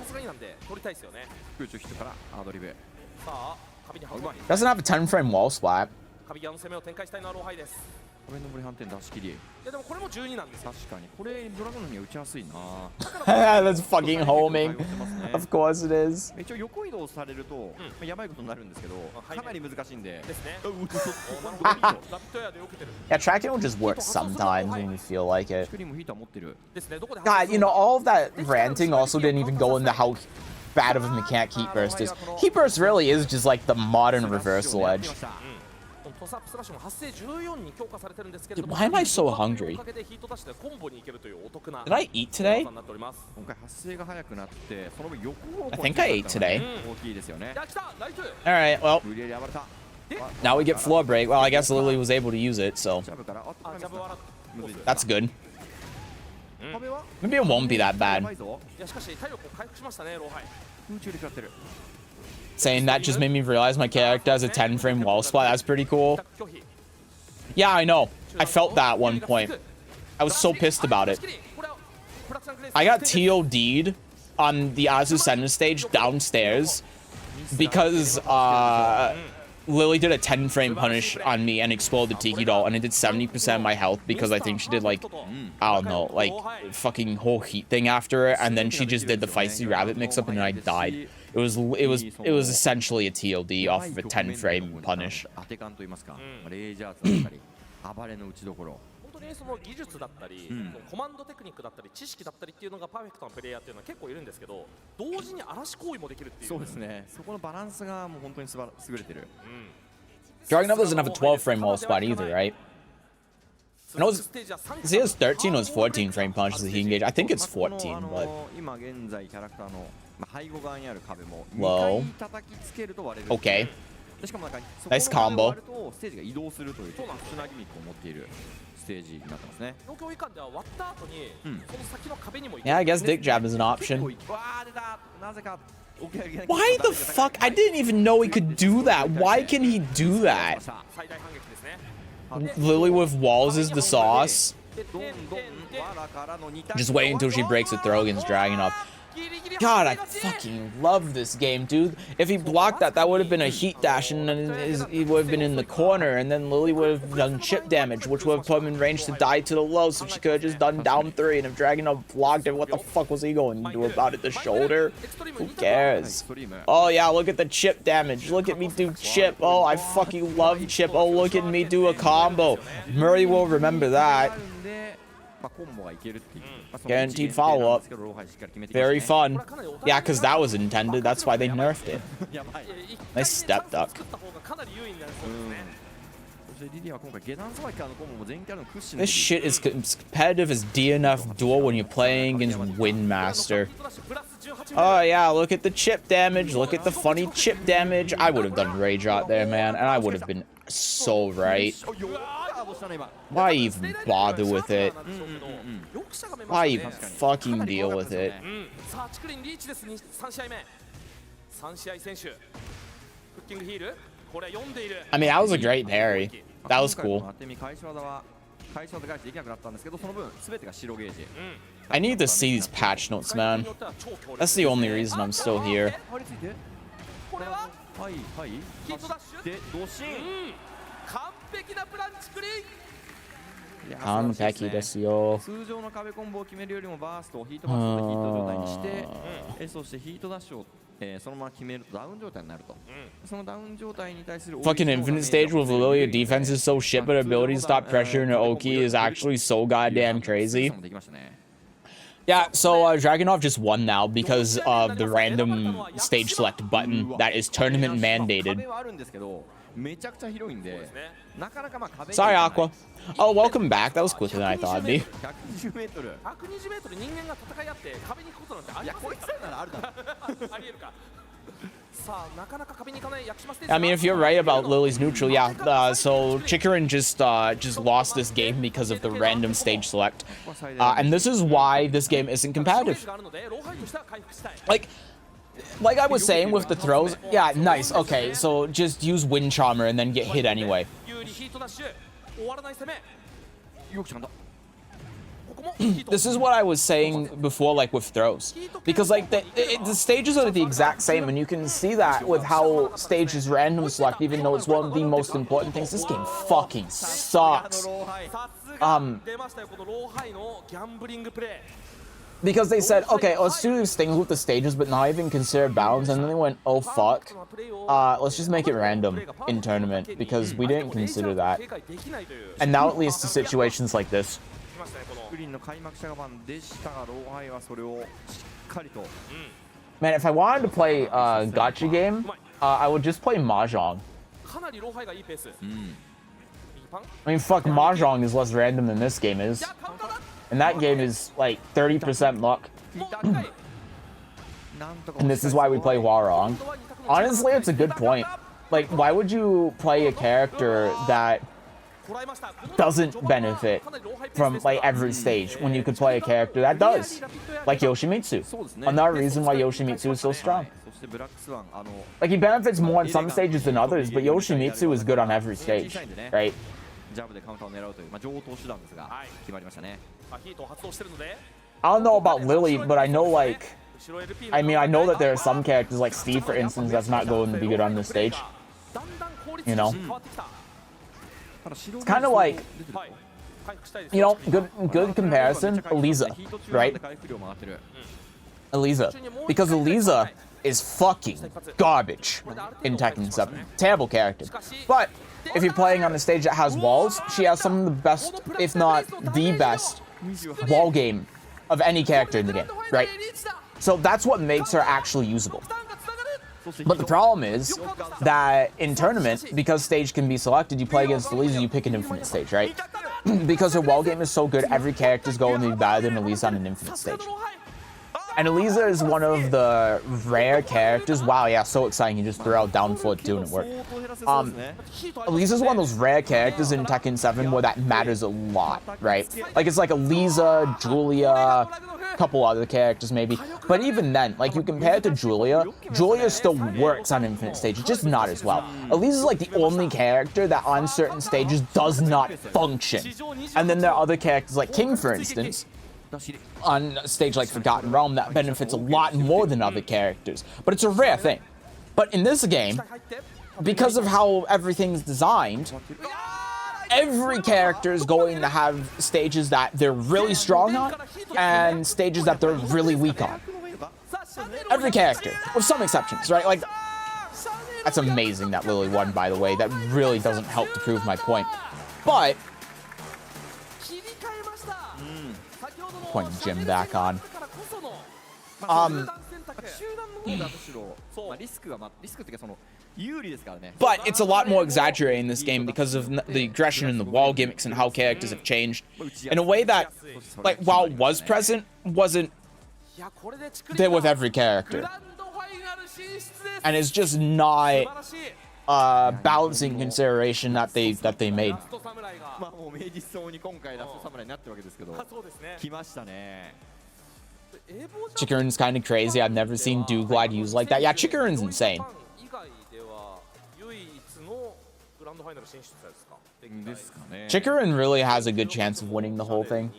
A: Doesn't have a 10 frame wall splat. That's fucking homing. Of course it is. Yeah, tracking will just work sometimes when you feel like it. God, you know, all of that ranting also didn't even go into how bad of a mechanic Heat Burst is. Heat Burst really is just like the modern reversal edge. Dude, why am I so hungry? Did I eat today? I think I ate today. Alright, well. Now we get floor break. Well, I guess Lily was able to use it, so. That's good. Maybe it won't be that bad. Saying that just made me realize my character has a 10 frame wall splat. That's pretty cool. Yeah, I know. I felt that at one point. I was so pissed about it. I got TOD'd on the Azu Center stage downstairs because Lily did a 10 frame punish on me and exploded the Tiki doll, and it did 70% of my health because I think she did like, I don't know, like fucking whole heat thing after it, and then she just did the feisty rabbit mix up and then I died. It was essentially a TLD off of a 10 frame punish.
F: その技術だったり、コマンドテクニックだったり知識だったりっていうのがパーフェクトなプレイヤーっていうのは結構いるんですけど、同時に嵐行為もできるっていう。そうですね。そこのバランスがもう本当に優れてる。
A: Dragunov doesn't have a 12 frame wall spot either, right? No, he has 13 or 14 frame punches that he engaged. I think it's 14, but low. Okay.
E: でしかもなんかそ
A: Nice
E: この
A: combo
E: 終わるとステージが移動するというちょっと特殊なギミックを持っているステージになってますね。
F: 東京以下では割った後に、その先の壁にも行
A: Yeah, I guess dick jab is an option.
E: わー出たなぜか
A: Why the fuck? I didn't even know he could do that. Why can he do that?
F: 最大反撃ですね。
A: Lily with walls is the sauce.
F: で
E: どんどんわらからの2
A: Just wait until she breaks the throw against Dragunov. God, I fucking love this game, dude. If he blocked that, that would have been a heat dash, and then he would have been in the corner, and then Lily would have done chip damage, which would have put him in range to die to the low, so she could have just done down 3, and if Dragunov blocked it, what the fuck was he going to do about it? The shoulder? Who cares? Oh yeah, look at the chip damage. Look at me do chip. Oh, I fucking love chip. Oh, look at me do a combo. Murray will remember that. Guaranteed follow-up. Very fun. Yeah, because that was intended. That's why they nerfed it. Nice step duck. This shit is as competitive as DNF Duel when you're playing against Windmaster. Oh yeah, look at the chip damage. Look at the funny chip damage. I would have done Rage out there, man, and I would have been so right. Why even bother with it? Why even fucking deal with it? I mean, that was a great parry. That was cool. I need to see these patch notes, man. That's the only reason I'm still here. Kanpeki desu yo.
E: 通常の壁コンボを決めるよりもバーストをヒートバーストでヒート状態にしてそしてヒートダッシュをそのまま決めるとダウン状態になるとそのダウン状態に対する
A: Fucking infinite stage with Lilia defense is so shit, but ability to stop pressure in her Oki is actually so goddamn crazy. Yeah, so Dragunov just won now because of the random stage select button that is tournament mandated. Sorry, Aqua. Oh, welcome back. That was quicker than I thought it'd be. I mean, if you're right about Lily's neutral, yeah. So Chikarin just lost this game because of the random stage select, and this is why this game isn't competitive. Like I was saying with the throws, yeah, nice. Okay, so just use Wind Charmer and then get hit anyway. This is what I was saying before, like with throws, because like the stages are the exact same, and you can see that with how stages random select, even though it's one of the most important things. This game fucking sucks. Because they said, okay, let's do these things with the stages, but not even consider balance, and then they went, oh fuck, let's just make it random in tournament, because we didn't consider that. And now it leads to situations like this. Man, if I wanted to play a gacha game, I would just play Mahjong. I mean, fuck, Mahjong is less random than this game is. And that game is like 30% luck. And this is why we play Warong. Honestly, it's a good point. Like, why would you play a character that doesn't benefit from like every stage when you could play a character that does? Like Yoshimitsu. Another reason why Yoshimitsu is so strong. Like, he benefits more on some stages than others, but Yoshimitsu is good on every stage, right? I don't know about Lily, but I know, like, I mean, I know that there are some characters, like Steve, for instance, that's not going to be good on this stage. You know? It's kind of like, you know, good comparison, Eliza, right? Eliza. Because Eliza is fucking garbage in Tekken 7. Terrible character. But if you're playing on a stage that has walls, she has some of the best, if not the best, wall game of any character in the game, right? So that's what makes her actually usable. But the problem is that in tournament, because stage can be selected, you play against Elisa, you pick an infinite stage, right? Because her wall game is so good, every character's going to be better than Elisa on an infinite stage. And Eliza is one of the rare characters. Wow, yeah, so exciting. You just threw out down for it too and it worked. Eliza is one of those rare characters in Tekken 7 where that matters a lot, right? Like, it's like Eliza, Julia, a couple other characters maybe. But even then, like, you compare it to Julia, Julia still works on Infinite stages, just not as well. Eliza is like the only character that on certain stages does not function. And then there are other characters like King, for instance, on a stage like Forgotten Realm that benefits a lot more than other characters. But it's a rare thing. But in this game, because of how everything's designed, every character is going to have stages that they're really strong on and stages that they're really weak on. Every character, with some exceptions, right? Like, that's amazing that Lily won, by the way. That really doesn't help to prove my point. But putting Jim back on. But it's a lot more exaggerated in this game because of the aggression and the wall gimmicks and how characters have changed in a way that, like, while it was present, wasn't there with every character. And it's just not balancing consideration that they made. Chikurin's kind of crazy. I've never seen Douglide used like that. Yeah, Chikurin's insane. Chikurin really has a good chance of winning the whole thing.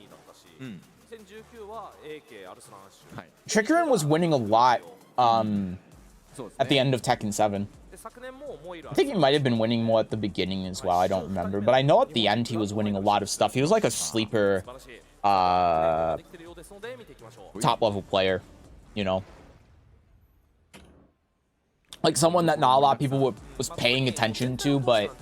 A: Chikurin was winning a lot at the end of Tekken 7. I think he might have been winning more at the beginning as well. I don't remember. But I know at the end he was winning a lot of stuff. He was like a sleeper top level player, you know. Like someone that not a lot of people was paying attention to, but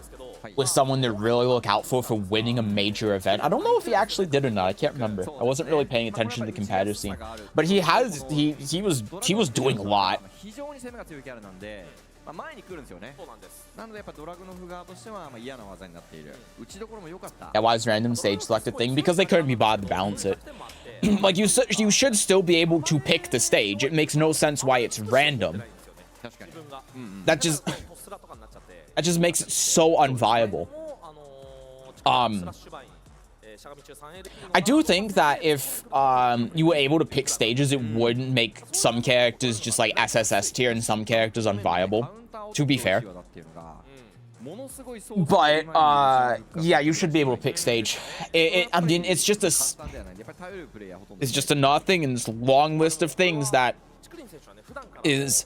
A: was someone to really look out for winning a major event. I don't know if he actually did or not. I can't remember. I wasn't really paying attention to the competitive scene. But he was doing a lot. Yeah, why is random stage select a thing? Because they couldn't be bothered to balance it. Like, you should still be able to pick the stage. It makes no sense why it's random. That just makes it so unviable. I do think that if you were able to pick stages, it would make some characters just like SSS tier and some characters unviable, to be fair. But yeah, you should be able to pick stage. I mean, it's just another thing in this long list of things that is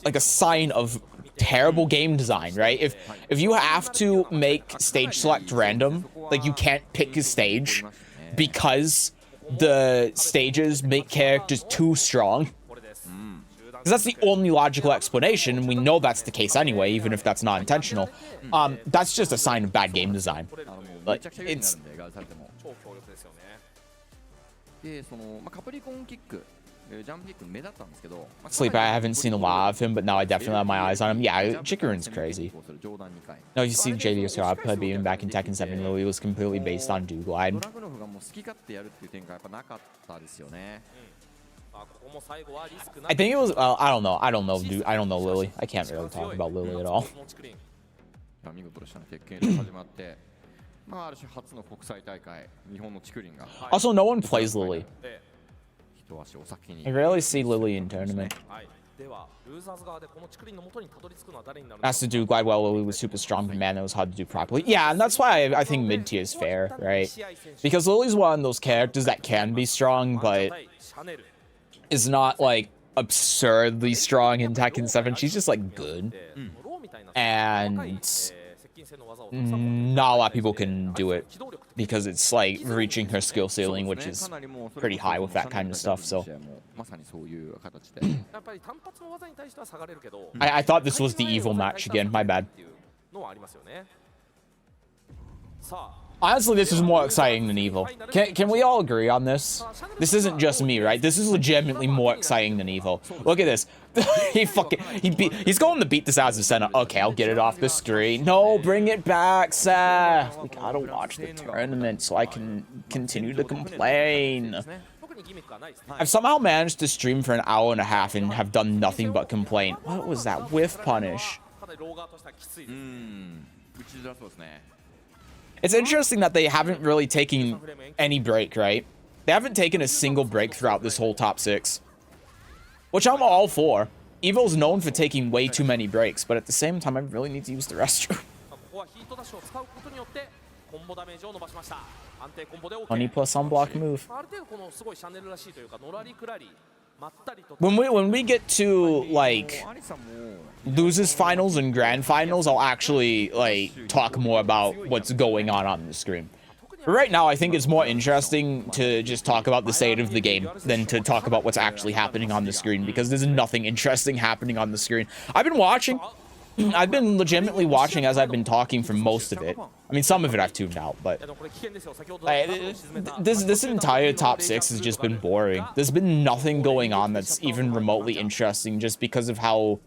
A: like a sign of terrible game design, right? If you have to make stage select random, like you can't pick a stage because the stages make characters too strong. Because that's the only logical explanation, and we know that's the case anyway, even if that's not intentional. That's just a sign of bad game design. Like, it's... Sleep, I haven't seen a lot of him, but now I definitely have my eyes on him. Yeah, Chikurin's crazy. No, you see JD's play even back in Tekken 7, Lily was completely based on Douglide. I think it was, I don't know, dude. I don't know Lily. I can't really talk about Lily at all. Also, no one plays Lily. I rarely see Lily in tournament. Has to do glide well. Lily was super strong, but man, that was hard to do properly. Yeah, and that's why I think mid tier is fair, right? Because Lily's one of those characters that can be strong, but is not like absurdly strong in Tekken 7. She's just like good, and not a lot of people can do it because it's like reaching her skill ceiling, which is pretty high with that kind of stuff. So I thought this was the evil match again. My bad. Honestly, this is more exciting than Evo. Can we all agree on this? This isn't just me, right? This is legitimately more exciting than Evo. Look at this. He's going to beat this out of center. Okay, I'll get it off the screen. No, bring it back, Seth. We gotta watch the tournament so I can continue to complain. I've somehow managed to stream for an hour and a half and have done nothing but complain. What was that? Whiff punish. It's interesting that they haven't really taken any break, right? They haven't taken a single break throughout this whole top 6. Which I'm all for. Evo's known for taking way too many breaks, but at the same time, I really need to use the restroom. 20 plus unblock move. When we get to like losers finals and grand finals, I'll actually like talk more about what's going on the screen. But right now, I think it's more interesting to just talk about the state of the game than to talk about what's actually happening on the screen, because there's nothing interesting happening on the screen. I've been watching. I've been legitimately watching as I've been talking for most of it. I mean, some of it I've tuned out, but this entire top 6 has just been boring. There's been nothing going on that's even remotely interesting, just because of how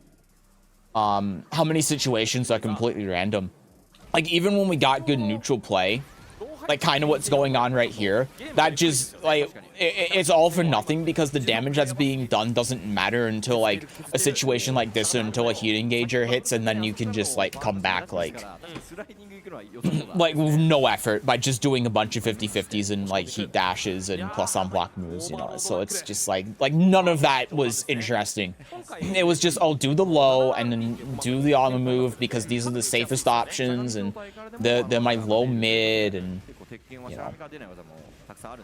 A: many situations are completely random. Like, even when we got good neutral play, like kind of what's going on right here, that just like it's all for nothing, because the damage that's being done doesn't matter until like a situation like this, or until a heat engager hits, and then you can just like come back like with no effort by just doing a bunch of 50-50s and like heat dashes and plus unblock moves, you know. So it's just like none of that was interesting. It was just, oh, do the low and then do the armor move, because these are the safest options, and they're my low mid, and you know. So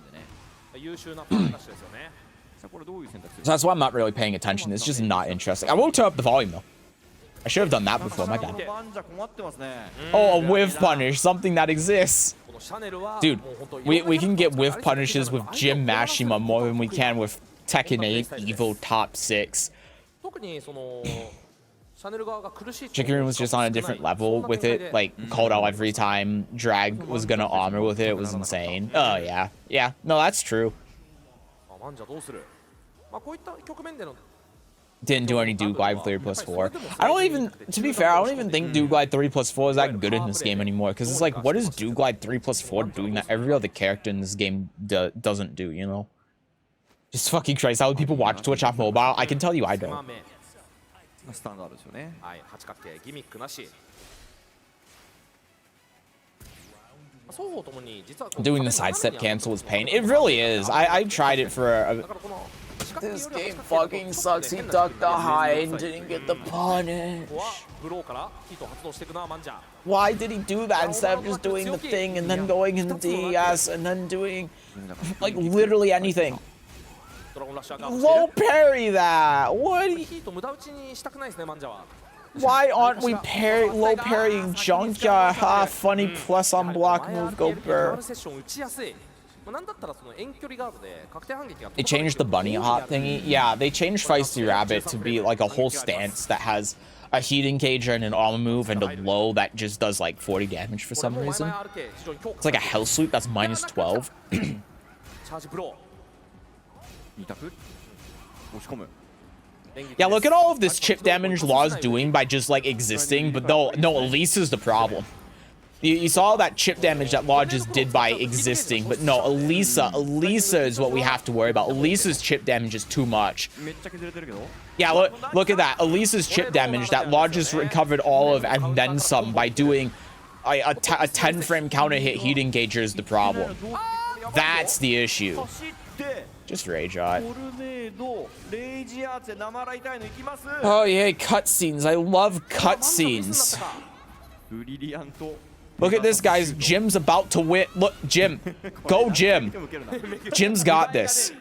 A: that's why I'm not really paying attention. It's just not interesting. I won't turn up the volume though. I should have done that before, my bad. Oh, a whiff punish, something that exists. Dude, we can get whiff punishes with Jim Mashima more than we can with Tekken 8 Evo top 6. Chicken was just on a different level with it, like called out every time Drag was gonna armor with it. It was insane. Oh yeah, yeah, no, that's true. Didn't do any Douglide 3+4. I don't even, to be fair, I don't even think Douglide 3+4 is that good in this game anymore, because it's like, what is Douglide 3+4 doing that every other character in this game doesn't do, you know? Just fucking Christ, how would people watch Twitch on mobile? I can tell you I don't. Doing the sidestep cancel is pain. It really is. I tried it for a... This game fucking sucks. He ducked the high and didn't get the punish. Why did he do that instead of just doing the thing and then going in the DES and then doing like literally anything? Low parry that. What? Why aren't we low parrying Junkyard? Ha, funny plus unblock move, go burr. They changed the bunny hop thingy. Yeah, they changed Feisty Rabbit to be like a whole stance that has a heat engager and an armor move and a low that just does like 40 damage for some reason. It's like a hell sweep that's minus 12. Yeah, look at all of this chip damage Law's doing by just like existing, but no, Elisa's the problem. You saw that chip damage that Law just did by existing, but no, Elisa is what we have to worry about. Elisa's chip damage is too much. Yeah, look at that. Elisa's chip damage that Law just recovered all of and then some by doing a 10 frame counter hit heat engager is the problem. That's the issue. Just rage out. Oh yeah, cutscenes. I love cutscenes. Look at this, guys. Jim's about to win. Look, Jim. Go, Jim. Jim's got this.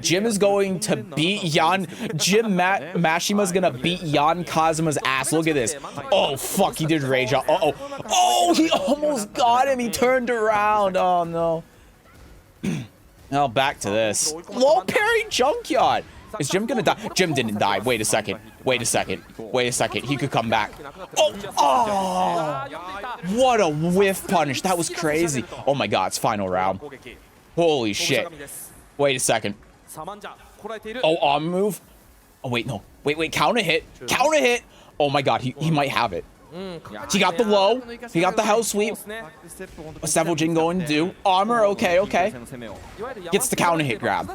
A: Jim is going to beat Yan. Mashima's gonna beat Yan Kazuma's ass. Look at this. Oh, fuck. He did rage out. Uh-oh. Oh, he almost got him. He turned around. Oh, no. Now back to this. Low parry Junkyard. Is Jim gonna die? Jim didn't die. Wait a second. Wait a second. Wait a second. He could come back. Oh! What a whiff punish. That was crazy. Oh my god, it's final round. Holy shit. Wait a second. Oh, arm move? Oh, wait, no. Wait, counter hit. Counter hit! Oh my god, he might have it. He got the low. He got the hell sweep. What's Devil Jin going to do? Armor, okay, okay. Gets the counter hit grab.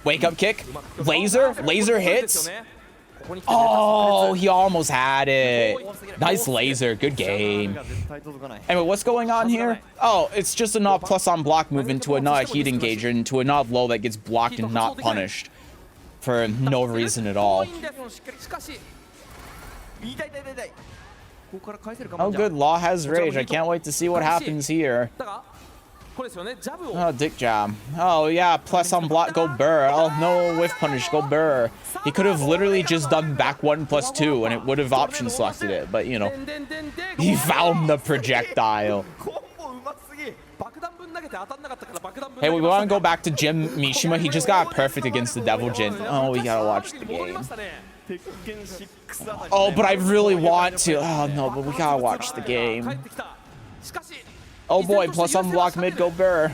A: Wake up kick. Laser. Laser hits. Oh, he almost had it. Nice laser. Good game. Anyway, what's going on here? Oh, it's just a not plus on block move into a not heat engager into a not low that gets blocked and not punished for no reason at all. Oh, good. Law has rage. I can't wait to see what happens here. Oh, dick jab. Oh, yeah. Plus on block, go burr. Oh, no whiff punish, go burr. He could have literally just done back 1+2 and it would have option selected it. But, you know, he found the projectile. Hey, we want to go back to Jim Mishima. He just got perfect against the Devil Jin. Oh, we gotta watch the game. Oh, but I really want to. Oh, no, but we gotta watch the game. Oh boy, plus unblock mid, go burr.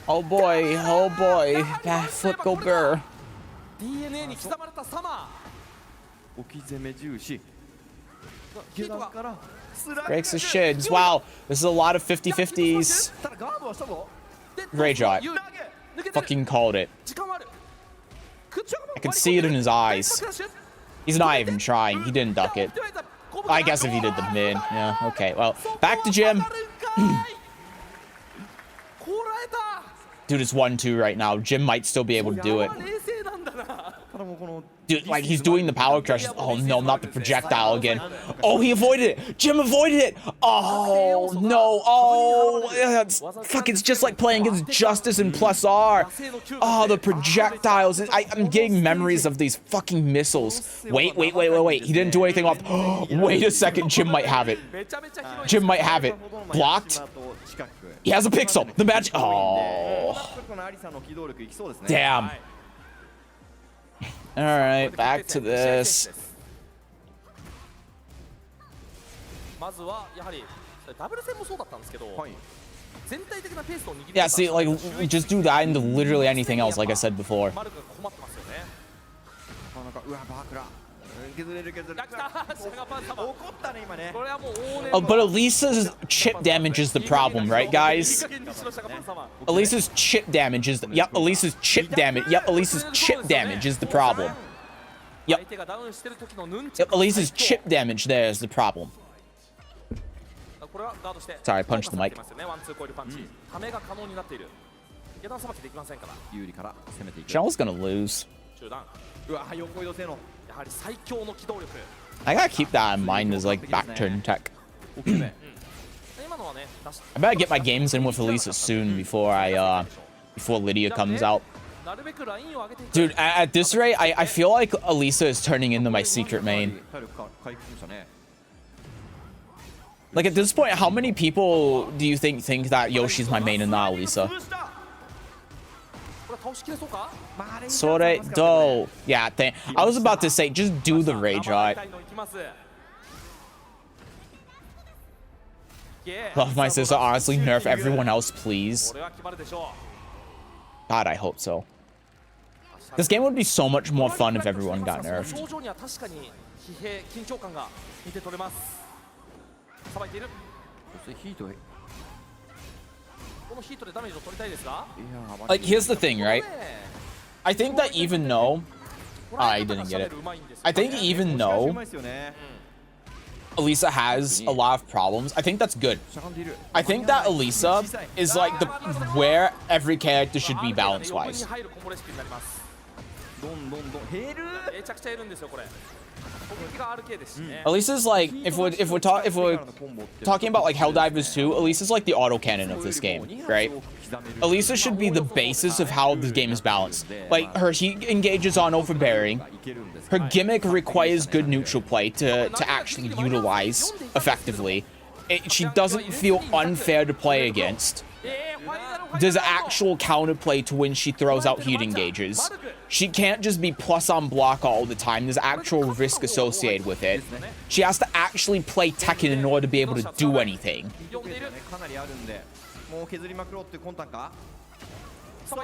A: Oh boy, oh boy. Back flip, go burr. Breaks the shins. Wow, this is a lot of 50-50s. Great shot. Fucking called it. I could see it in his eyes. He's not even trying. He didn't duck it. I guess if he did the mid. Yeah, okay. Well, back to Jim. Dude, it's 1-2 right now. Jim might still be able to do it. Dude, like, he's doing the power crush. Oh, no, not the projectile again. Oh, he avoided it. Jim avoided it. Oh, no. Oh, fuck, it's just like playing against Justice and plus R. Oh, the projectiles. I'm getting memories of these fucking missiles. Wait. He didn't do anything off. Wait a second. Jim might have it. Jim might have it. Blocked. He has a pixel. The match. Oh. Damn. All right, back to this. Yeah, see, like, we just do that into literally anything else, like I said before. Oh, but Elisa's chip damage is the problem, right, guys? Elisa's chip damage is yep, Elisa's chip damage. Yep, Elisa's chip damage is the problem. Yep. Yep, Elisa's chip damage there is the problem. Sorry, I punched the mic. Shell's gonna lose. I gotta keep that in mind as like back turn tech. I better get my games in with Elisa soon before before Lydia comes out. Dude, at this rate, I feel like Elisa is turning into my secret main. Like, at this point, how many people do you think that Yoshi's my main and not Elisa? Sore do. Yeah, I was about to say, just do the rage art. Love my sister, honestly, nerf everyone else, please. God, I hope so. This game would be so much more fun if everyone got nerfed. Like, here's the thing, right? I think that even though I didn't get it. I think even though Elisa has a lot of problems, I think that's good. I think that Elisa is like where every character should be balance-wise. Elisa's like, if we're talking about like Helldivers 2, Elisa's like the autocannon of this game, right? Elisa should be the basis of how the game is balanced. Like, her heat engages on overbearing. Her gimmick requires good neutral play to actually utilize effectively. She doesn't feel unfair to play against. There's actual counterplay to when she throws out heat engages. She can't just be plus on block all the time. There's actual risk associated with it. She has to actually play Tekken in order to be able to do anything.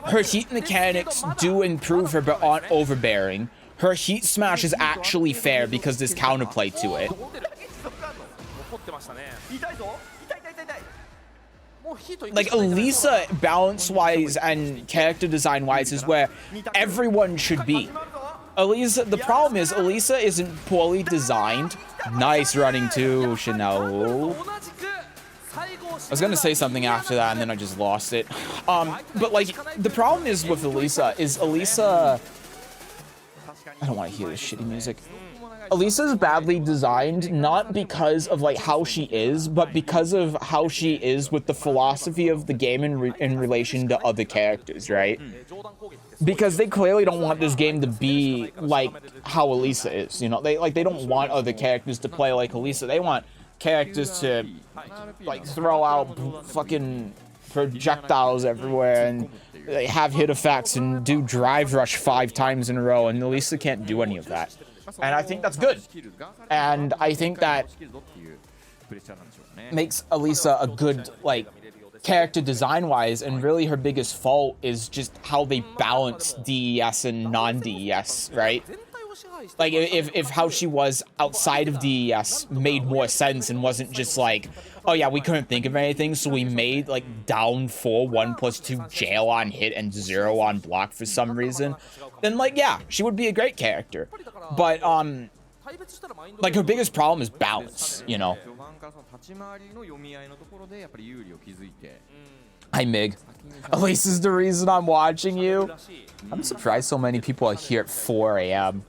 A: Her heat mechanics do improve her on overbearing. her heat smash is actually fair because there's counterplay to it.
F: 残ってましたね。痛いぞ。痛い痛い痛い痛い。もうヒート
A: Like Elisa, balance-wise and character design-wise, is where everyone should be. Elisa, the problem is Elisa isn't poorly designed. Nice running too, Chanel. I was gonna say something after that, and then I just lost it. But like, the problem is with Elisa is Elisa. I don't want to hear this shitty music. Elisa's badly designed, not because of like how she is, but because of how she is with the philosophy of the game in relation to other characters, right? Because they clearly don't want this game to be like how Elisa is, you know? They don't want other characters to play like Elisa. They want characters to like throw out fucking projectiles everywhere and they have hit effects and do drive rush 5 times in a row, and Elisa can't do any of that. And I think that's good. And I think that makes Elisa a good, like, character design-wise, and really her biggest fault is just how they balance DES and non-DES, right? Like, if how she was outside of DES made more sense and wasn't just like, oh yeah, we couldn't think of anything, so we made, like, down 4, 1+2 jail on hit and 0 on block for some reason, then, like, yeah, she would be a great character. But, like, her biggest problem is balance, you know? Hi, Mig. Elisa's the reason I'm watching you. I'm surprised so many people are here at 4 a.m.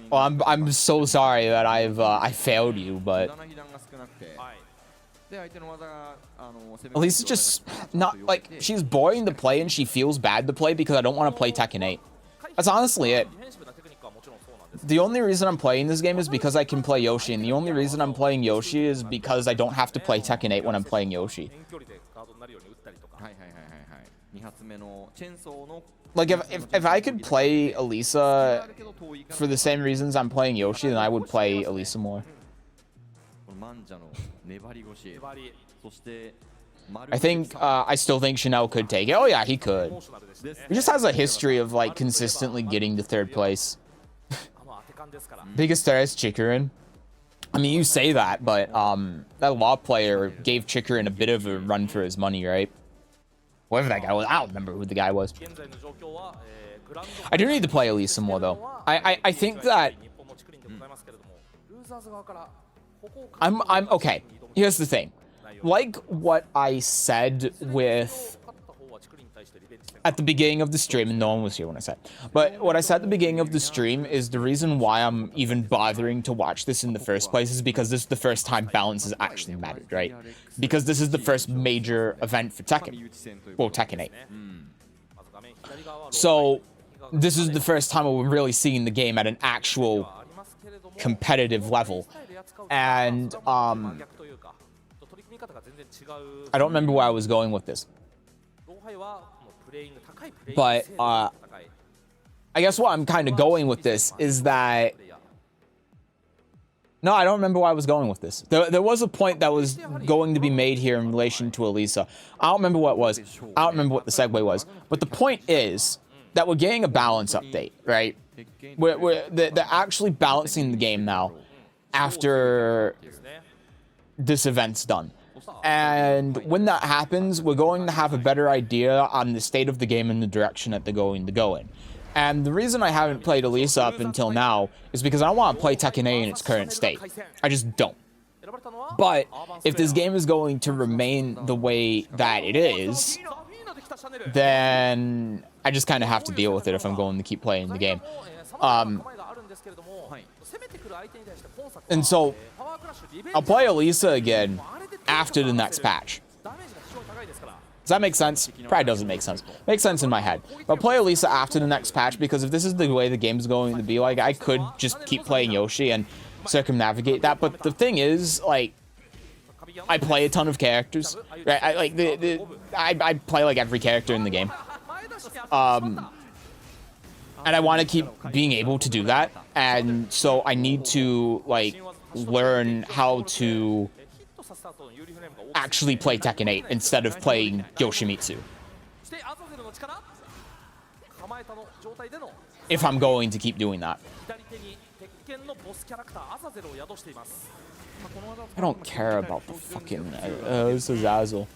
A: Well, I'm so sorry that I failed you, but Elisa's just not, like, she's boring to play and she feels bad to play because I don't want to play Tekken 8. That's honestly it. The only reason I'm playing this game is because I can play Yoshi, and the only reason I'm playing Yoshi is because I don't have to play Tekken 8 when I'm playing Yoshi. Like, if I could play Elisa for the same reasons I'm playing Yoshi, then I would play Elisa more. I think, I still think Chanel could take it. Oh yeah, he could. He just has a history of, like, consistently getting to 3rd place. Biggest threat is Chikurin. I mean, you say that, but, that law player gave Chikurin a bit of a run for his money, right? Whoever that guy was, I don't remember who the guy was. I do need to play Elisa more, though. I think that I'm okay. Here's the thing. Like what I said with at the beginning of the stream, and no one was here when I said, but what I said at the beginning of the stream is the reason why I'm even bothering to watch this in the first place is because this is the first time balance has actually mattered, right? Because this is the first major event for Tekken. Well, Tekken 8. So this is the first time we're really seeing the game at an actual competitive level. And I don't remember where I was going with this. But I guess what I'm kind of going with this is that... No, I don't remember where I was going with this. There was a point that was going to be made here in relation to Elisa. I don't remember what it was. I don't remember what the segue was. But the point is that we're getting a balance update, right? They're actually balancing the game now after this event's done. And when that happens, we're going to have a better idea on the state of the game and the direction that they're going to go in. And the reason I haven't played Elisa up until now is because I don't want to play Tekken 8 in its current state. I just don't. But if this game is going to remain the way that it is, then I just kind of have to deal with it if I'm going to keep playing the game. And so I'll play Elisa again after the next patch. Does that make sense? Probably doesn't make sense. Makes sense in my head. But I'll play Elisa after the next patch because if this is the way the game's going to be, like, I could just keep playing Yoshi and circumnavigate that. But the thing is, like, I play a ton of characters. Right? I play like every character in the game. And I want to keep being able to do that. And so I need to, like, learn how to actually play Tekken 8 instead of playing Yoshimitsu. if I'm going to keep doing that. I don't care about the fucking this is Azazel.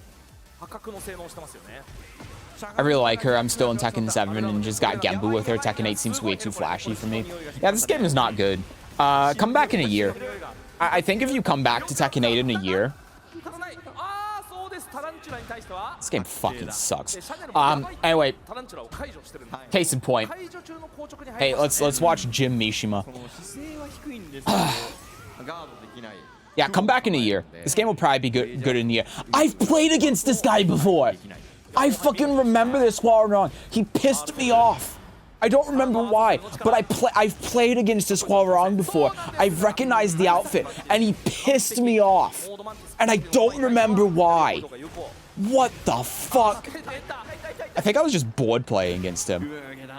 A: I really like her. I'm still in Tekken 7 and just got Genbu with her. Tekken 8 seems way too flashy for me. Yeah, this game is not good. Come back in a year. I think if you come back to Tekken 8 in a year, this game fucking sucks. Anyway, case in point. Hey, let's watch Jim Mishima. Yeah, come back in a year. This game will probably be good in a year. I've played against this guy before. I fucking remember this Hwoarang. He pissed me off. I don't remember why, but I've played against this Hwoarang before. I've recognized the outfit, and he pissed me off. And I don't remember why. What the fuck? I think I was just bored playing against him.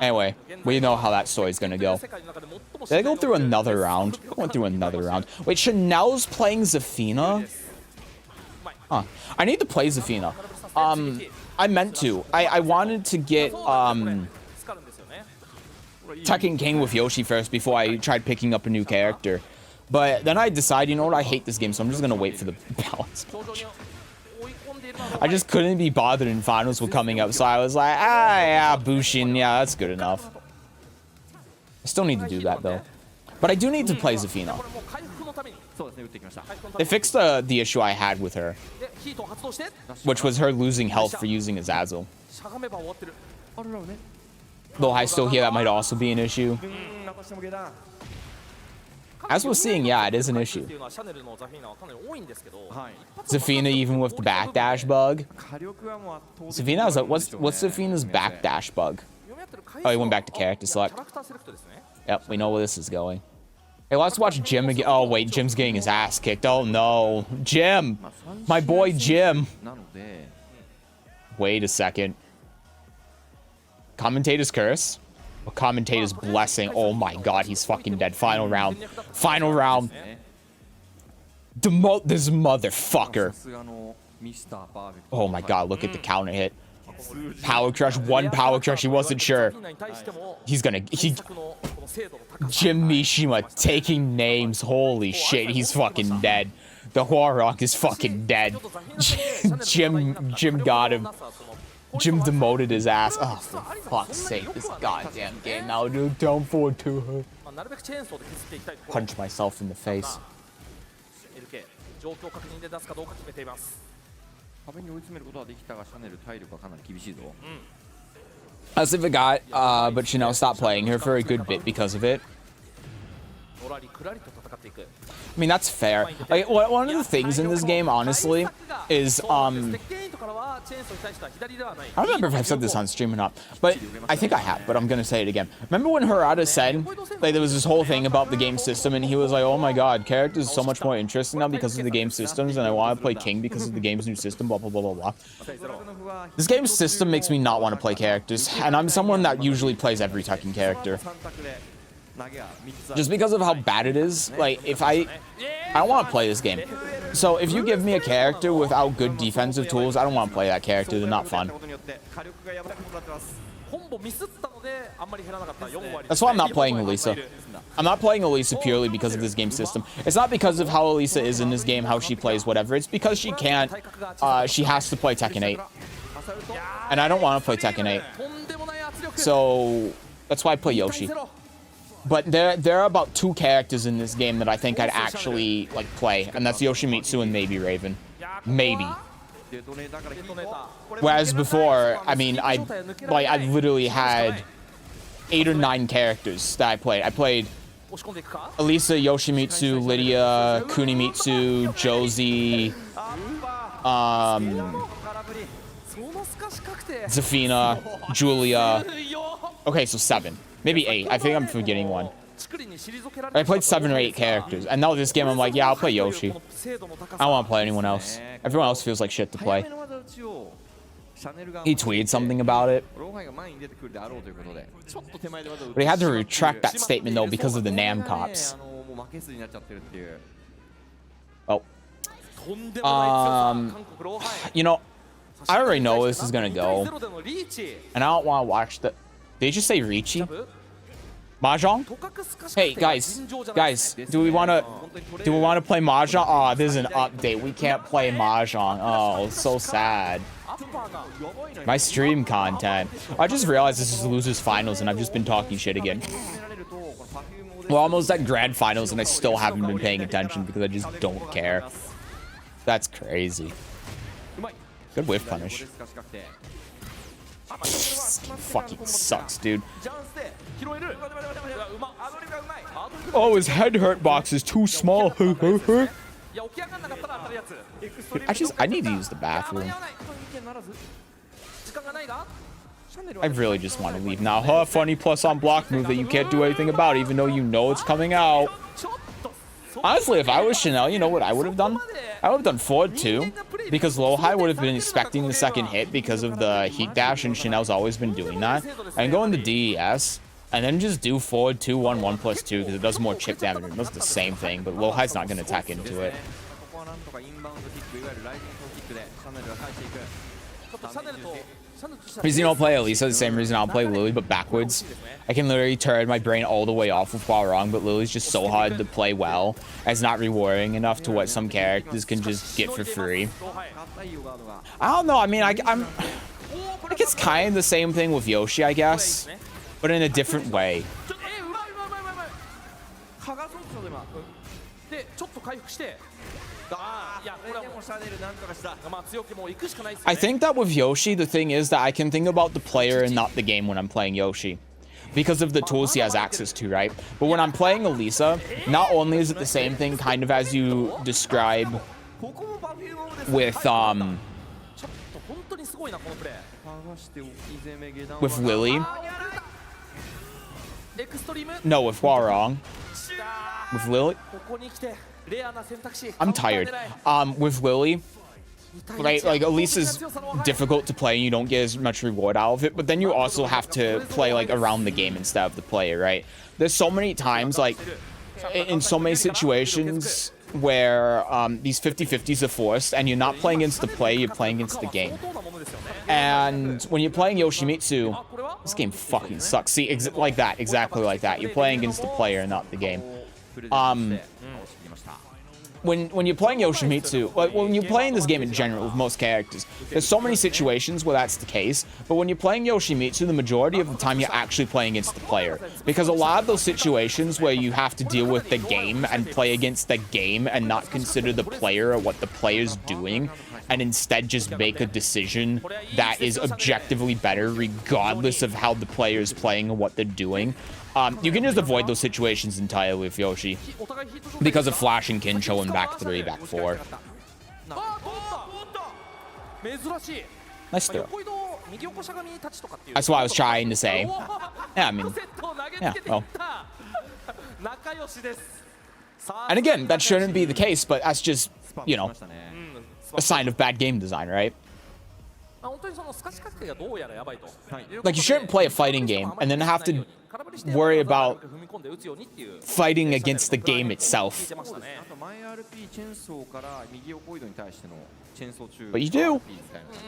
A: Anyway, we know how that story's gonna go. Did I go through another round? I went through another round. Wait, Chanel's playing Zafina? Huh. I need to play Zafina. I meant to. I wanted to get Tekken King with Yoshi first before I tried picking up a new character. But then I decided, you know what, I hate this game, so I'm just gonna wait for the balance match. I just couldn't be bothered and finals were coming up, so I was like, yeah, Bushin, yeah, that's good enough. I still need to do that though. But I do need to play Zafina. They fixed the issue I had with her, which was her losing health for using Azazel. Though I still hear that might also be an issue. As we're seeing, yeah, it is an issue. Zafina even with the backdash bug. Zafina has what's Zafina's backdash bug? Oh, he went back to character select. Yep, we know where this is going. Hey, let's watch Jim again. Oh wait, Jim's getting his ass kicked. Oh no, Jim, my boy Jim. Wait a second. Commentator's curse? Or commentator's blessing? Oh my god, he's fucking dead. Final round. Final round. This motherfucker. Oh my god, look at the counter hit. Power crush, one power crush, he wasn't sure. Jim Mishima taking names. Holy shit, he's fucking dead. The Hwoarang is fucking dead. Jim got him. Jim demoted his ass. Oh, for fuck's sake, this goddamn game now, dude. Down 4-2. Punch myself in the face. As if it got, but Chanel stopped playing her for a good bit because of it. I mean, that's fair. Like, one of the things in this game, honestly, is, I don't remember if I've said this on stream or not, but I think I have, but I'm gonna say it again. Remember when Harada said, like, there was this whole thing about the game system, and he was like, oh my god, characters are so much more interesting now because of the game systems, and I want to play King because of the game's new system, blah, blah, blah, blah, blah. This game's system makes me not want to play characters, and I'm someone that usually plays every Tekken character. Just because of how bad it is, like, if I don't want to play this game. So if you give me a character without good defensive tools, I don't want to play that character. They're not fun. That's why I'm not playing Elisa. I'm not playing Elisa purely because of this game system. It's not because of how Elisa is in this game, how she plays, whatever. It's because she can't, she has to play Tekken 8. And I don't want to play Tekken 8. So that's why I play Yoshi. But there are about 2 characters in this game that I think I'd actually like play, and that's Yoshimitsu and maybe Raven. Maybe. Whereas before, I mean, I literally had 8 or 9 characters that I played. I played Elisa, Yoshimitsu, Lydia, Kunimitsu, Josie, Zafina, Julia. Okay, so 7. Maybe 8. I think I'm forgetting one. I played 7 or 8 characters. And now this game, I'm like, yeah, I'll play Yoshi. I don't want to play anyone else. Everyone else feels like shit to play. He tweeted something about it. But he had to retract that statement, though, because of the Nam cops. Oh. You know, I already know where this is going to go. And I don't want to watch the... Did you just say Ricci?
F: ジャブ
A: Mahjong?
F: とかくすかし
A: Hey
F: くては
A: guys,
F: 尋常じゃないですね
A: guys, do we wanna play Mahjong? Oh, this is an update. We can't play Mahjong. Oh, so sad.
F: アッパーが
A: My stream content. I just realized this is losers finals and I've just been talking shit again. We're almost at grand finals and I still haven't been paying attention because I just don't care. That's crazy. Good whiff punish. Fucking sucks, dude.
F: ジャンスで拾えるうまアドリブがうまいアドリブ
A: Oh, his head hurt box is too small.
F: いや起き上がんなかったら当たるやつ
A: I need to use the
F: いや間
A: bathroom.
F: に合わない意見ならず時間がないが
A: I really just want to leave now. Huh, funny plus on block move that you can't do anything about, even though you know it's coming out.
F: ちょっと
A: Honestly, if I was Chanel, you know what I would have done? I would have done forward two, because Lowhigh would have been expecting the second hit because of the heat dash, and Chanel's always been doing that. And go into DES, and then just do forward 2, 1, 1 plus 2, because it does more chip damage. It does the same thing, but Lowhigh's not going to attack into it.
E: ここはなんとかインバウンドキックいわゆるライジングキックでシャネルが返していく
F: ちょっとシャネルとシャネルとしては
A: Reason I'll play Elisa, the same reason I'll play Lily, but backwards. I can literally turn my brain all the way off with Hwarong, but Lily's just so hard to play well. It's not rewarding enough to what some characters can just get for free.
E: 硬いヨガードが
A: I don't know. I mean, I'm. I think it's kind of the same thing with Yoshi, I guess, but in a different way.
F: ちょうまいうまいうまいうまい剥がそうとしたぞ今でちょっと回復していやこれはもう
E: シャネルなんとかした
F: まあ強気もう行くしかないですよ
A: I
F: ね
A: think that with Yoshi, the thing is that I can think about the player and not the game when I'm playing Yoshi, because of the tools he has access to, right? But when I'm playing Elisa, not only is it the same thing, kind of as you describe
F: ここもバフュームです
A: with
F: ちょっと本当にすごいなこのプレー
E: 剥がして置き攻め下段
A: with Lily.
F: エクストリーム
A: No, with Hwarong. With Lily,
F: ここに来てレアな選択肢
A: I'm tired. With Lily, right? Like Elisa's difficult to play, and you don't get as much reward out of it. But then you also have to play like around the game instead of the player, right? There's so many times, like in so many situations where these 50-50s are forced, and you're not playing against the player, you're playing against the game. And when you're playing Yoshimitsu, this game fucking sucks. See, like that, exactly like that. You're playing against the player, not the game. When you're playing Yoshimitsu, like when you're playing this game in general with most characters, there's so many situations where that's the case, but when you're playing Yoshimitsu, the majority of the time you're actually playing against the player. Because a lot of those situations where you have to deal with the game and play against the game and not consider the player or what the player's doing, and instead just make a decision that is objectively better regardless of how the player is playing or what they're doing, you can just avoid those situations entirely with Yoshi because of Flash and Kincho and back 3, back 4.
F: 珍しい
A: Nice throw.
F: 横移動右横しゃがみ立ちとかっていう
A: That's what I was trying to say. Yeah, I mean,
F: セットを投げつけていった仲良しです
A: and again, that shouldn't be the case, but that's just, you know, a sign of bad game design, right?
F: 本当にそのスカシカッがどうやらやばいと
A: Like, you shouldn't play a fighting game and then have to worry about fighting against the game itself.
E: あと前 RP チェンソーから右横移動に対してのチェンソー中
A: But you do.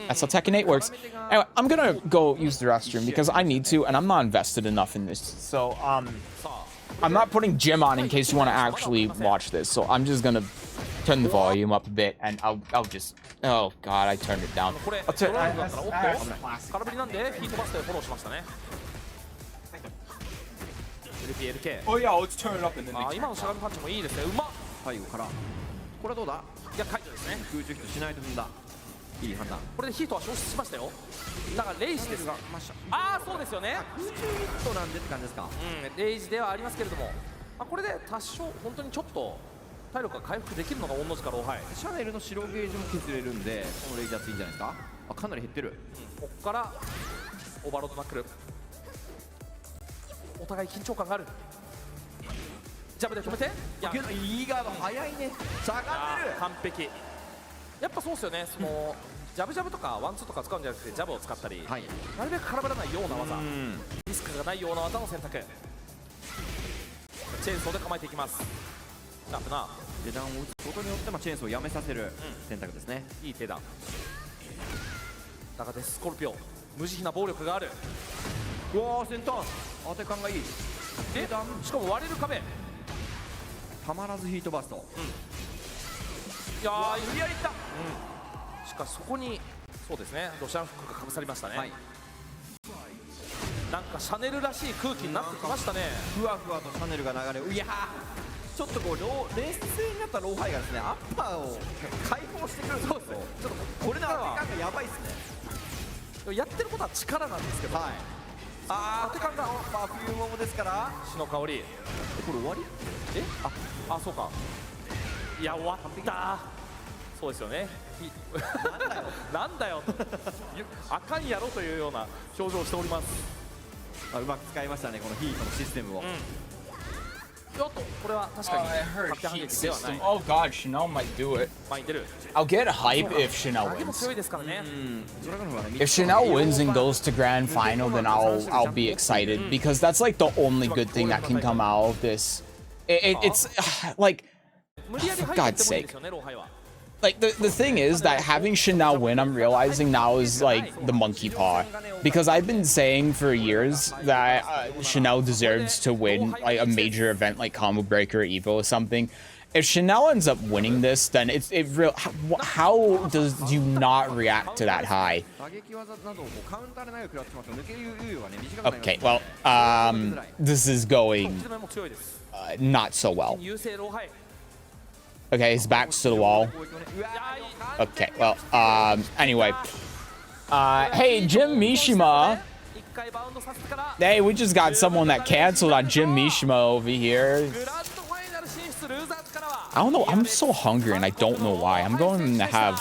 A: That's how Tekken 8 works. Anyway, I'm gonna go use the restroom because I need to, and I'm not invested enough in this. So, I'm not putting Jim on in case you want to actually watch this. So I'm just gonna turn the volume up a bit, and I'll just. Oh God, I turned it down.
F: これ
A: I'll turn.
F: ドライブだったらおっと空振りなんでヒートバスでフォローしましたね LPLK
A: Oh yeah, let's turn it up and then.
F: 今のしゃがみパンチもいいですねうまっ
E: 背後からこれはどうだ
F: いや解除ですね
E: 空中ヒットしないと踏んだいい判断
F: これでヒートは消失しましたよだからレイジですがああそうですよね
E: 空中ヒットなんでって感じですか
F: レイジではありますけれどもこれで多少本当にちょっと体力が回復できるのが御の字からはい
E: シャネルの白ゲージも削れるんでこのレイジャーツいいんじゃないですかかなり減ってる
F: ここからオーバーロードナックルお互い緊張感があるジャブで止めていや
E: いいガード早いねしゃがんでる
F: 完璧やっぱそうですよねそのジャブジャブとかワンツーとか使うんじゃなくてジャブを使ったり、
E: はい、
F: なるべく空振らないような技リスクがないような技の選択チェーンソーで構えていきますラップな
E: 下段を打つことによってチェーンソーをやめさせる選択ですね、
F: いい手段だがデススコルピオン無慈悲な暴力がある
E: うわー先端当て感がいい。
F: でしかも割れる壁。
E: たまらずヒートバースト。
F: いやー無理やりいった。しかしそこにそうですねロシアンフックがかぶさりましたね。
E: はい。
F: なんかシャネルらしい空気になってきましたね。
E: ふわふわとシャネルが流れる。いやーちょっとこう劣勢になったローハイがですねアッパーを解放してくるんですよ。ちょっとこれの当て感がやばいっすね。
F: やってることは力なんですけど、
E: はい。あー当て感がまあ冬桃ですから。
F: 死の香り。
E: これ終わり？
F: えあそうか。いや終わったそうですよね。なんだよとあかんやろというような表情をしております。
E: うまく使いましたねこのヒートのシステムを。
F: おっとこれは確かに
A: I heard
F: 確定反
A: heat
F: 撃ではない。
A: system. Oh god, Chanel might do it.
F: 前に出る。
A: I'll get hype if Chanel
F: 相手も
A: wins.
F: 強いですからね。
A: If Chanel wins and goes to grand final, then I'll be excited because that's like the only good thing that can come out of this. It's like,
F: 無理やり
A: for
F: 入って
A: God's
F: もいいで
A: sake.
F: すよねローハイは。
A: Like the thing is that having Chanel win, I'm realizing now is like the monkey paw, because I've been saying for years that Chanel deserves to win like a major event like Combo Breaker or Evo or something. If Chanel ends up winning this, then it real. How does you not react to that high? Okay, well, this is going
F: 口止めも強いです。
A: not so well.
F: 優勢ローハイ。
A: Okay, his back's to the wall. Okay, well, anyway. Hey, Jim Mishima.
F: 一回バウンドさせてから
A: Hey, we just got someone that canceled on Jim Mishima over here.
F: グランドファイナル進出ルーザーズからは
A: I don't know, I'm so hungry and I don't know why. I'm going to have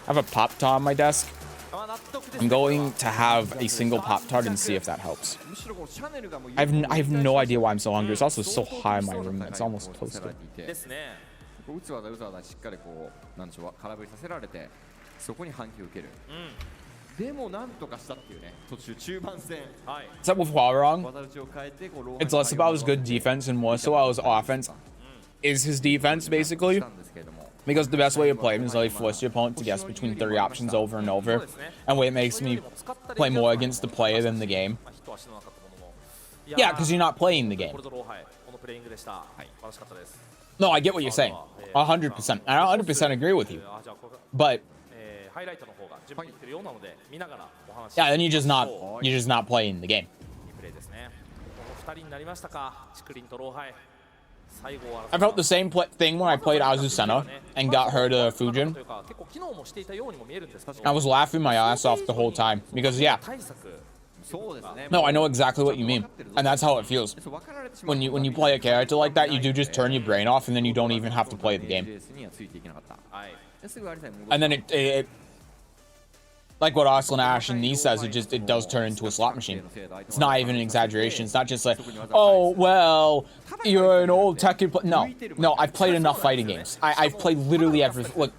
A: a Pop-Tart on my desk.
F: まあ納得です
A: I'm going to have a single Pop-Tart and see if that helps. I have no idea why I'm so hungry. It's also so high in my room. It's almost toasted.
F: ですね。
E: 打つ技打つ技しっかりこうなんでしょう空振りさせられてそこに反撃を受ける。でもなんとかしたっていうね途中中盤戦。
A: What's up with Huarong?
E: 技打ちを変えてこうローハイ
A: It's less about his good defense and more so about his offense. Is his defense basically? Because the best way to play him is like force your opponent to guess between 3 options over and over, and what it makes me play more against the player than the game.
F: まあヒットはしてなかったものの。
A: Yeah, because you're not playing the
F: コ
A: game.
F: ルドローハイこのプレイングでした。素晴らしかったです。
A: No, I get what you're saying. 100%. I 100% agree with you.
F: あじゃあこれ
A: But
F: ハイライトの方が準備できてるようなので見ながらお話し
A: yeah, then you're just not playing the game.
F: いいプレーですね。この2人になりましたか。チクリンとローハイ。最後は
A: I felt the same thing when I played Azucena and got her to Fujin.
F: というか結構機能もしていたようにも見えるんですけど。
A: I was laughing my ass off the whole time because yeah,
F: 対策
A: no, I know exactly what you mean, and that's how it feels. When you play a character like that, you do just turn your brain off, and then you don't even have to play the game.
F: はい。
A: And then it like what Arslan Ash and Nee says, it does turn into a slot machine. It's not even an exaggeration. It's not just like, oh well, you're an old Tekken player. No, I've played enough fighting games. I've played literally everything. Look,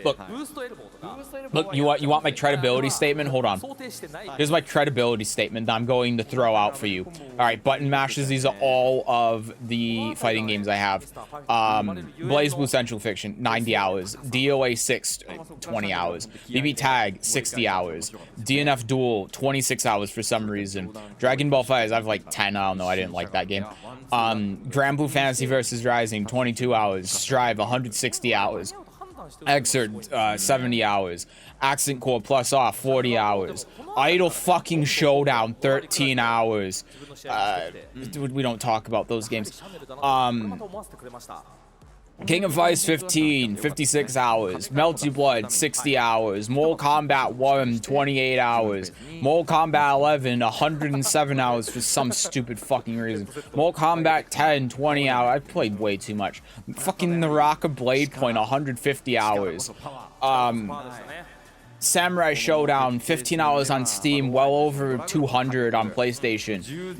F: ブーストエルボーとか
A: look. You want my credibility statement? Hold on.
F: 想定してない。
A: Here's my credibility statement that I'm going to throw out for you. All right, button mashes. These are all of the fighting games I have. Blaze Blue Central Fiction, 90 hours. DOA 6, 20 hours. BB Tag, 60 hours. DNF Duel, 26 hours for some reason. Dragon Ball FighterZ, I have like 10. I don't know. I didn't like that game. Grand Blue Fantasy vs. Rising, 22 hours. Strive, 160 hours. Exert, 70 hours. Accent Core Plus Off, 40 hours. Idol fucking Showdown, 13 hours. Dude, we don't talk about those games. King of Vice 15, 56 hours. Melty Blood, 60 hours. Mortal Kombat 1, 28 hours. Mortal Kombat 11, 107 hours for some stupid fucking reason. Mortal Kombat 10, 20 hours. I played way too much. Fucking Naraka Blade Point, 150 hours. Samurai Showdown, 15 hours on Steam, well over 200 on PlayStation. Who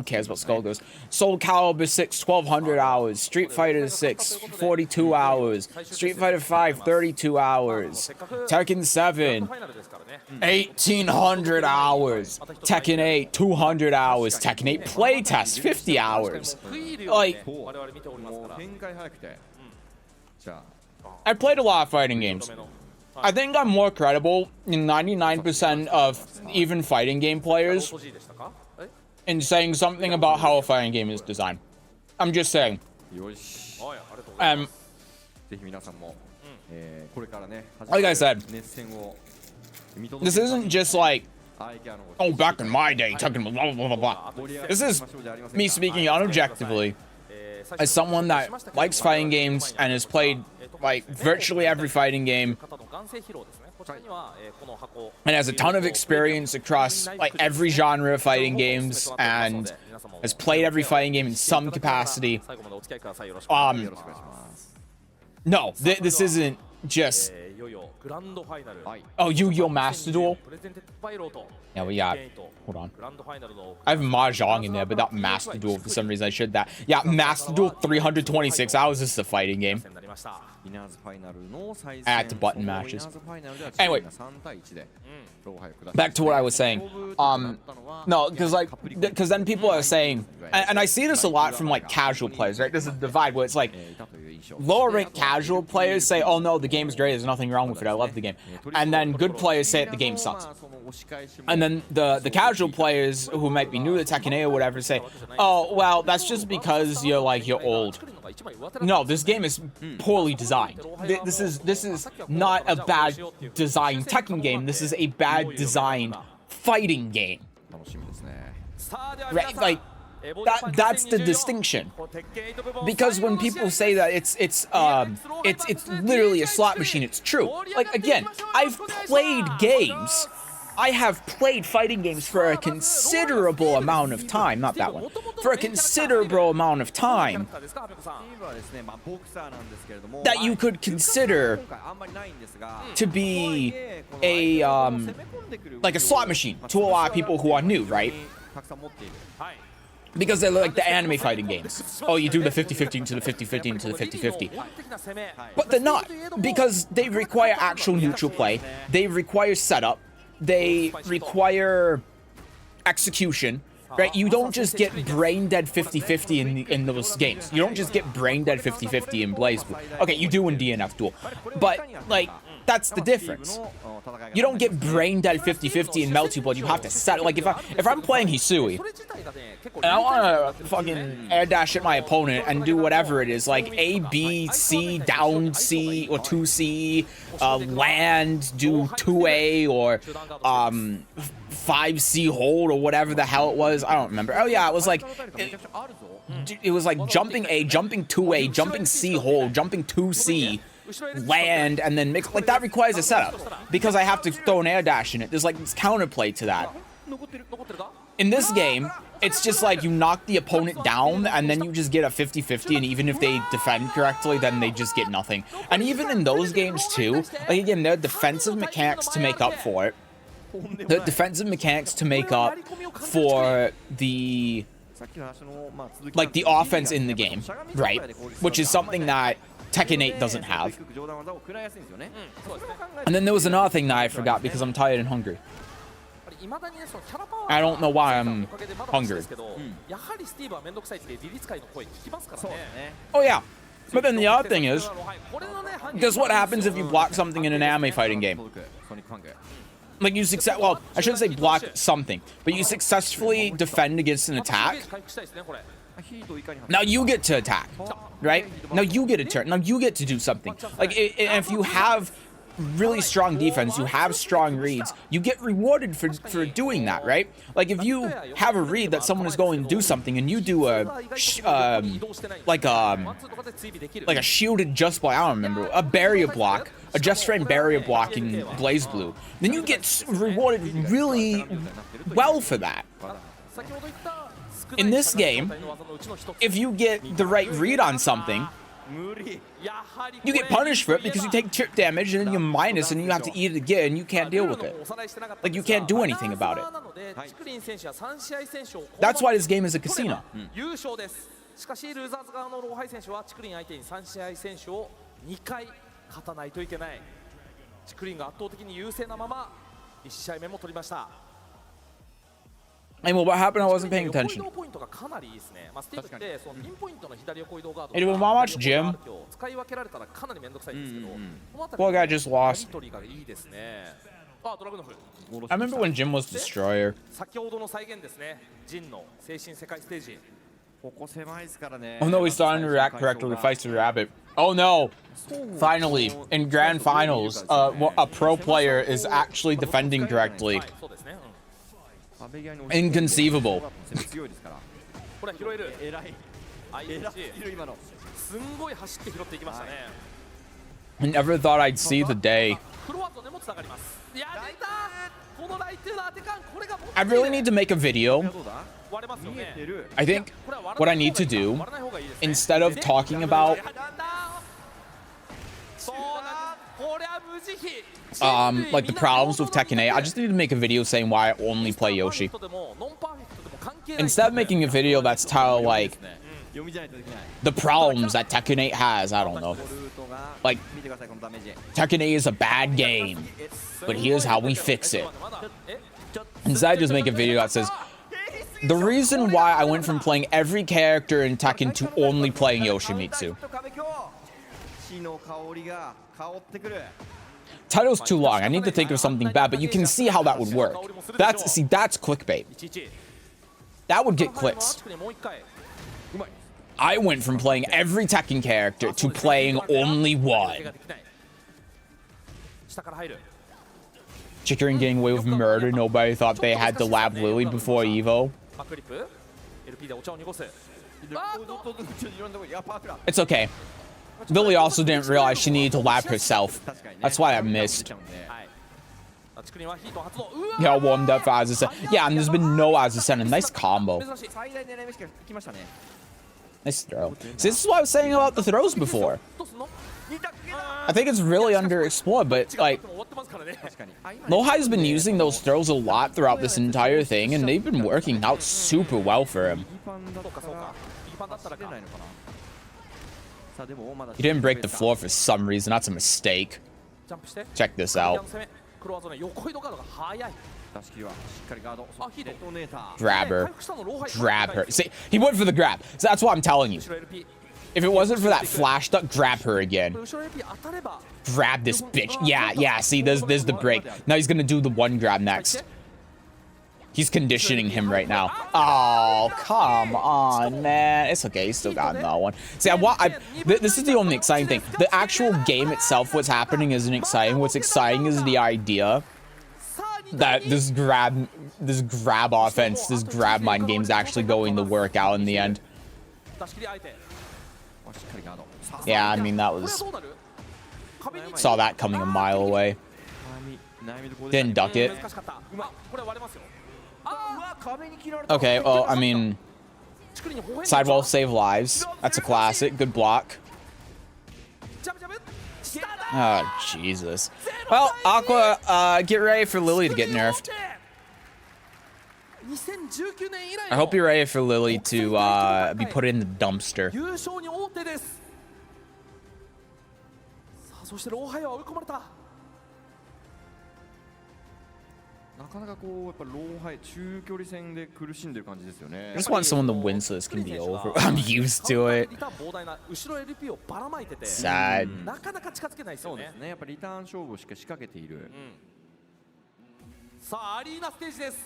A: cares about Skullgirls? Soul Calibur 6, 1200 hours. Street Fighter 6, 42 hours. Street Fighter 5, 32 hours. Tekken 7, 1800 hours. Tekken 8, 200 hours. Tekken 8 playtest, 50 hours. Like,
F: 我々見ておりますから。
E: 展開早くてじゃあ
A: I played a lot of fighting games. I think I'm more credible than 99% of even fighting game players
F: でしたか？
A: in saying something about how a fighting game is designed. I'm just saying.
E: よし。
F: はい、ありがとうございます。
E: ぜひ皆さんも、これからね、
A: Like I said,
E: 熱戦を見届
A: this
E: けて
A: isn't just like,
E: 相手
A: oh, back in my day, talking blah, blah, blah, blah. This is me speaking unobjectively as someone that likes fighting games and has played like virtually every fighting game and has a ton of experience across like every genre of fighting games and has played every fighting game in some capacity. No, this isn't just oh, Yu-Gi-Oh! Master Duel. Yeah, we got. Hold on. I have Mahjong in there, but not Master Duel for some reason. I should that. Yeah, Master Duel 326 hours. This is a fighting game. Add to button matches. Anyway, back to what I was saying. No, because then people are saying, and I see this a lot from like casual players, right? There's a divide where it's like lower ranked casual players say, "Oh no, the game's great. There's nothing wrong with it. I love the game," and then good players say the game sucks. And then the casual players who might be new to Tekken 8 or whatever say, "Oh well, that's just because you're old." No, this game is poorly designed. This is not a bad designed Tekken game. This is a bad designed fighting game. Right? Like that's the distinction. Because when people say that it's literally a slot machine, it's true. Like again, I've played games. I have played fighting games for a considerable amount of time, not that one, for a considerable amount of time that you could consider to be a like a slot machine to a lot of people who are new, right? Because they're like the anime fighting games. Oh, you do the 50-50 into the 50-50 into the 50-50. But they're not, because they require actual neutral play. They require setup. They require execution, right? You don't just get brain dead 50-50 in those games. You don't just get brain dead 50-50 in BlazBlue. Okay, you do in DNF Duel. But, like, that's the difference. You don't get brain dead 50-50 in Melty Blood. You have to set, like, if I'm playing Hisui, and I want to fucking air dash at my opponent and do whatever it is, like A, B, C, down C, or 2C, land, do 2A, or 5C hold, or whatever the hell it was. I don't remember. Oh yeah, it was like, it was like jumping A, jumping 2A, jumping C hold, jumping 2C, land, and then mix. Like, that requires a setup, because I have to throw an air dash in it. There's like this counterplay to that. In this game, it's just like you knock the opponent down and then you just get a 50-50, and even if they defend correctly, then they just get nothing. And even in those games too, like again, there are defensive mechanics to make up for it. The defensive mechanics to make up for the like the offense in the game, right? Which is something that Tekken 8 doesn't have. And then there was another thing that I forgot because I'm tired and hungry. I don't know why I'm hungry. Oh yeah. But then the other thing is, guess what happens if you block something in an anime fighting game? Like you well, I shouldn't say block something, but you successfully defend against an attack. Now you get to attack, right? Now you get a turn. Now you get to do something. Like if you have really strong defense, you have strong reads, you get rewarded for doing that, right? Like if you have a read that someone is going to do something and you do like a shielded just block, I don't remember, a barrier block, a just frame barrier block in BlazBlue, then you get rewarded really well for that. In this game, if you get the right read on something, you get punished for it because you take chip damage and then you minus and you have to eat it again and you can't deal with it. Like, you can't do anything about it. That's why this game is a casino.
F: しかしルーザーズ側の老敗選手はチクリン相手に3試合選手を2回勝たないといけない。チクリンが圧倒的に優勢なまま1試合目も取りました。
A: I mean, what happened? I wasn't paying attention. Anyone watch Jim? Poor guy just lost. I remember when Jim was Destroyer. Oh no, he's starting to react correctly. Fights the rabbit. Oh no! Finally, in grand finals, a pro player is actually defending correctly. Inconceivable. I never thought I'd see the day. I really need to make a video. I think what I need to do, instead of talking about like the problems with Tekken 8, I just need to make a video saying why I only play Yoshi. Instead of making a video that's titled like the problems that Tekken 8 has, I don't know. Like, Tekken 8 is a bad game, but here's how we fix it. Instead, I just make a video that says, the reason why I went from playing every character in Tekken to only playing Yoshimitsu. Title's too long. I need to think of something bad, but you can see how that would work. That's clickbait. That would get clicks. I went from playing every Tekken character to playing only one. Chickering getting away with murder. Nobody thought they had to lab Lily before Evo. It's okay. Lily also didn't realize she needed to lab herself. That's why I missed. Yeah, warmed up for Azusen. Yeah, and there's been no Azusen. A nice combo. Nice throw. See, this is what I was saying about the throws before. I think it's really underexplored, but like, Lohai's been using those throws a lot throughout this entire thing, and they've been working out super well for him. He didn't break the floor for some reason. That's a mistake. Check this out. Grab her. Grab her. See, he went for the grab. So that's what I'm telling you. If it wasn't for that flash duck, grab her again. Grab this bitch. Yeah, see, there's the break. Now he's gonna do the one grab next. He's conditioning him right now. Oh, come on, man. It's okay. He's still got that one. See, this is the only exciting thing. The actual game itself, what's happening isn't exciting. What's exciting is the idea that this grab offense, this grab mind game is actually going to work out in the end. Yeah, I mean, saw that coming a mile away. Didn't duck it. Okay, well, I mean, sidewall save lives. That's a classic. Good block. Oh, Jesus. Well, Aqua, get ready for Lily to get nerfed. I hope you're ready for Lily to be put in the dumpster. I just want someone to win so this can be over. I'm used to it. Sad.
E: そうですね。やっぱリターン勝負しか仕掛けている。
F: さあアリーナステージです。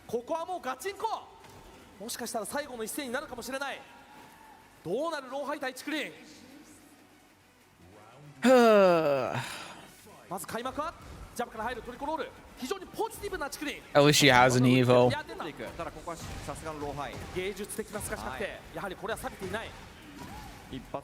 F: ここはもうガチンコ。もしかしたら最後の一戦になるかもしれない。どうなるローハイ対チクリン。まず開幕はジャブから入るトリコロール。非常にポジティブなチクリン。
A: At least she has an Evo.
E: ただここはさすがのローハイ。
F: 芸術的な透かし方で、やはりこれは錆びていない。
A: Does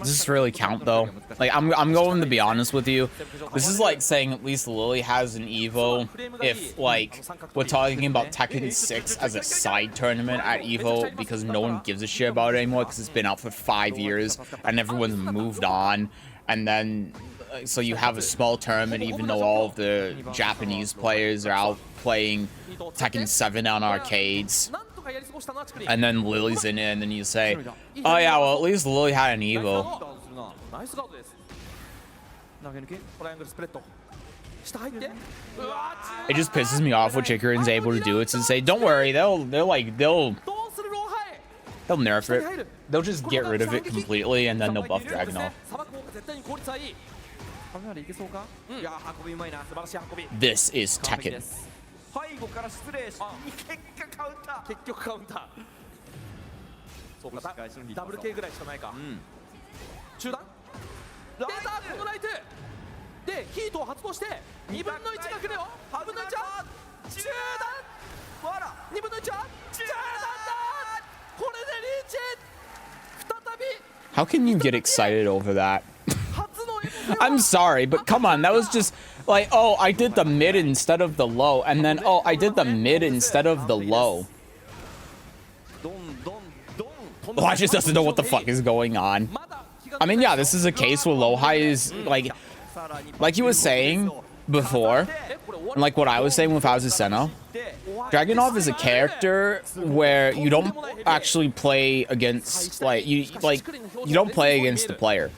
A: this really count though? Like, I'm going to be honest with you. This is like saying at least Lily has an Evo if like we're talking about Tekken 6 as a side tournament at Evo because no one gives a shit about it anymore because it's been out for 5 years and everyone's moved on, and then so you have a small tournament even though all of the Japanese players are out playing Tekken 7 on arcades. And then Lily's in it, and then you say, oh yeah, well at least Lily had an Evo.
F: 下入ってうわ
A: It just pisses me off what Chikarin's able to do. It's to say, don't worry, they'll
F: どうするローハイ
A: nerf it. They'll just get rid of it completely and then they'll buff Dragunov.
F: さばく方が絶対に効率はいい
E: 雷いけそうか、いや運びうまいな。
F: 素晴らしい運び
A: This is
E: 完璧
A: Tekken.
E: です背後から失礼し結果カウンター。
F: 結局カウンターそうかダブル K ぐらいしかないか、中段出たこのライトでヒートを発動して2分の1が来るよ2分の1は中段わら2分の1は中段だこれでリーチ再び
A: How can you get excited over that?
F: 初の M
A: I'm sorry, but come on, that was just like, oh, I did the mid instead of the low, and then, oh, I did the mid instead of the low.
E: どんどんどん
A: Well, just doesn't know what the fuck is going on. I mean, yeah, this is a case where Lowhigh is, like he was saying before, and like what I was saying with Azucena, Dragunov is a character where you don't actually play against, you don't play against the player.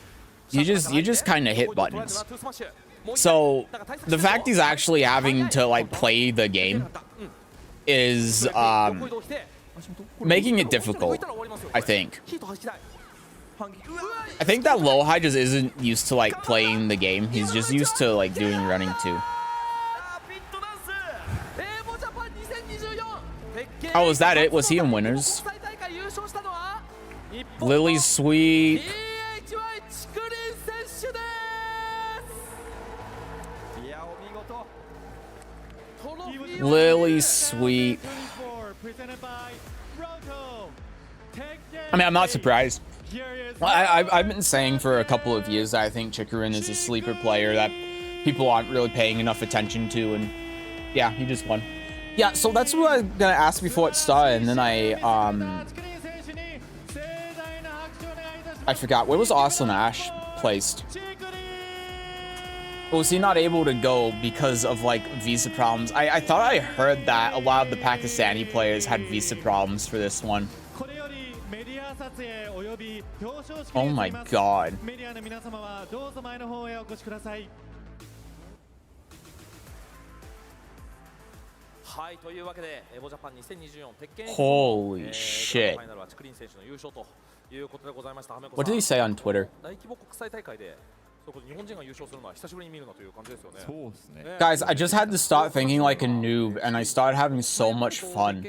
A: You just kind of hit buttons. So the fact he's actually having to like play the game is making it difficult, I think. I think that Lowhigh just isn't used to like playing the game. He's just used to like doing running too. Oh, was that it? Was he in winners? Lily's sweep. Lily sweep. I mean, I'm not surprised. I've been saying for a couple of years that I think Chikarin is a sleeper player that people aren't really paying enough attention to, and yeah, he just won. Yeah, so that's what I was gonna ask before it started, and then I forgot. Where was Austin Ash placed? Was he not able to go because of like visa problems? I thought I heard that a lot of the Pakistani players had visa problems for this one. Oh my god. Holy shit. What did he say on Twitter? Guys, I just had to start thinking like a noob, and I started having so much fun.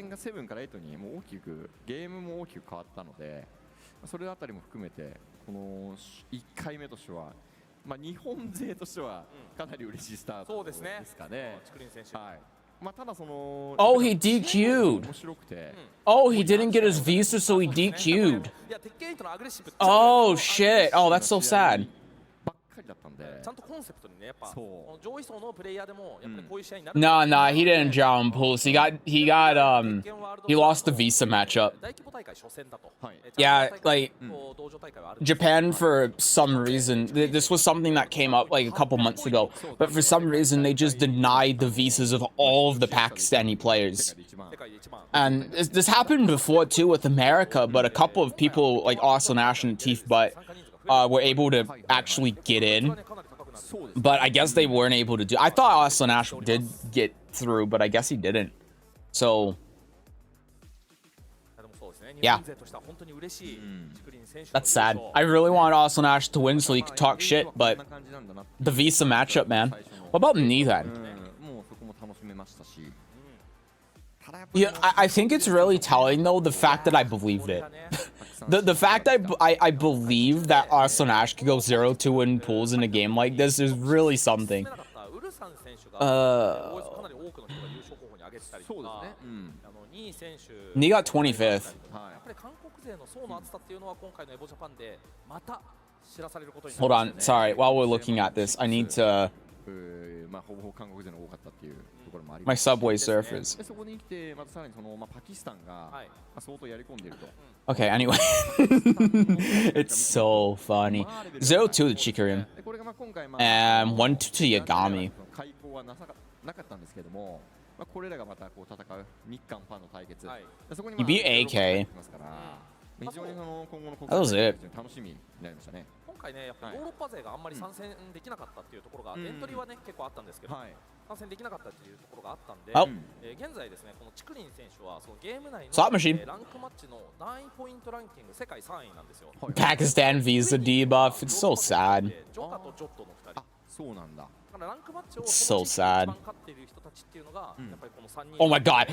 E: それあたりも含めてこの1回目としては、まあ日本勢としてはかなり嬉しいスタートですかね。はい。まあただその
A: Oh, he DQ'd. Oh, he didn't get his visa, so he DQ'd. Oh shit. Oh, that's so sad.
E: だったんで
F: ちゃんとコンセプトにねやっぱ上位層のプレイヤーでもやっぱりこういう試合になる
A: Nah, he didn't jump pulls. He lost the visa matchup. Yeah, like Japan for some reason, this was something that came up like a couple months ago, but for some reason they just denied the visas of all of the Pakistani players. And this happened before too with America, but a couple of people like Austin Ash and Teef Butt were able to actually get in, but I guess they weren't able to do. I thought Austin Ash did get through, but I guess he didn't. So yeah, that's sad. I really want Austin Ash to win so he could talk shit, but the visa matchup, man. What about me then? Yeah, I think it's really telling though the fact that I believed it. The fact I believe that Austin Ash could go 0-2 in pools in a game like this is really something. And he got 25th. Hold on, sorry, while we're looking at this, I need to... My Subway surfers. Okay, anyway. It's so funny. 0-2 to Chikarin. And 1-2 to Yagami. You beat AK.
E: 非常にその今後の国
A: That was
E: 際
A: it.
E: 楽しみになりましたね。
F: 今回ね、やっぱりヨーロッパ勢があんまり参戦できなかったっていうところが、エントリーはね結構あったんですけど、
E: はい。
F: 参戦できなかったっていうところがあったんで、
A: Oh.
F: 現在ですね、このチクリン選手はそのゲーム内の、
A: Slot machine.
F: ランクマッチの難易ポイントランキング世界3位なんですよ。
A: Pakistan visa debuff. It's so sad.
F: ジョカとジョットの2人。
E: そうなんだ。
F: だからランクマッチを
A: So
F: その地域で
A: sad.
F: 一番勝っている人たちっていうのが、やっぱりこの3人。
A: Oh my god,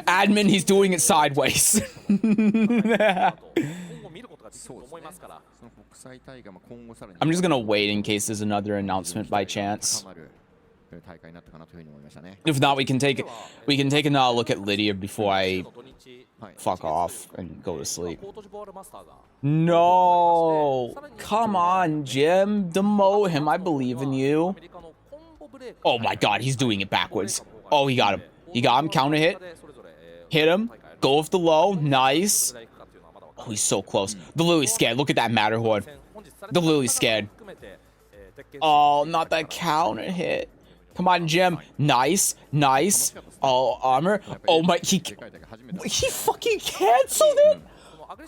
A: admin, he's doing it sideways.
F: 今後見ることができると思いますから。
E: その国際大会、まあ今後さらに
A: I'm just gonna wait in case there's another announcement by chance.
E: 高まる大会になったかなというふうに思いましたね。
A: If not, we can take another look at Lydia before I
F: 土日
A: fuck off and go to sleep.
F: コートジボワールマスターが
A: No, come on, Jim, demote him. I believe in you.
F: アメリカのコンボブレーク
A: Oh my god, he's doing it backwards. Oh, he got him. He got him. Counter hit. Hit him. Go with the low. Nice. Oh, he's so close. The Lily's scared. Look at that Matterhorn. The Lily's scared. Oh, not that counter hit. Come on, Jim. Nice. Nice. Oh, armor. Oh my, he fucking canceled it?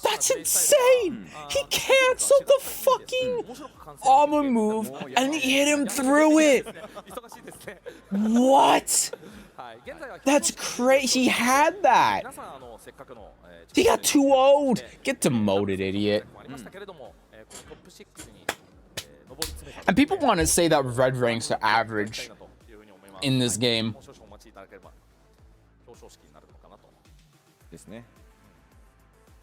A: That's insane. He canceled the fucking armor move and he hit him through it. What? That's crazy. He had that. He got 2-0'd. Get demoted, idiot. And people want to say that red ranks are average in this game.
E: ですね。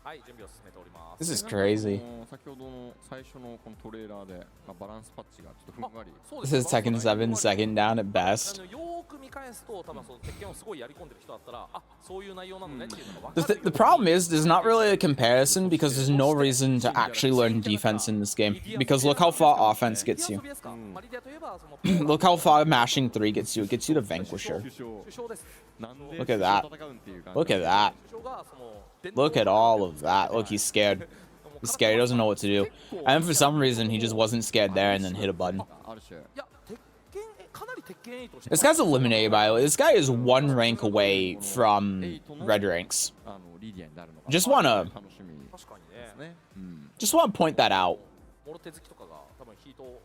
F: はい、準備を進めております。
A: This is crazy.
E: 先ほどの最初のこのトレーラーで、まあ、バランスパッチがちょっとふんわり。
A: This is Tekken 7, second down at best.
F: よーく見返すと、多分その鉄拳をすごいやり込んでる人だったら、あ、そういう内容なのねっていうのが分かる。
A: The problem is, there's not really a comparison because there's no reason to actually learn defense in this game. Because look how far offense gets you. Look how far mashing 3 gets you. It gets you to Vanquisher. Look at that. Look at that. Look at all of that. Look, he's scared. He's scared. He doesn't know what to do. And for some reason, he just wasn't scared there and then hit a button.
E: ある種。
A: This guy's eliminated, by the way. This guy is 1 rank away from red ranks.
E: リディアになるのか
A: Just wanna
E: 楽しみで
F: 確かにね
E: す。ね。うん。
A: just want to point that out.
F: モロ手好きとかが多分ヒート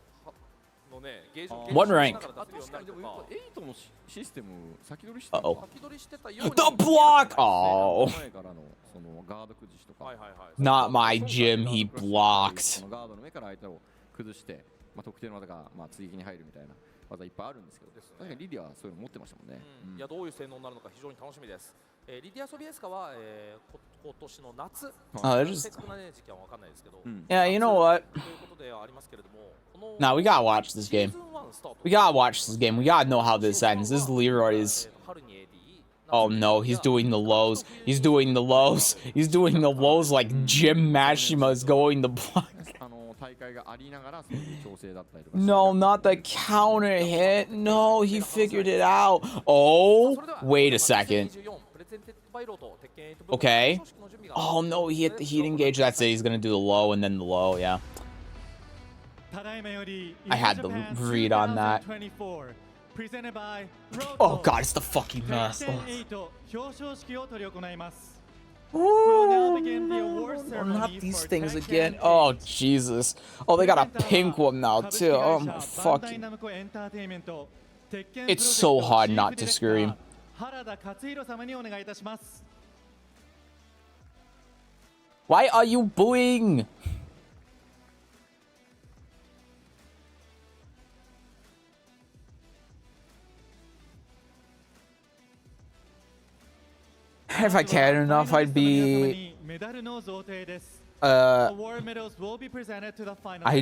F: のね、ゲージを
A: One rank.
E: あ、確かにでもやっぱ8のシステム先取りして
A: Uh-oh.
F: 先取りしてたように
A: The block! Oh.
E: 前からのそのガード崩しとか。
F: はいはいはい。
A: Not my Jim. He
E: そ
A: blocked.
E: のガードの上から相手を崩して、まあ得点の技がまあ追撃に入るみたいな技いっぱいあるんですけど、確かにリディアはそういうの持ってましたもんね。
F: いやどういう性能になるのか非常に楽しみです。リディア・ソビエスカは、今年の夏、
A: Oh, they're
F: 正
A: just...
F: 確な、ね、時期は分かんないですけど、
A: Yeah, you know what?
F: ということではありますけれども、この
A: Nah, we gotta watch this
F: シー
A: game.
F: ズン1スタート
A: We gotta watch this game. We gotta know how this ends. This Leroy is...
F: 春に AD
A: Oh no, he's doing the lows. He's doing the lows. He's doing the lows like Jim Mashima is going the block.
E: 大会がありながらそういう調整だったりとか。
A: No, not the counter hit. No, he figured it out. Oh, wait a second. Okay. Oh no, he hit the heat engage. That's it. He's gonna do the low and then the low. Yeah. I had the read on that. Oh god, it's the fucking mess. Oh, not these things again. Oh Jesus. Oh, they got a pink one now too. Oh my fucking. It's so hard not to scream. Why are you booing? If I cared enough, I'd be... I'd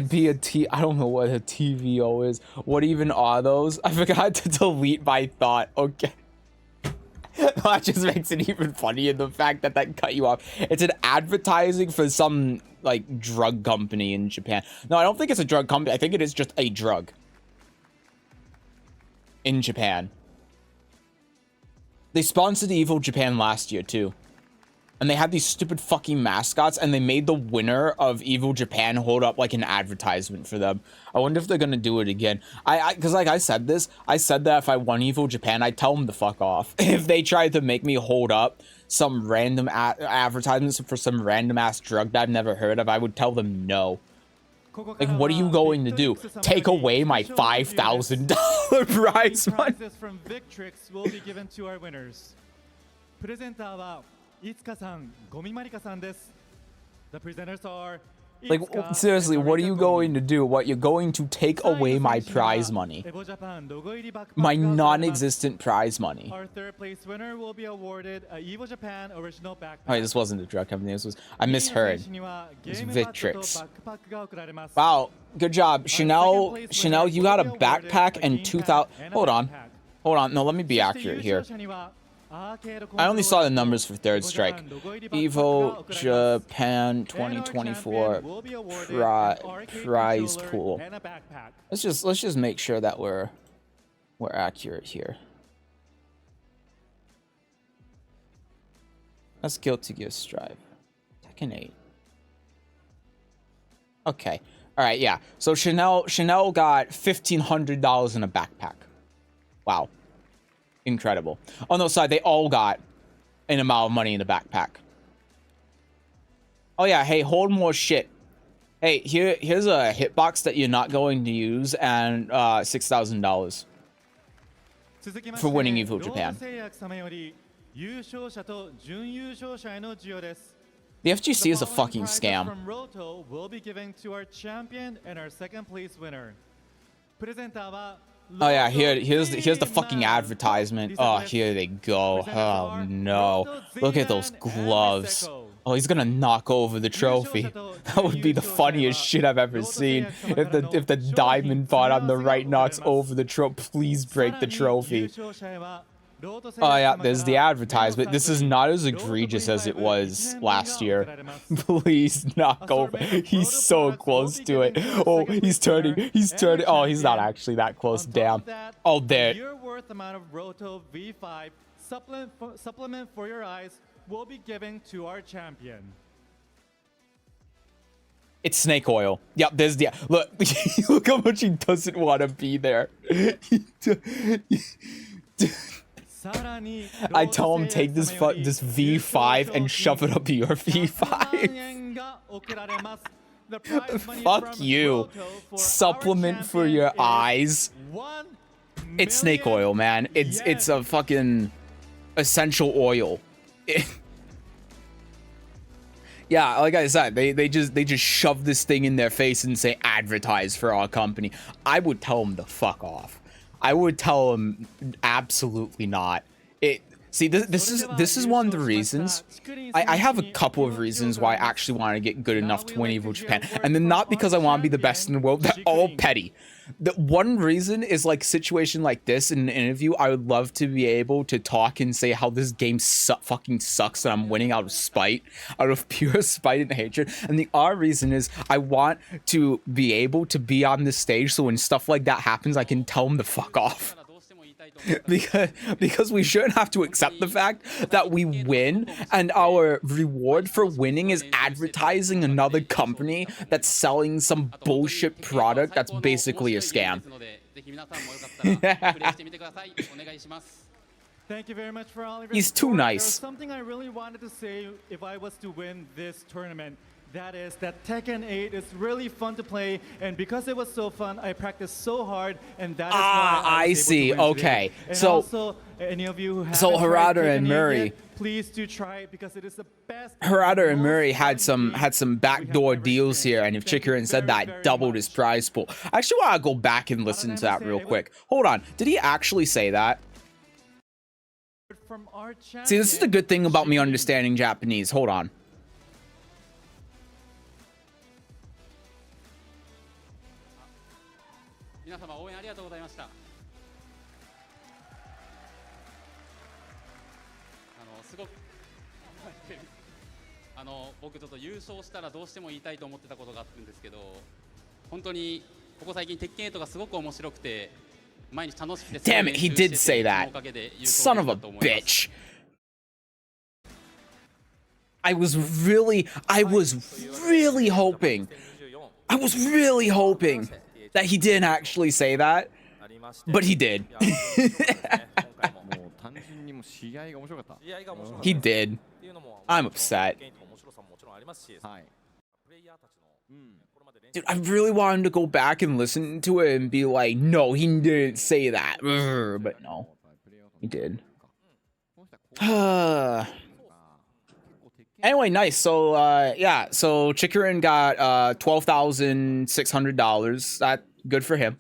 A: be a T... I don't know what a TVO is. What even are those? I forgot to delete my thought. Okay. That just makes it even funnier, the fact that that cut you off. It's an advertising for some, like, drug company in Japan. No, I don't think it's a drug company. I think it is just a drug. In Japan. They sponsored Evo Japan last year, too. And they had these stupid fucking mascots, and they made the winner of Evo Japan hold up, like, an advertisement for them. I wonder if they're gonna do it again. Because, like, I said that if I won Evo Japan, I'd tell them to fuck off. If they tried to make me hold up some random advertisements for some random ass drug that I've never heard of, I would tell them no. Like, what are you going to do? Take away my $5,000 prize money?
B: Prizes from Victrix will be given to our winners. プレゼンターは、いつかさん、ゴミマリカさんです。The presenters are
A: Like, seriously, what are you going to do? What, you're going to take away my prize money?
B: Evo Japanロゴ入りバックパック
A: My
B: が贈られます。
A: non-existent prize money.
B: Our third place winner will be awarded a Evo Japan original backpack.
A: Oh, this wasn't a drug company. This was... I misheard. It's Victrix.
B: Victrix.
A: Wow, good job. Chanel, you got a backpack and 2,000... Hold on. Hold on. No, let me be accurate here. I only saw the numbers for Third Strike. Evo Japan 2024 prize pool. Let's just make sure that we're accurate here. That's Guilty Gear Strive. Tekken 8. Okay. All right. Yeah. So Chanel got $1,500 in a backpack. Wow. Incredible. On the side, they all got an amount of money in the backpack. Oh yeah, hey, hold more shit. Hey, here's a hitbox that you're not going to use and $6,000 for winning Evo Japan. The FGC is a fucking scam.
B: From Roto will be given to our champion and our second place winner.
A: Oh yeah, here's the fucking advertisement. Oh, here they go. Oh no. Look at those gloves. Oh, he's gonna knock over the trophy. That would be the funniest shit I've ever seen. If the diamond part on the right knocks over the trophy, please break the trophy. Oh yeah, there's the advertisement. This is not as egregious as it was last year. Please knock over. He's so close to it. Oh, he's turning. Oh, he's not actually that close. Damn. Oh, there.
B: Your worth amount of Roto V5 supplement for your eyes will be given to our champion.
A: It's snake oil. Yep, there's the... Look, look how much he doesn't want to be there. I tell him take this V5 and shove it up your V5. Fuck you. Supplement for your eyes. It's snake oil, man. It's a fucking essential oil. Yeah, like I said, they just shove this thing in their face and say advertise for our company. I would tell them to fuck off. I would tell them absolutely not. See, this is one of the reasons. I have a couple of reasons why I actually want to get good enough to win Evo Japan, and then not because I want to be the best in the world. They're all petty. The one reason is like situation like this in an interview. I would love to be able to talk and say how this game fucking sucks and I'm winning out of spite, out of pure spite and hatred. And the other reason is I want to be able to be on this stage so when stuff like that happens, I can tell them to fuck off. Because we shouldn't have to accept the fact that we win and our reward for winning is advertising another company that's selling some bullshit product that's basically a scam.
B: Thank you very much for all of your
A: He's too
B: support.
A: nice.
B: There's something I really wanted to say if I was to win this tournament. That is that Tekken 8 is really fun to play, and because it was so fun, I practiced so hard, and that is why I was
A: see.
B: able to win
A: Okay,
B: today. And
A: so
B: also, any of you who haven't
A: so
B: tried
A: Harada
B: Tekken
A: and
B: 8
A: Murray.
B: yet, please do try it because it is the best.
A: Harada and
B: most
A: Murray had
B: fun
A: some
B: game
A: backdoor
B: we have
A: deals
B: ever
A: here, and if
B: experienced.
A: Chikarin said
B: Thank you
A: that,
B: very,
A: doubled
B: very
A: his
B: much.
A: prize pool. I actually want to go back and listen to that real quick. Hold on, did he actually say that?
B: From our
A: See, this is the good thing about me understanding Japanese. Hold on.
G: 皆様応援ありがとうございました。すごく僕ちょっと優勝したらどうしても言いたいと思ってたことがあるんですけど、本当にここ最近鉄拳8がすごく面白くて毎日楽しくて。
A: Damn it, he did say that. Son of a bitch. I was really hoping that he didn't actually say that, but he did.
E: 試合が面白かった。
F: 試合が面白かった
A: He did.
F: っていうのも
A: I'm upset.
F: テッケン8の面白さももちろんありますし、
E: はい。
F: プレイヤーたちのこれまで練習
A: Dude, I really wanted to go back and listen to it and be like, no, he didn't say that. But no, he did. Anyway, nice. So, yeah. So Chikurin got $12,600. That good for him.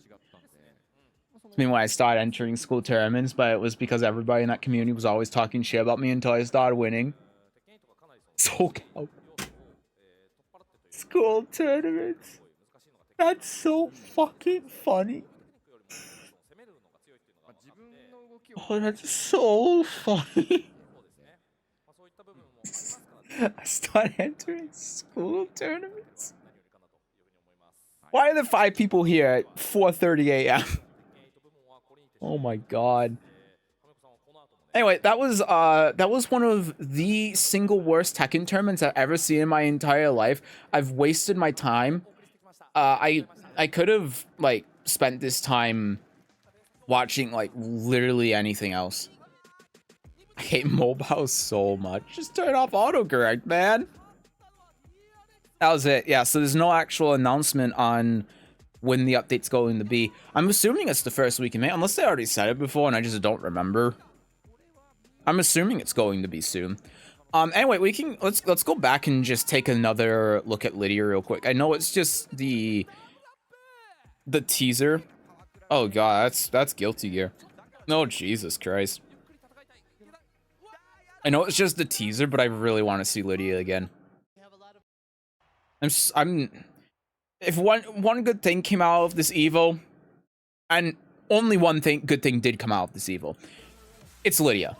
A: I mean, when I started entering school tournaments, but it was because everybody in that community was always talking shit about me until I started winning. So school tournaments. That's so fucking funny. Oh, that's so funny. I started entering school tournaments. Why are there 5 people here at 4:30 a.m.? Oh my god. Anyway, that was one of the single worst Tekken tournaments I've ever seen in my entire life. I've wasted my time. I could have like spent this time watching like literally anything else. I hate mobile so much. Just turn off autocorrect, man. That was it. Yeah, so there's no actual announcement on when the update's going to be. I'm assuming it's the first week in May, unless they already said it before and I just don't remember. I'm assuming it's going to be soon. Anyway, let's go back and just take another look at Lydia real quick. I know it's just the teaser. Oh god, that's Guilty Gear. No, Jesus Christ. I know it's just the teaser, but I really want to see Lydia again. If one good thing came out of this Evo, and only one good thing did come out of this Evo, it's Lydia.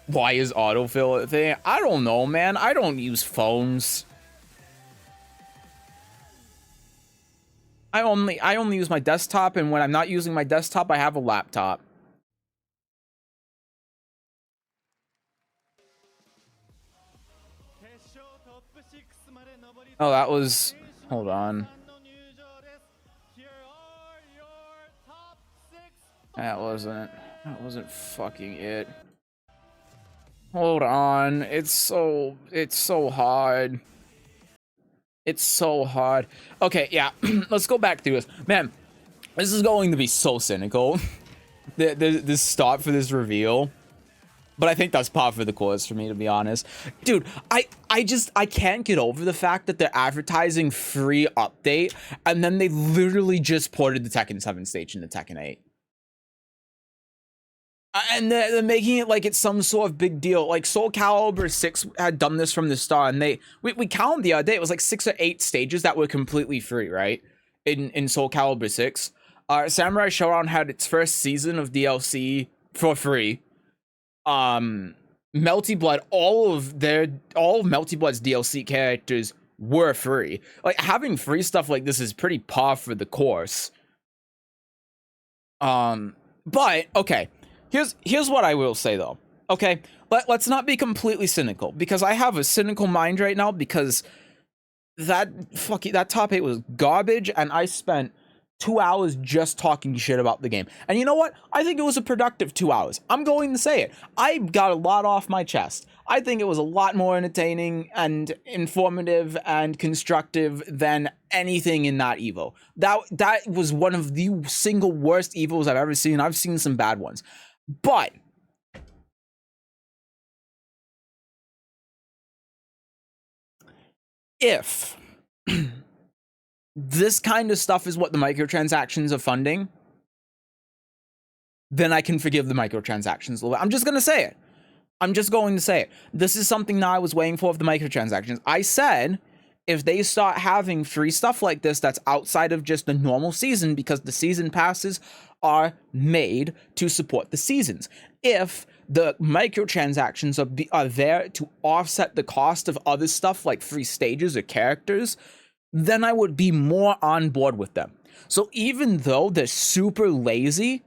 A: Why is autofill a thing? I don't know, man. I don't use phones. I only use my desktop, and when I'm not using my desktop, I have a laptop. Oh, that was... Hold on. That wasn't fucking it. Hold on. It's so hard. It's so hard. Okay, yeah. Let's go back through this. Man, this is going to be so cynical. This stop for this reveal. But I think that's par for the course for me, to be honest. Dude, I can't get over the fact that they're advertising free update, and then they literally just ported the Tekken 7 stage into Tekken 8. And they're making it like it's some sort of big deal. Like Soul Calibur 6 had done this from the start, and we counted the other day, it was like 6 or 8 stages that were completely free, right? In Soul Calibur 6. Samurai Showdown had its first season of DLC for free. Melty Blood, all of Melty Blood's DLC characters were free. Like, having free stuff like this is pretty par for the course. But okay, here's what I will say though. Okay, let's not be completely cynical, because I have a cynical mind right now, because that top 8 was garbage, and I spent 2 hours just talking shit about the game. And you know what? I think it was a productive 2 hours. I'm going to say it. I got a lot off my chest. I think it was a lot more entertaining and informative and constructive than anything in that Evo. That was one of the single worst Evos I've ever seen. I've seen some bad ones. But if this kind of stuff is what the microtransactions are funding, then I can forgive the microtransactions a little bit. I'm just going to say it. I'm just going to say it. This is something that I was waiting for of the microtransactions. I said, if they start having free stuff like this that's outside of just the normal season, because the season passes are made to support the seasons. If the microtransactions are there to offset the cost of other stuff like free stages or characters, then I would be more on board with them. So even though they're super lazy,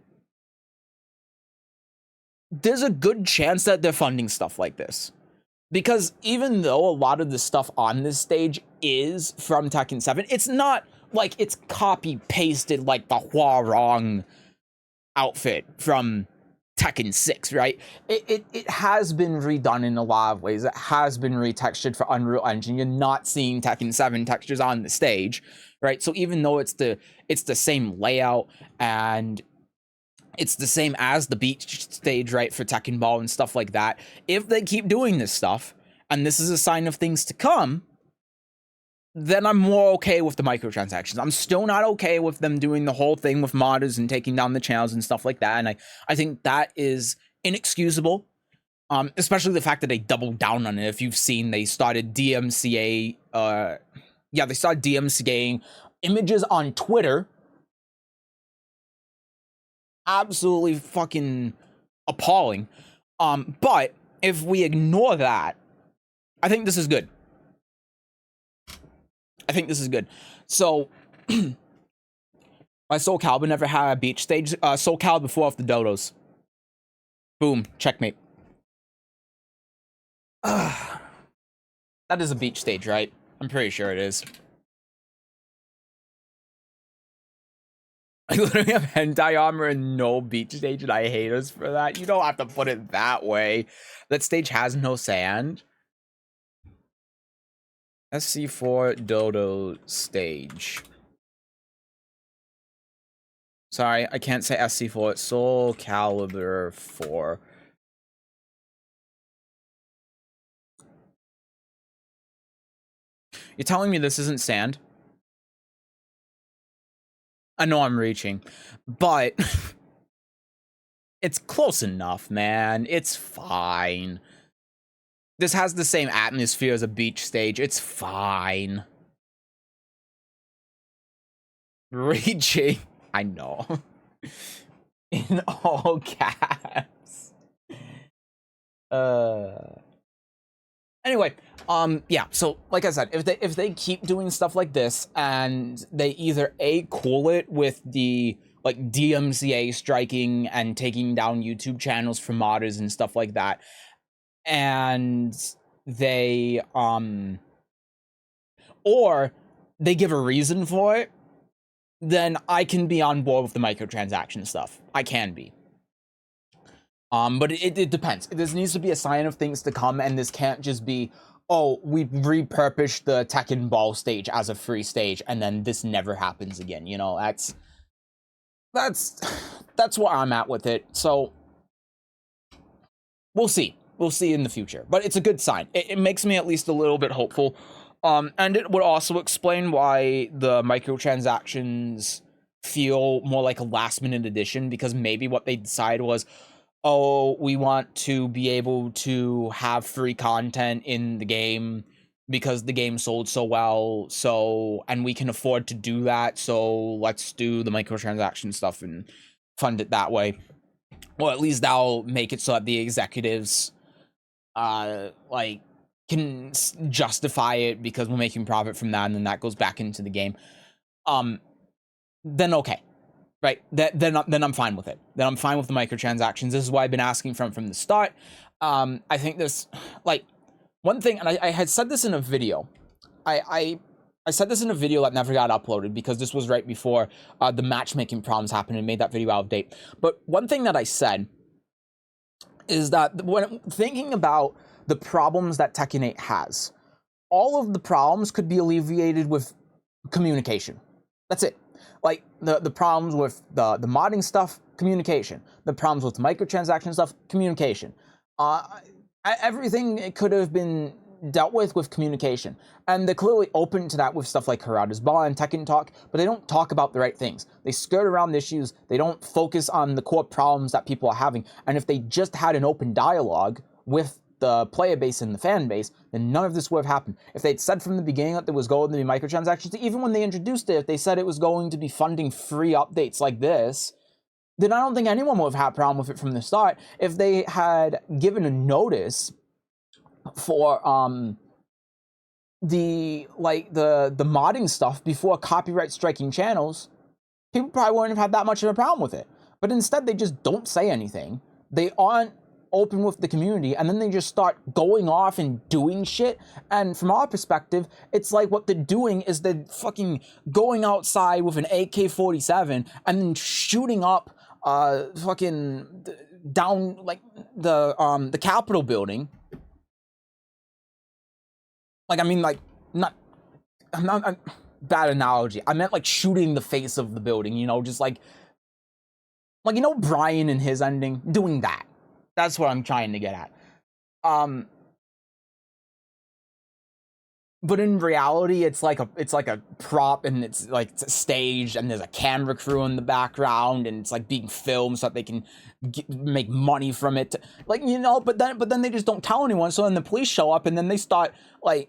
A: there's a good chance that they're funding stuff like this. Because even though a lot of the stuff on this stage is from Tekken 7, it's not like it's copy-pasted like the Hua Rong outfit from Tekken 6, right? It has been redone in a lot of ways. It has been retextured for Unreal Engine. You're not seeing Tekken 7 textures on the stage, right? So even though it's the same layout and it's the same as the beach stage, right, for Tekken Ball and stuff like that, if they keep doing this stuff, and this is a sign of things to come, then I'm more okay with the microtransactions. I'm still not okay with them doing the whole thing with modders and taking down the channels and stuff like that. And I think that is inexcusable. Especially the fact that they doubled down on it. If you've seen, they started DMCA, they started DMCAing images on Twitter. Absolutely fucking appalling. But if we ignore that, I think this is good. I think this is good. So, my Soul Calibur never had a beach stage. Soul Calibur flew off the dodos. Boom. Checkmate. That is a beach stage, right? I'm pretty sure it is. I literally have hentai armor and no beach stage, and I hate us for that. You don't have to put it that way. That stage has no sand. SC4 Dodo stage. Sorry, I can't say SC4. It's Soul Calibur 4. You're telling me this isn't sand? I know I'm reaching, but it's close enough, man. It's fine. This has the same atmosphere as a beach stage. It's fine. Reaching. I know. In all caps. Anyway, yeah, so like I said, if they keep doing stuff like this and they either cool it with the like DMCA striking and taking down YouTube channels for modders and stuff like that, and they or they give a reason for it, then I can be on board with the microtransaction stuff. I can be. But it depends. There needs to be a sign of things to come, and this can't just be, oh, we repurposed the Tekken Ball stage as a free stage, and then this never happens again. You know, that's where I'm at with it. So we'll see. We'll see in the future. But it's a good sign. It makes me at least a little bit hopeful. And it would also explain why the microtransactions feel more like a last-minute addition, because maybe what they decided was, oh, we want to be able to have free content in the game because the game sold so well, and we can afford to do that, so let's do the microtransaction stuff and fund it that way. Or at least that'll make it so that the executives can justify it because we're making profit from that, and then that goes back into the game. Then okay. Right, then I'm fine with it. Then I'm fine with the microtransactions. This is why I've been asking from the start. I think this, like, one thing, and I had said this in a video. I said this in a video that never got uploaded because this was right before the matchmaking problems happened and made that video out of date. But one thing that I said is that when thinking about the problems that Tekken 8 has, all of the problems could be alleviated with communication. That's it. Like, the problems with the modding stuff, communication. The problems with microtransaction stuff, communication. Everything could have been dealt with communication. And they're clearly open to that with stuff like Harada's Ball and Tekken Talk, but they don't talk about the right things. They skirt around issues. They don't focus on the core problems that people are having. And if they just had an open dialogue with the player base and the fan base, then none of this would have happened. If they'd said from the beginning that there was going to be microtransactions, even when they introduced it, if they said it was going to be funding free updates like this, then I don't think anyone would have had a problem with it from the start. If they had given a notice for the modding stuff before copyright striking channels, people probably wouldn't have had that much of a problem with it. But instead, they just don't say anything. They aren't open with the community, and then they just start going off and doing shit. And from our perspective, it's like what they're doing is they're fucking going outside with an AK-47 and then shooting up fucking down like the Capitol building. Like, I mean, like, I'm bad analogy. I meant like shooting the face of the building, you know, just like you know Brian and his ending, doing that. That's what I'm trying to get at. But in reality, it's like a prop, and it's like it's staged, and there's a camera crew in the background, and it's like being filmed so that they can make money from it. Like, you know, but then they just don't tell anyone. So then the police show up, and then they start like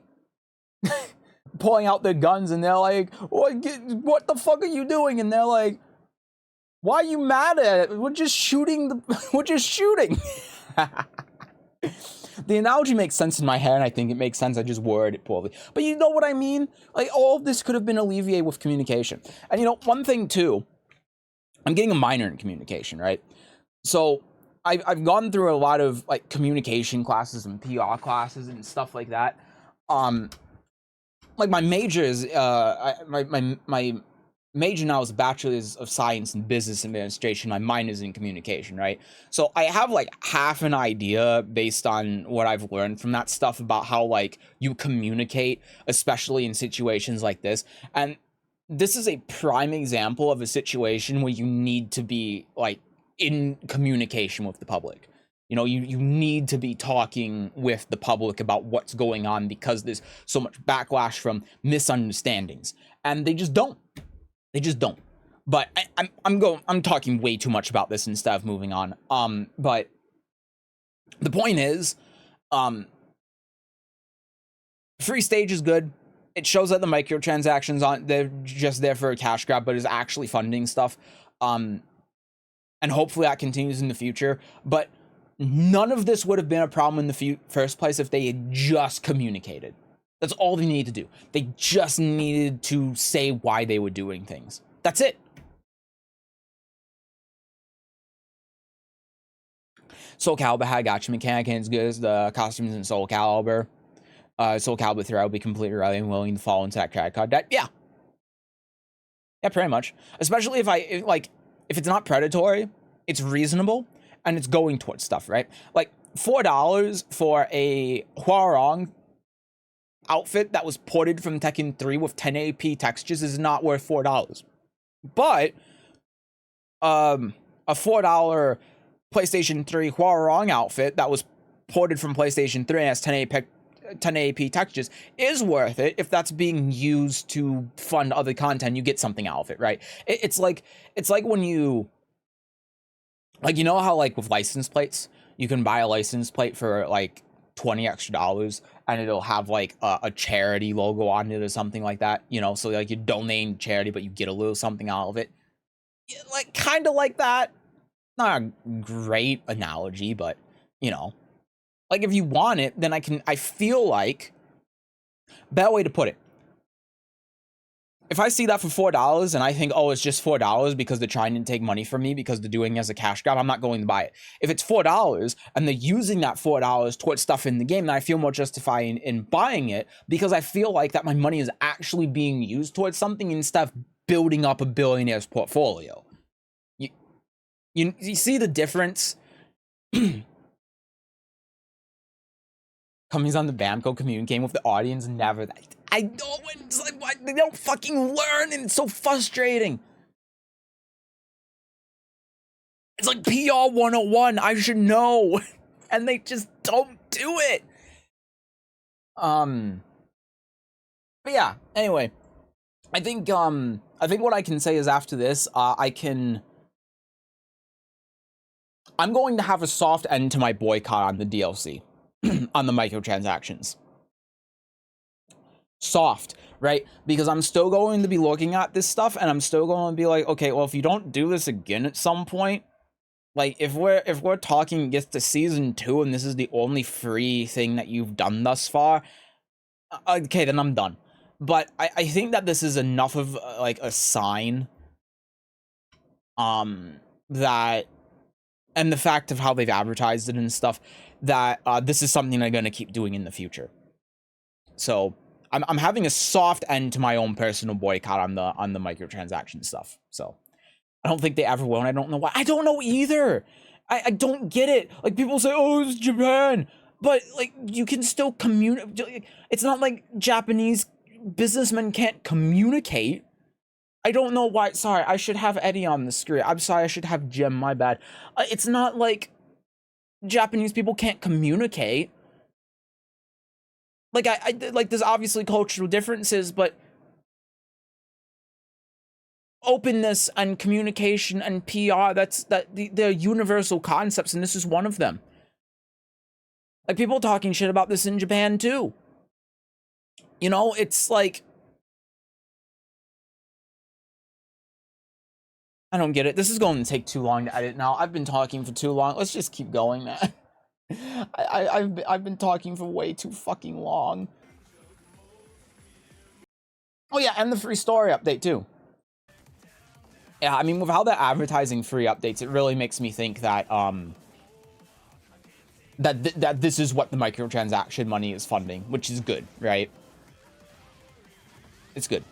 A: pulling out their guns, and they're like, what the fuck are you doing? And they're like, why are you mad at it? We're just shooting. We're just shooting. The analogy makes sense in my head, and I think it makes sense. I just worded it poorly. But you know what I mean? Like, all of this could have been alleviated with communication. And you know, one thing too, I'm getting a minor in communication, right? So I've gone through a lot of like communication classes and PR classes and stuff like that. Like my major is my major now is a bachelor's of science in business administration. My minor is in communication, right? So I have like half an idea based on what I've learned from that stuff about how like you communicate, especially in situations like this. And this is a prime example of a situation where you need to be like in communication with the public. You know, you need to be talking with the public about what's going on, because there's so much backlash from misunderstandings, and they just don't. They just don't. But I'm talking way too much about this instead of moving on. But the point is, free stage is good. It shows that the microtransactions they're just there for a cash grab, but is actually funding stuff. And hopefully that continues in the future. But none of this would have been a problem in the first place if they had just communicated. That's all they needed to do. They just needed to say why they were doing things. That's it. Soul Calibur had gacha mechanic, and it's good as the costumes in Soul Calibur. Soul Calibur 3, I will be completely ready and willing to fall into that credit card debt. Yeah. Yeah, pretty much. Especially if it's not predatory, it's reasonable, and it's going towards stuff, right? Like, $4 for a Huarong outfit that was ported from Tekken 3 with 1080p textures is not worth $4. But a $4 PlayStation 3 Huarong outfit that was ported from PlayStation 3 and has 1080p textures is worth it if that's being used to fund other content. You get something out of it, right? It's like when you, like, you know how like with license plates, you can buy a license plate for like $20 extra, and it'll have like a charity logo on it or something like that, you know, so like you're donating charity, but you get a little something out of it. Yeah, like kind of like that. Not a great analogy, but you know, like if you want it, then I feel like, better way to put it, if I see that for $4 and I think, oh, it's just $4 because they're trying to take money from me because they're doing it as a cash grab, I'm not going to buy it. If it's $4 and they're using that $4 towards stuff in the game, then I feel more justified in buying it, because I feel like that my money is actually being used towards something instead of building up a billionaire's portfolio. You see the difference? Companies on the Bamco communicating with the audience, never that. I know, it's like, why they don't fucking learn, and it's so frustrating. It's like PR 101, I should know, and they just don't do it. But yeah, anyway, I think what I can say is after this, I'm going to have a soft end to my boycott on the DLC, on the microtransactions. Soft, right? Because I'm still going to be looking at this stuff, and I'm still going to be like, okay, well, if you don't do this again at some point, like if we're talking gets to season 2 and this is the only free thing that you've done thus far, okay, then I'm done. But I think that this is enough of like a sign, that, and the fact of how they've advertised it and stuff, that this is something they're going to keep doing in the future. So I'm having a soft end to my own personal boycott on the microtransaction stuff. So I don't think they ever will, and I don't know why. I don't know either. I don't get it. Like, people say, oh, it's Japan. But, like, you can still communicate. It's not like Japanese businessmen can't communicate. I don't know why. Sorry, I should have Eddie on the screen. I'm sorry, I should have Jim. My bad. It's not like Japanese people can't communicate. Like, like, there's obviously cultural differences, but openness and communication and PR, they're universal concepts, and this is one of them. Like, people talking shit about this in Japan too. You know, it's like, I don't get it. This is going to take too long to edit now. I've been talking for too long. Let's just keep going, man. I've been talking for way too fucking long. Oh yeah, and the free story update too. Yeah, I mean, with how they're advertising free updates, it really makes me think that that this is what the microtransaction money is funding, which is good, right? It's good.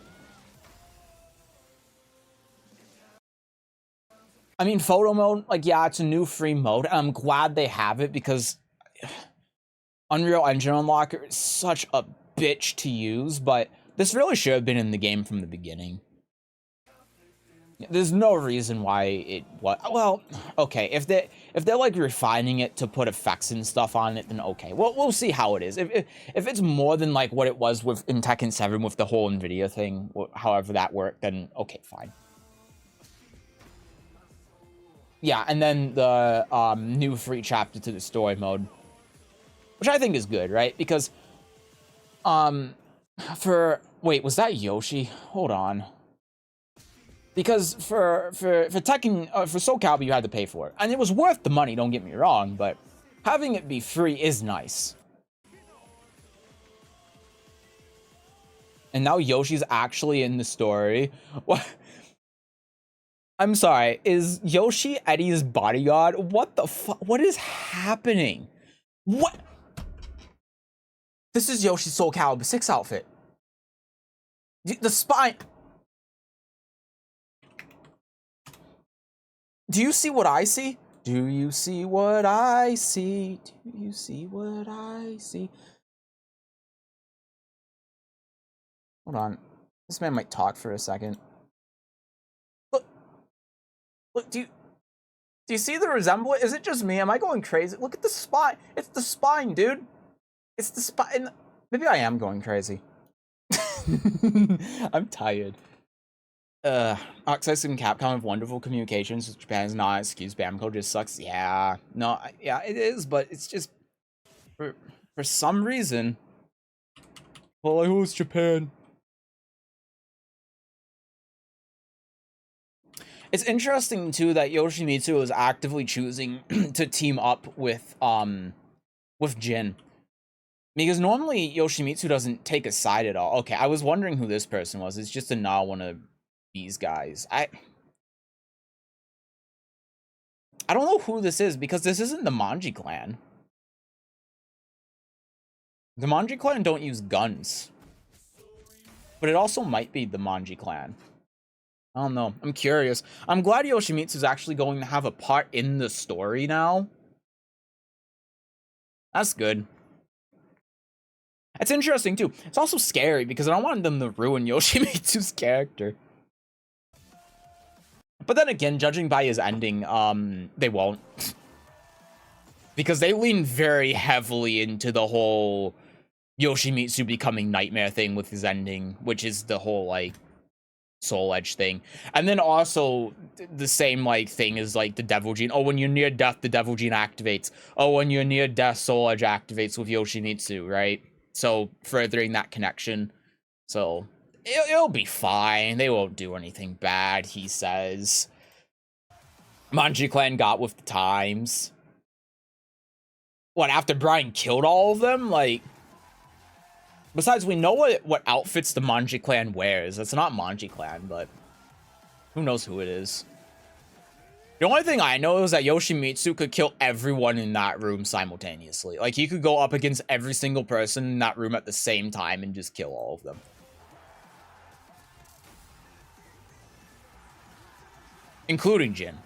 A: I mean, photo mode, like, yeah, it's a new free mode, and I'm glad they have it, because Unreal Engine Unlocker is such a bitch to use, but this really should have been in the game from the beginning. There's no reason why it was. Well, okay, if they're like refining it to put effects and stuff on it, then okay. We'll see how it is. If it's more than like what it was with in Tekken 7 with the whole Nvidia thing, however that worked, then okay, fine. Yeah, and then the new free chapter to the story mode, which I think is good, right? Because wait, was that Yoshi? Hold on. Because for Tekken, for Soul Calibur, you had to pay for it. And it was worth the money, don't get me wrong, but having it be free is nice. And now Yoshi's actually in the story. What? I'm sorry, is Yoshi Eddie's bodyguard? What the fuck? What is happening? What? This is Yoshi's Soul Calibur 6 outfit. The spine... Do you see what I see? Do you see what I see? Do you see what I see? Hold on. This man might talk for a second. Look, do you see the resemblance? Is it just me? Am I going crazy? Look at the spine. It's the spine, dude. It's the spine. Maybe I am going crazy. I'm tired. Access and Capcom have wonderful communications with Japan's not excuse Bamco just sucks. Yeah, no, yeah, it is, but it's just for some reason. Well, I host Japan. It's interesting too that Yoshimitsu is actively choosing to team up with Jin. Because normally Yoshimitsu doesn't take a side at all. Okay, I was wondering who this person was. It's just not one of these guys. I don't know who this is, because this isn't the Manji clan. The Manji clan don't use guns. But it also might be the Manji clan. I don't know. I'm curious. I'm glad Yoshimitsu's actually going to have a part in the story now. That's good. It's interesting too. It's also scary because I don't want them to ruin Yoshimitsu's character. But then again, judging by his ending, they won't. Because they lean very heavily into the whole Yoshimitsu becoming Nightmare thing with his ending, which is the whole, like, Soul Edge thing. And then also the same, like, thing is, like, the Devil Gene. Oh, when you're near death, the Devil Gene activates. Oh, when you're near death, Soul Edge activates with Yoshimitsu, right? So, furthering that connection. So... It'll be fine. They won't do anything bad, he says. Manji clan got with the times. What, after Brian killed all of them? Like... Besides, we know what outfits the Manji clan wears. It's not Manji clan, but... Who knows who it is. The only thing I know is that Yoshimitsu could kill everyone in that room simultaneously. Like, he could go up against every single person in that room at the same time and just kill all of them. Including Jin.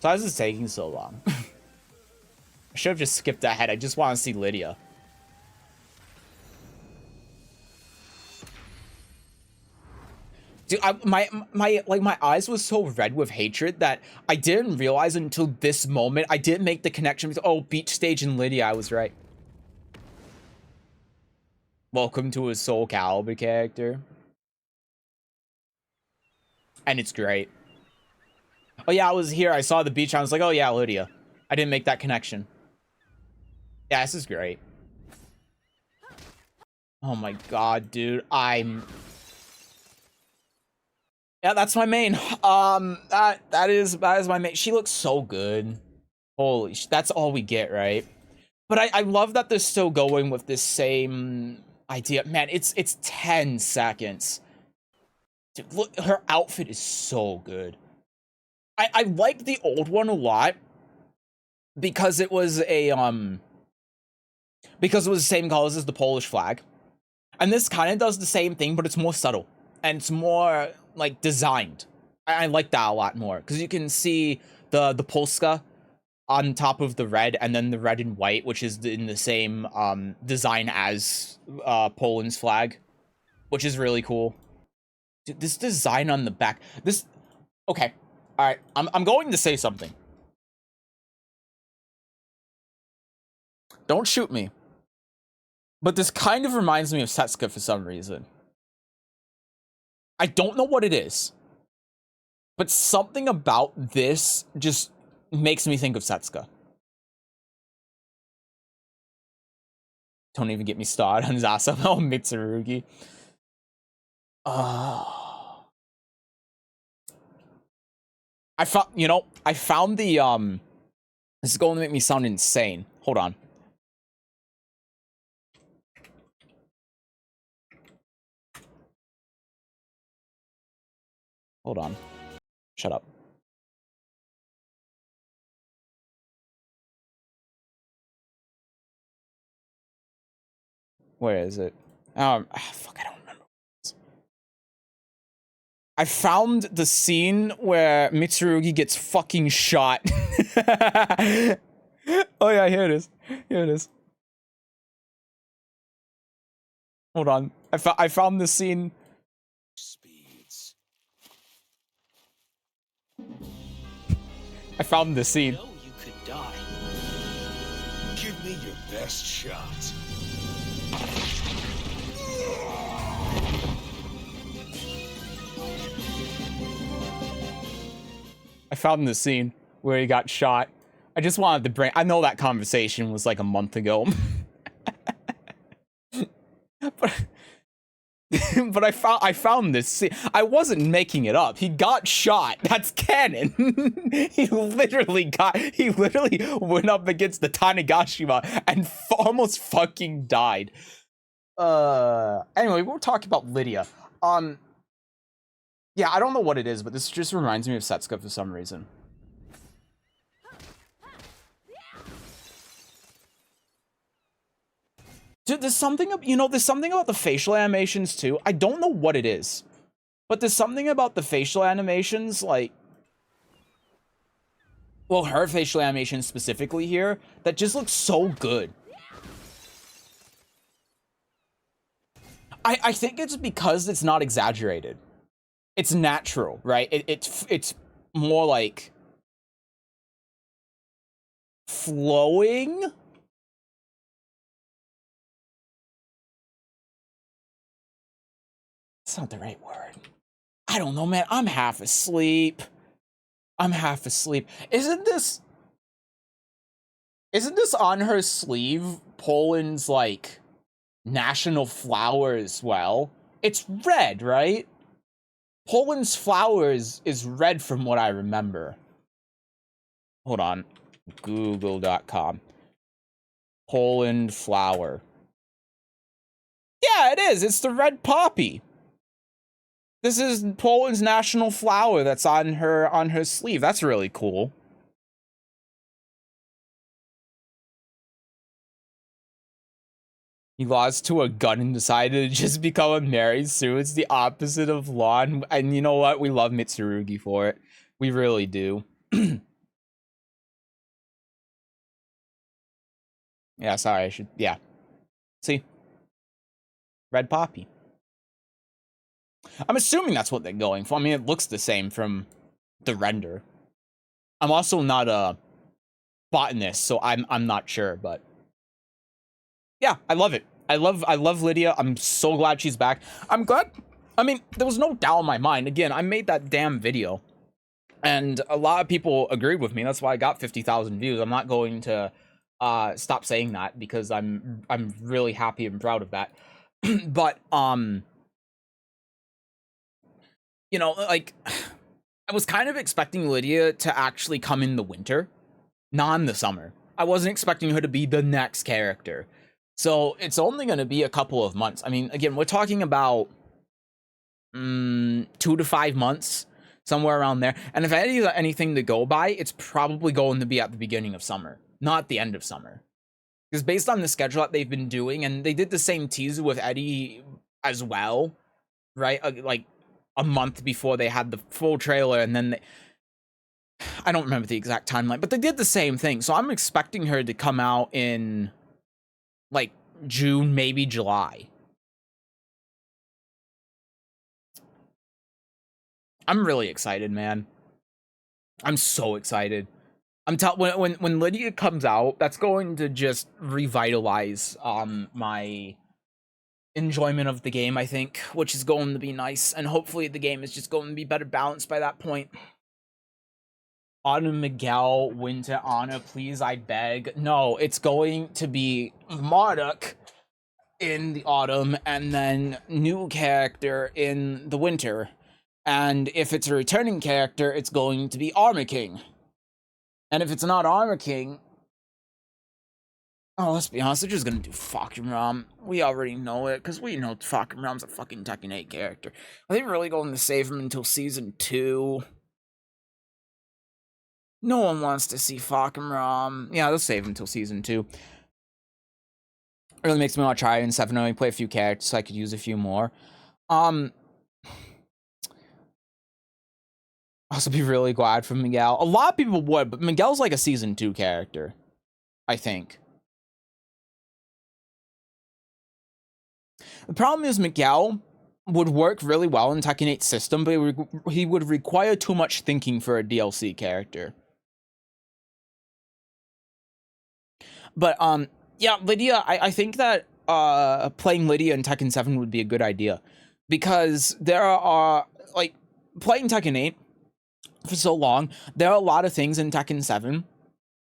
A: So why is this taking so long? I should have just skipped ahead. I just want to see Lydia. Dude, my eyes was so red with hatred that I didn't realize until this moment. I didn't make the connection with, oh, beach stage and Lydia. I was right. Welcome to a Soul Calibur character. And it's great. Oh yeah, I was here. I saw the beach. I was like, oh yeah, Lydia. I didn't make that connection. Yeah, this is great. Oh my god, dude. Yeah, that's my main. That is my main. She looks so good. Holy that's all we get, right? But I love that they're still going with this same idea. Man, it's 10 seconds. Dude, look, her outfit is so good. I like the old one a lot because it was the same colors as the Polish flag. And this kind of does the same thing, but it's more subtle and it's more like designed. I like that a lot more because you can see the Polska on top of the red and then the red and white, which is in the same design as Poland's flag, which is really cool. Dude, this design on the back, okay. All right, I'm going to say something. Don't shoot me. But this kind of reminds me of Setsuka for some reason. I don't know what it is. But something about this just makes me think of Setsuka. Don't even get me started on Zasamo Mitsurugi. I found the this is going to make me sound insane. Hold on. Hold on. Shut up. Where is it? Fuck, I don't remember. I found the scene where Mitsurugi gets fucking shot. Oh yeah, here it is. Here it is. Hold on. I found the scene. Speeds. I found the scene.
H: You know you could die. Give me your best shot.
A: I found the scene where he got shot. I just wanted to bring. I know that conversation was like a month ago. but I found this scene. I wasn't making it up. He got shot. That's canon. He literally went up against the Tanegashima and almost fucking died. Anyway, we're talking about Lydia. Yeah, I don't know what it is, but this just reminds me of Setsuka for some reason. Dude, there's something about the facial animations too. I don't know what it is, but there's something about the facial animations, like, well, her facial animation specifically here, that just looks so good. I think it's because it's not exaggerated. It's natural, right? It's more like flowing. That's not the right word. I don't know, man. I'm half asleep. Isn't this on her sleeve Poland's like national flower as well? It's red, right? Poland's flowers is red from what I remember. Hold on. Google.com. Poland flower. Yeah, it is. It's the red poppy. This is Poland's national flower that's on her sleeve. That's really cool. He lost to a gun and decided to just become a Mary Sue. It's the opposite of Law. And you know what? We love Mitsurugi for it. We really do. Yeah, sorry, I should, yeah. See? Red Poppy. I'm assuming that's what they're going for. I mean, it looks the same from the render. I'm also not a botanist, so I'm not sure, but yeah, I love it. I love Lydia. I'm so glad she's back. I'm glad. I mean, there was no doubt in my mind. Again, I made that damn video, and a lot of people agreed with me. That's why I got 50,000 views. I'm not going to stop saying that because I'm really happy and proud of that. But you know, like, I was kind of expecting Lydia to actually come in the winter, not in the summer. I wasn't expecting her to be the next character. So it's only going to be a couple of months. I mean, again, we're talking about 2 to 5 months, somewhere around there. And if anything to go by, it's probably going to be at the beginning of summer, not the end of summer. Because based on the schedule that they've been doing, and they did the same teaser with Eddie as well, right? Like a month before they had the full trailer, and then I don't remember the exact timeline, but they did the same thing. So I'm expecting her to come out in like June, maybe July. I'm really excited, man. I'm so excited. When Lydia comes out, that's going to just revitalize my enjoyment of the game, I think, which is going to be nice, and hopefully the game is just going to be better balanced by that point. Autumn Miguel, Winter Anna, please, I beg. No, it's going to be Marduk in the autumn, and then new character in the winter. And if it's a returning character, it's going to be Armor King. And if it's not Armor King, oh, let's be honest, they're just gonna do fucking Ram. We already know it, because we know fucking Ram's a fucking Tekken 8 character. Are they really going to save him until Season 2? No one wants to see fucking Ram. Yeah, they'll save him until Season 2. It really makes me want to try it in 7. I only play a few characters, so I could use a few more. I'll also be really glad for Miguel. A lot of people would, but Miguel's like a Season 2 character, I think. The problem is Miguel would work really well in Tekken 8 system, but he would require too much thinking for a DLC character. But, yeah, Lydia, I think that playing Lydia in Tekken 7 would be a good idea. Because there are, like, playing Tekken 8 for so long, there are a lot of things in Tekken 7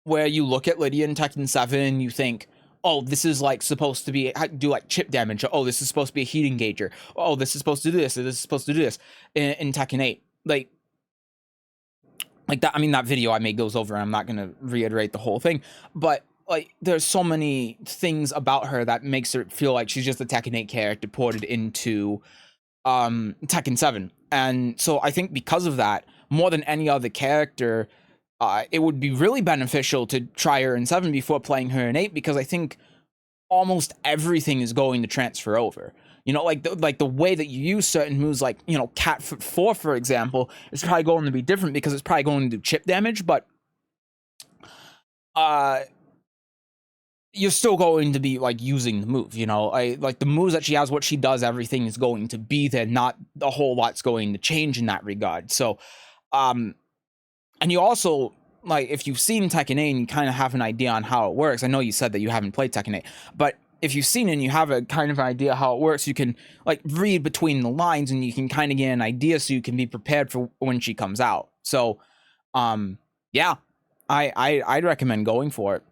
A: where you look at Lydia in Tekken 7 and you think, oh, this is like supposed to be do like chip damage. Oh, this is supposed to be a heat engager. Oh, this is supposed to do this. Or this is supposed to do this in Tekken 8. Like that. I mean, that video I made goes over. And I'm not gonna reiterate the whole thing, but like, there's so many things about her that makes her feel like she's just a Tekken 8 character ported into Tekken 7. And so I think because of that, more than any other character, it would be really beneficial to try her in 7 before playing her in 8, because I think almost everything is going to transfer over. You know, like the way that you use certain moves, like, you know, Cat Foot 4, for example, is probably going to be different because it's probably going to do chip damage, but you're still going to be, like, using the move, you know? Like, the moves that she has, what she does, everything is going to be there, not a whole lot's going to change in that regard. So, and you also, like, if you've seen Tekken 8 and you kind of have an idea on how it works, I know you said that you haven't played Tekken 8, but if you've seen it and you have a kind of idea how it works, you can, like, read between the lines and you can kind of get an idea so you can be prepared for when she comes out. So, yeah, I'd recommend going for it.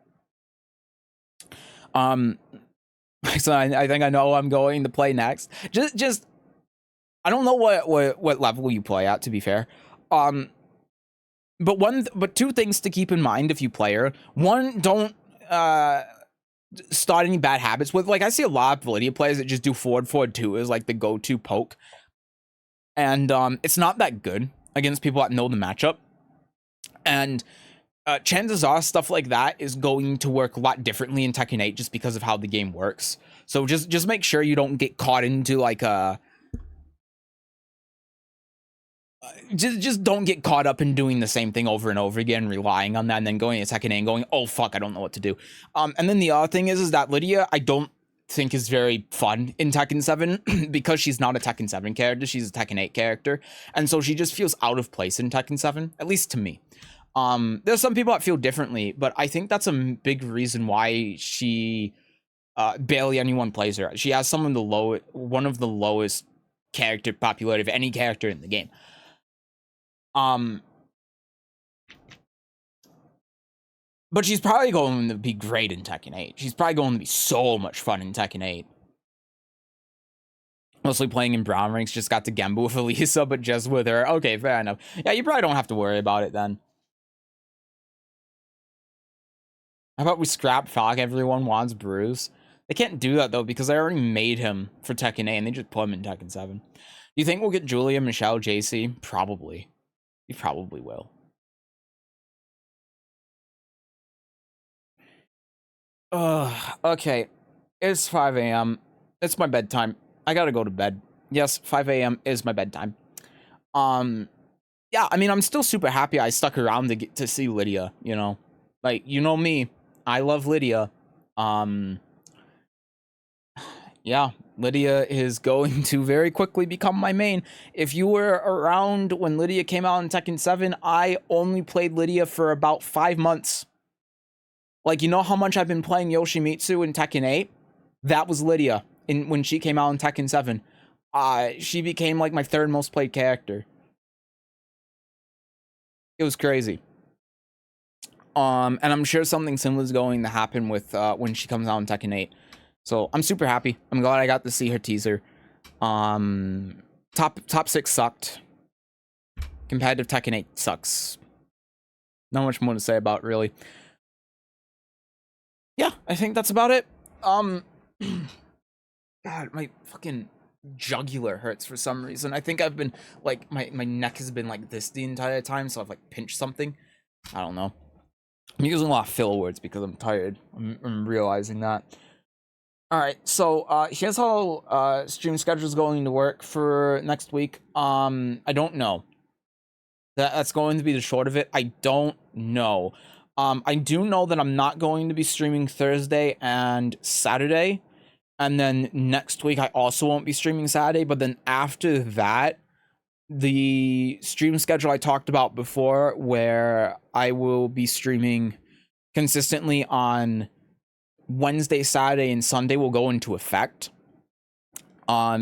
A: So I think I know I'm going to play next. Just I don't know what level you play at, to be fair. But two things to keep in mind if you play her. One, don't start any bad habits with. Like, I see a lot of Lydia players that just do forward 2 as like the go-to poke, and it's not that good against people that know the matchup. And chances are stuff like that is going to work a lot differently in Tekken 8 just because of how the game works. So just make sure you don't get caught into like a just don't get caught up in doing the same thing over and over again, relying on that, and then going to Tekken 8 and going, oh fuck, I don't know what to do. And then the other thing is that Lydia, I don't think is very fun in Tekken 7 because she's not a Tekken 7 character, she's a Tekken 8 character, and so she just feels out of place in Tekken 7, at least to me. There's some people that feel differently, but I think that's a big reason why she barely anyone plays her. She has one of the lowest character popularity of any character in the game. But she's probably going to be great in Tekken 8. She's probably going to be so much fun in Tekken 8. Mostly playing in brown ranks, just got to Gembu with Elisa, but just with her. Okay, fair enough. Yeah, you probably don't have to worry about it then. How about we scrap Fog Everyone Wants Bruise? They can't do that though, because I already made him for Tekken 8 and they just put him in Tekken 7. Do you think we'll get Julia, Michelle, JC? Probably. We probably will. Okay. It's 5 a.m. It's my bedtime. I gotta go to bed. Yes, 5 a.m. is my bedtime. Yeah, I mean, I'm still super happy I stuck around to see Lydia, you know? Like, you know me. I love Lydia. Yeah, Lydia is going to very quickly become my main. If you were around when Lydia came out in Tekken 7, I only played Lydia for about 5 months. Like, you know how much I've been playing Yoshimitsu in Tekken 8? That was Lydia when she came out in Tekken 7. She became like my third most played character. It was crazy. And I'm sure something similar is going to happen with when she comes out in Tekken 8. So I'm super happy. I'm glad I got to see her teaser. Top 6 sucked. Competitive Tekken 8 sucks. Not much more to say about it, really. Yeah, I think that's about it. God, my fucking jugular hurts for some reason. I think I've been, like, my neck has been like this the entire time, so I've, like, pinched something. I don't know. I'm using a lot of filler words because I'm tired. I'm realizing that. Alright, so, here's how, stream schedule is going to work for next week. I don't know. That's going to be the short of it. I don't know. I do know that I'm not going to be streaming Thursday and Saturday. And then next week, I also won't be streaming Saturday. But then after that, the stream schedule I talked about before, where I will be streaming consistently on Wednesday, Saturday, and Sunday, will go into effect.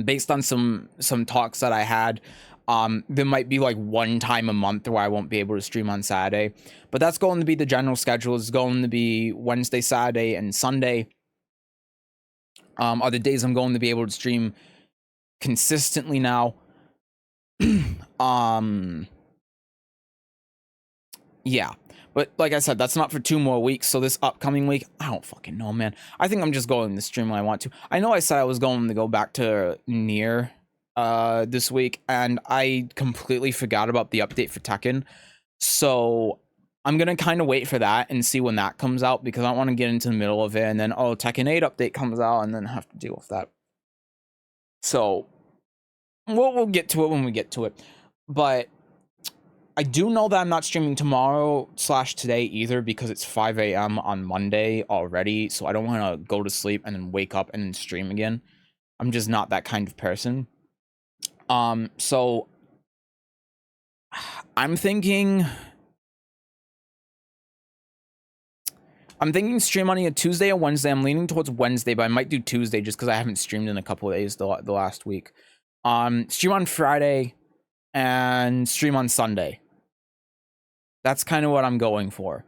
A: Based on some talks that I had, there might be like one time a month where I won't be able to stream on Saturday, but that's going to be the general schedule. It's going to be Wednesday, Saturday, and Sunday. Are the days I'm going to be able to stream consistently now. Yeah, but like I said, that's not for 2 more weeks. So this upcoming week, I don't fucking know, man. I think I'm just going to stream when I want to. I know I said I was going to go back to Nier this week, and I completely forgot about the update for Tekken. So I'm gonna kind of wait for that and see when that comes out, because I don't want to get into the middle of it and then, oh, Tekken 8 update comes out and then have to deal with that. So we'll get to it when we get to it. But I do know that I'm not streaming tomorrow/today either, because it's 5 a.m. on Monday already, so I don't want to go to sleep and then wake up and then stream again. I'm just not that kind of person. So I'm thinking stream on a Tuesday or Wednesday. I'm leaning towards Wednesday, but I might do Tuesday just because I haven't streamed in a couple of days the last week. Stream on Friday and stream on Sunday. That's kind of what I'm going for.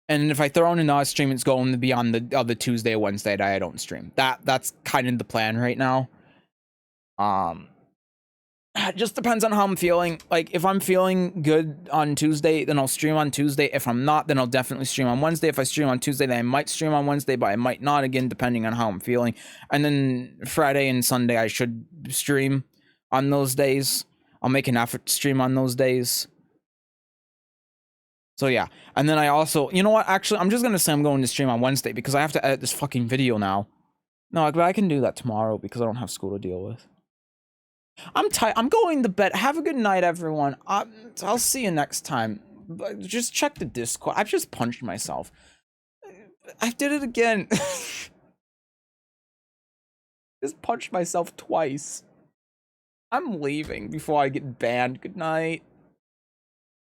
A: And if I throw in another stream, it's going to be on the other Tuesday or Wednesday that I don't stream. That's kind of the plan right now. It just depends on how I'm feeling. Like, if I'm feeling good on Tuesday, then I'll stream on Tuesday. If I'm not, then I'll definitely stream on Wednesday. If I stream on Tuesday, then I might stream on Wednesday, but I might not, again, depending on how I'm feeling. And then Friday and Sunday, I should stream on those days. I'll make an effort to stream on those days. So, yeah. And then I also... You know what? Actually, I'm just going to say I'm going to stream on Wednesday because I have to edit this fucking video now. No, but I can do that tomorrow because I don't have school to deal with. I'm tired. I'm going to bed. Have a good night, everyone. I'll see you next time. But just check the Discord. I've just punched myself. I did it again. Just punched myself twice. I'm leaving before I get banned. Good night.